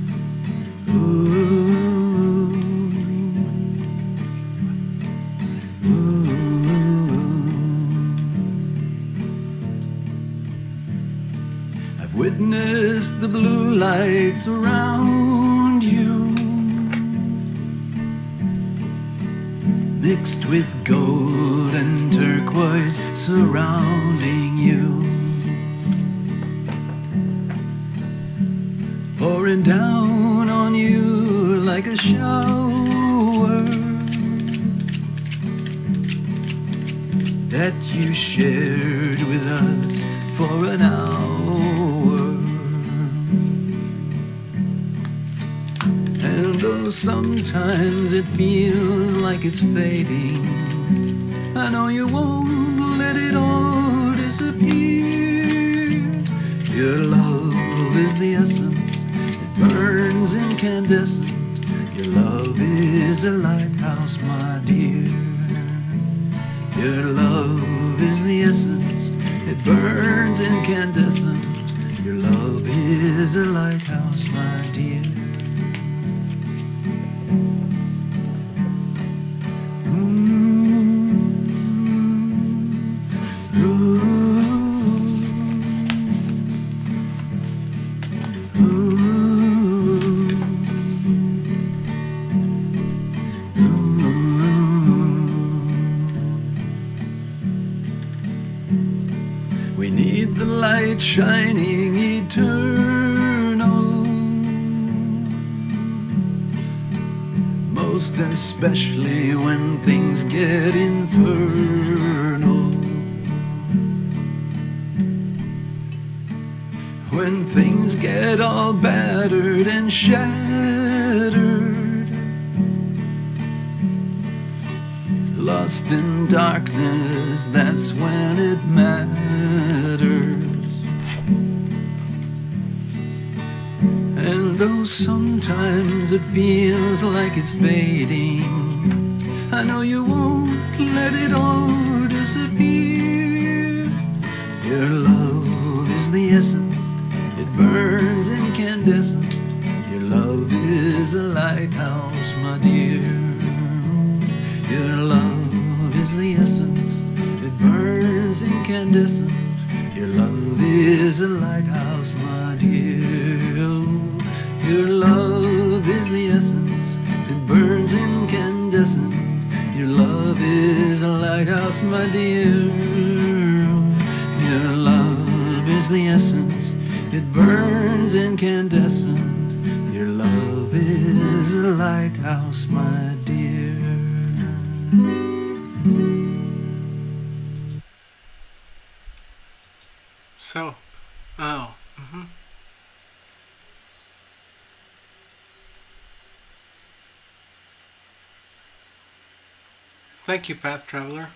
I've witnessed the blue lights around you, mixed with gold and turquoise surrounding you, pouring down on you like a shower that you shared with us for an hour. And though sometimes it feels like it's fading, I know you won't let it all disappear. Your love is the essence, it burns incandescent. Your love is a lighthouse, my dear. Your love is the essence, it burns incandescent. Your love is a lighthouse, my dear. We need the light shining eternal, most especially when things get infernal. When things get all battered and shattered, lost in darkness, that's when it matters. And though sometimes it feels like it's fading, I know you won't let it all disappear. Your love is the essence, it burns incandescent. Your love is a lighthouse, my dear. Your love is the essence, it burns incandescent. Your love is a lighthouse, my dear. Your love is the essence, it burns incandescent. Your love is a lighthouse, my dear. Your love is the essence, it burns incandescent. Your love is a lighthouse, my dear. So, Thank you, Path Traveler.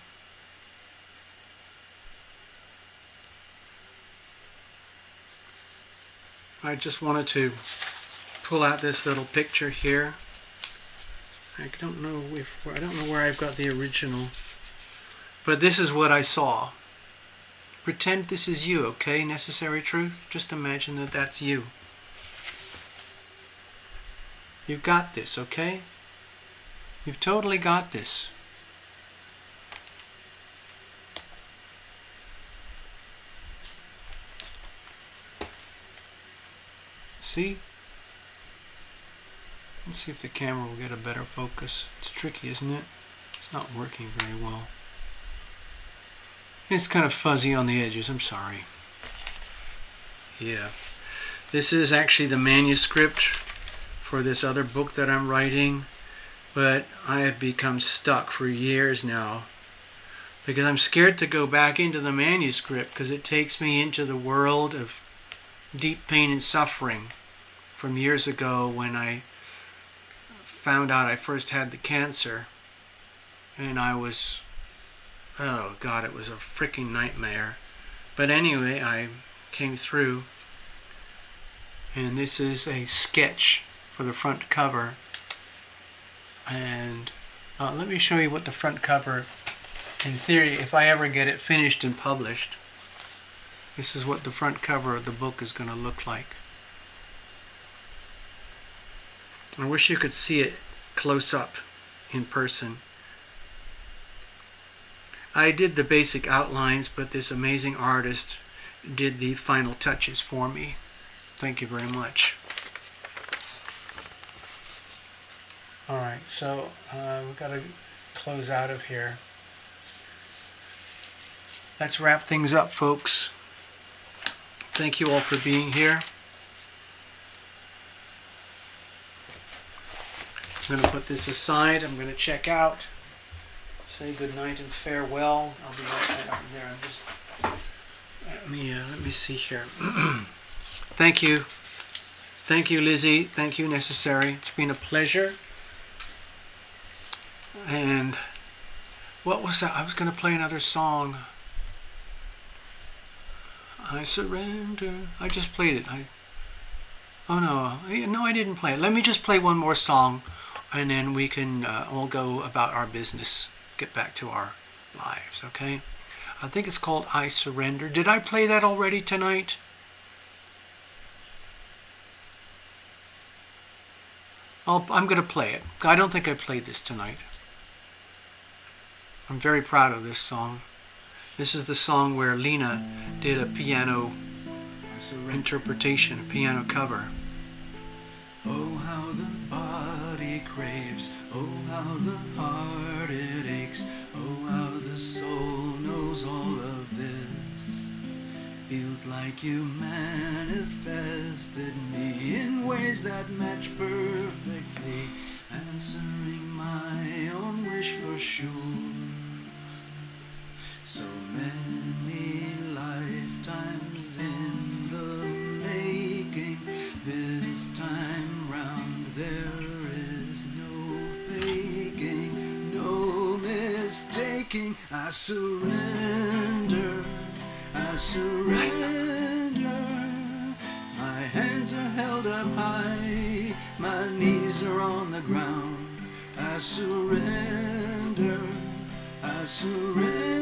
I just wanted to pull out this little picture here. I don't know where I've got the original, but this is what I saw. Pretend this is you, okay? Necessary Truth. Just imagine that that's you. You've got this, okay? You've totally got this. See? Let's see if the camera will get a better focus. It's tricky, isn't it? It's not working very well. It's kind of fuzzy on the edges. I'm sorry. Yeah. This is actually the manuscript for this other book that I'm writing, but I have become stuck for years now because I'm scared to go back into the manuscript because it takes me into the world of deep pain and suffering from years ago when I found out I first had the cancer, and I was, oh God, it was a freaking nightmare. But anyway, I came through, and this is a sketch for the front cover. And let me show you what the front cover, in theory, if I ever get it finished and published, this is what the front cover of the book is going to look like. I wish you could see it close up in person. I did the basic outlines, but this amazing artist did the final touches for me. Thank you very much. Alright, so we've got to close out of here. Let's wrap things up, folks. Thank you all for being here. I'm going to put this aside. I'm going to check out. Say good night and farewell. I'll be right out there. I'm just let me see here. Thank you. Thank you, Lizzie. Thank you, Necessary. It's been a pleasure. And what was that? I was going to play another song. I surrender. I just played it. Oh no, I didn't play it. Let me just play one more song, and then we can all go about our business. Get back to our lives, okay? I think it's called I Surrender. Did I play that already tonight? I'm going to play it. I don't think I played this tonight. I'm very proud of this song. This is the song where LINA did a piano interpretation, a piano cover. Oh, how the body craves, oh, how the heart it aches, oh, how the soul knows all of this. Feels like you manifested me in ways that match perfectly, answering my own wish for sure. So many lifetimes in the making, this time round there is no faking, no mistaking. I surrender, I surrender. My hands are held up high, my knees are on the ground. I surrender, I surrender.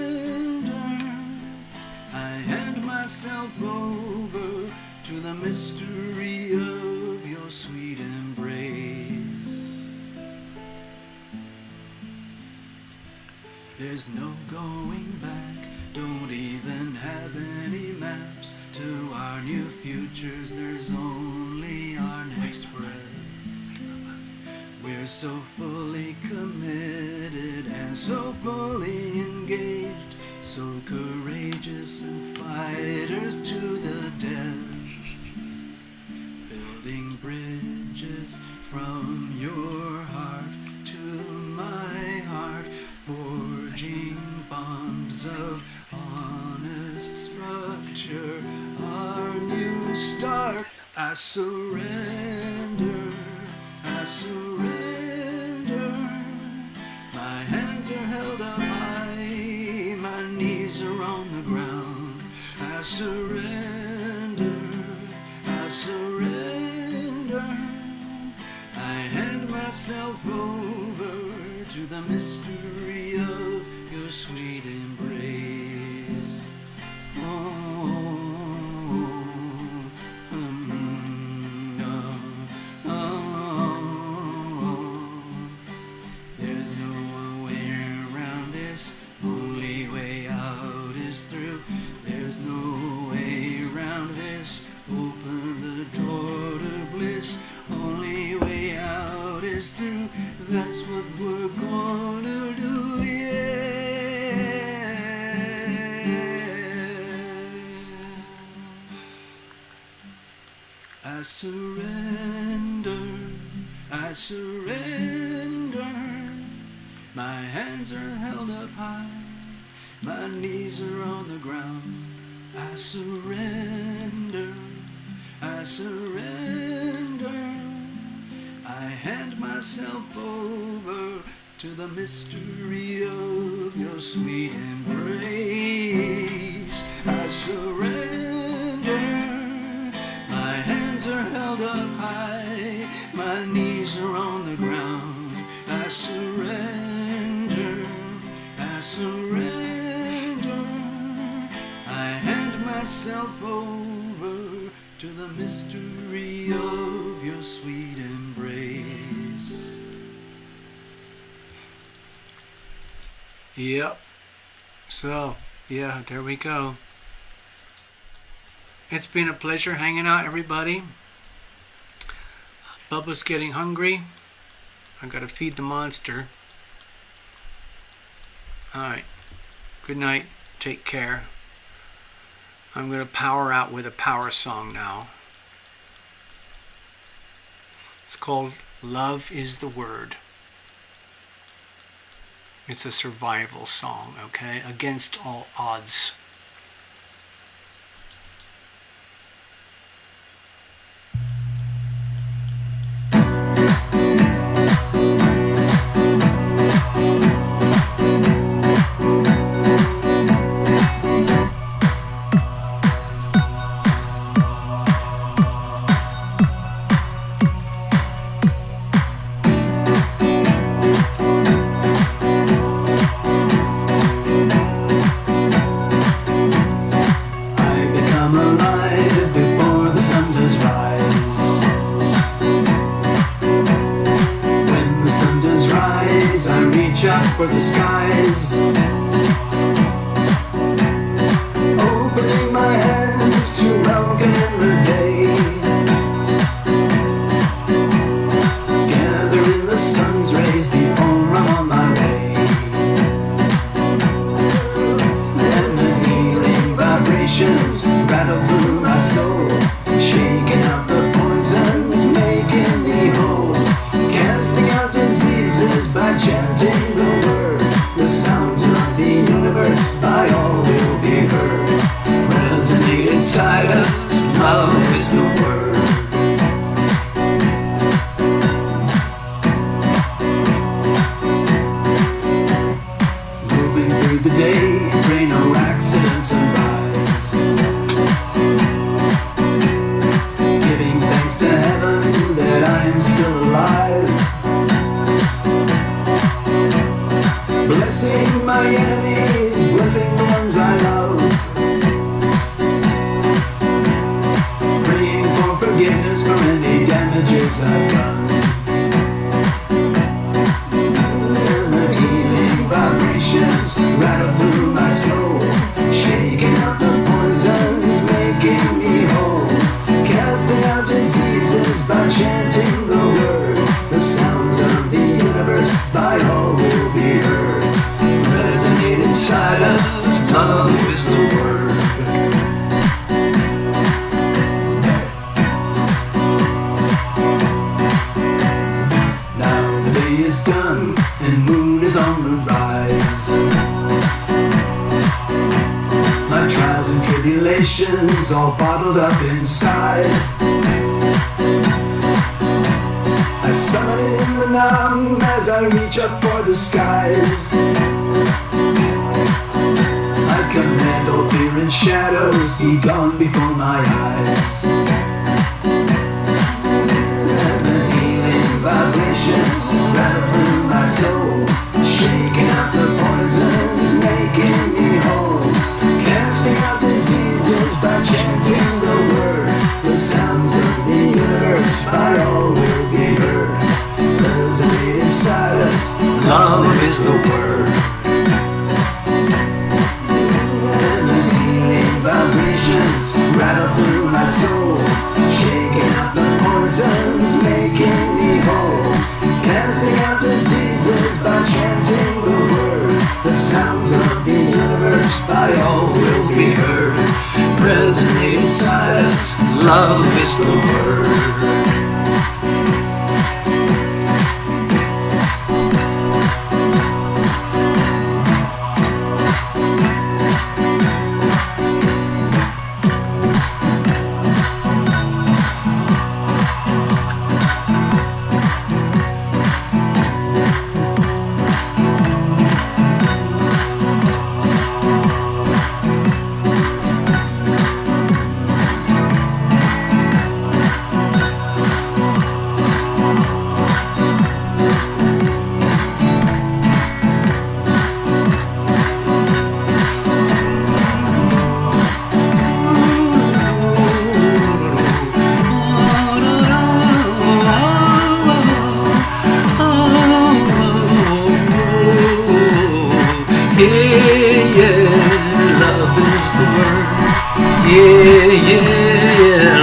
I hand myself over to the mystery of your sweet embrace. There's no going back, don't even have any maps to our new futures. There's only our next breath. We're so fully committed and so fully engaged, so courageous and fighters to the death, building bridges from your heart to my heart, forging bonds of honest structure, our new start. I surrender, I surrender. My hands are held I surrender, I surrender. I hand myself over to the mystery of your sweet embrace. There's no way around this, only way out is through. There's no way around this, open the door to bliss. Only way out is through, that's what we're gonna do, yeah. I surrender, I surrender. My hands are held up high, my knees are on the ground. I surrender, I surrender. I hand myself over to the mystery of your sweet embrace. I surrender. My hands are held up high, my knees are on the ground. I surrender, I surrender. I hand myself over to the mystery of your sweet embrace. Yep. So, yeah, there we go. It's been a pleasure hanging out, everybody. Bubba's getting hungry. I gotta feed the monster. Alright. Good night. Take care. I'm gonna power out with a power song now. It's called Love is the Word. It's a survival song, okay? Against all odds. For the skies, opening my hands to welcome in the day, gathering the sun's rays before I'm on my way, and the healing vibrations rattle through my soul, shaking out the poisons, making me whole, casting out diseases by chanting the word. The sounds of the universe by all will be heard. Resonate inside us, love is the word. Moving through the day, pray no accidents arise. Giving thanks to heaven that I am still alive. Blessing my enemies, blessing the ones I love. Praying for forgiveness for any damages I've done. And the healing vibrations rattle through my soul, shaking out the poisons, making me whole, casting out diseases by chanting the word. The sounds of the universe by all will be heard. Resonate inside us, love is the word. Now the day is done and moon is on the rise. My trials and tribulations all bottled up inside. I summon in the numb as I reach up for the skies. I command all fear and shadows be gone before my eyes. And the healing vibrations rattle through my soul, shaking out the poisons, making me whole, casting out diseases by chanting the word. The sounds of the universe by all will be heard. Resonate inside us, love is the word. And the healing vibrations rattle through my soul, shaking out the poisons, making me whole, casting out diseases by chanting the word. The sounds of the universe by all will be heard. Resonate inside us, love is the word.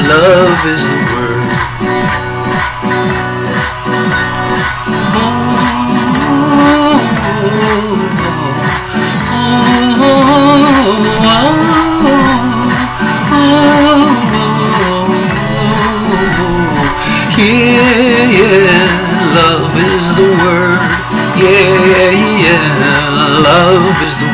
Love is the word. Love is the word. Love is the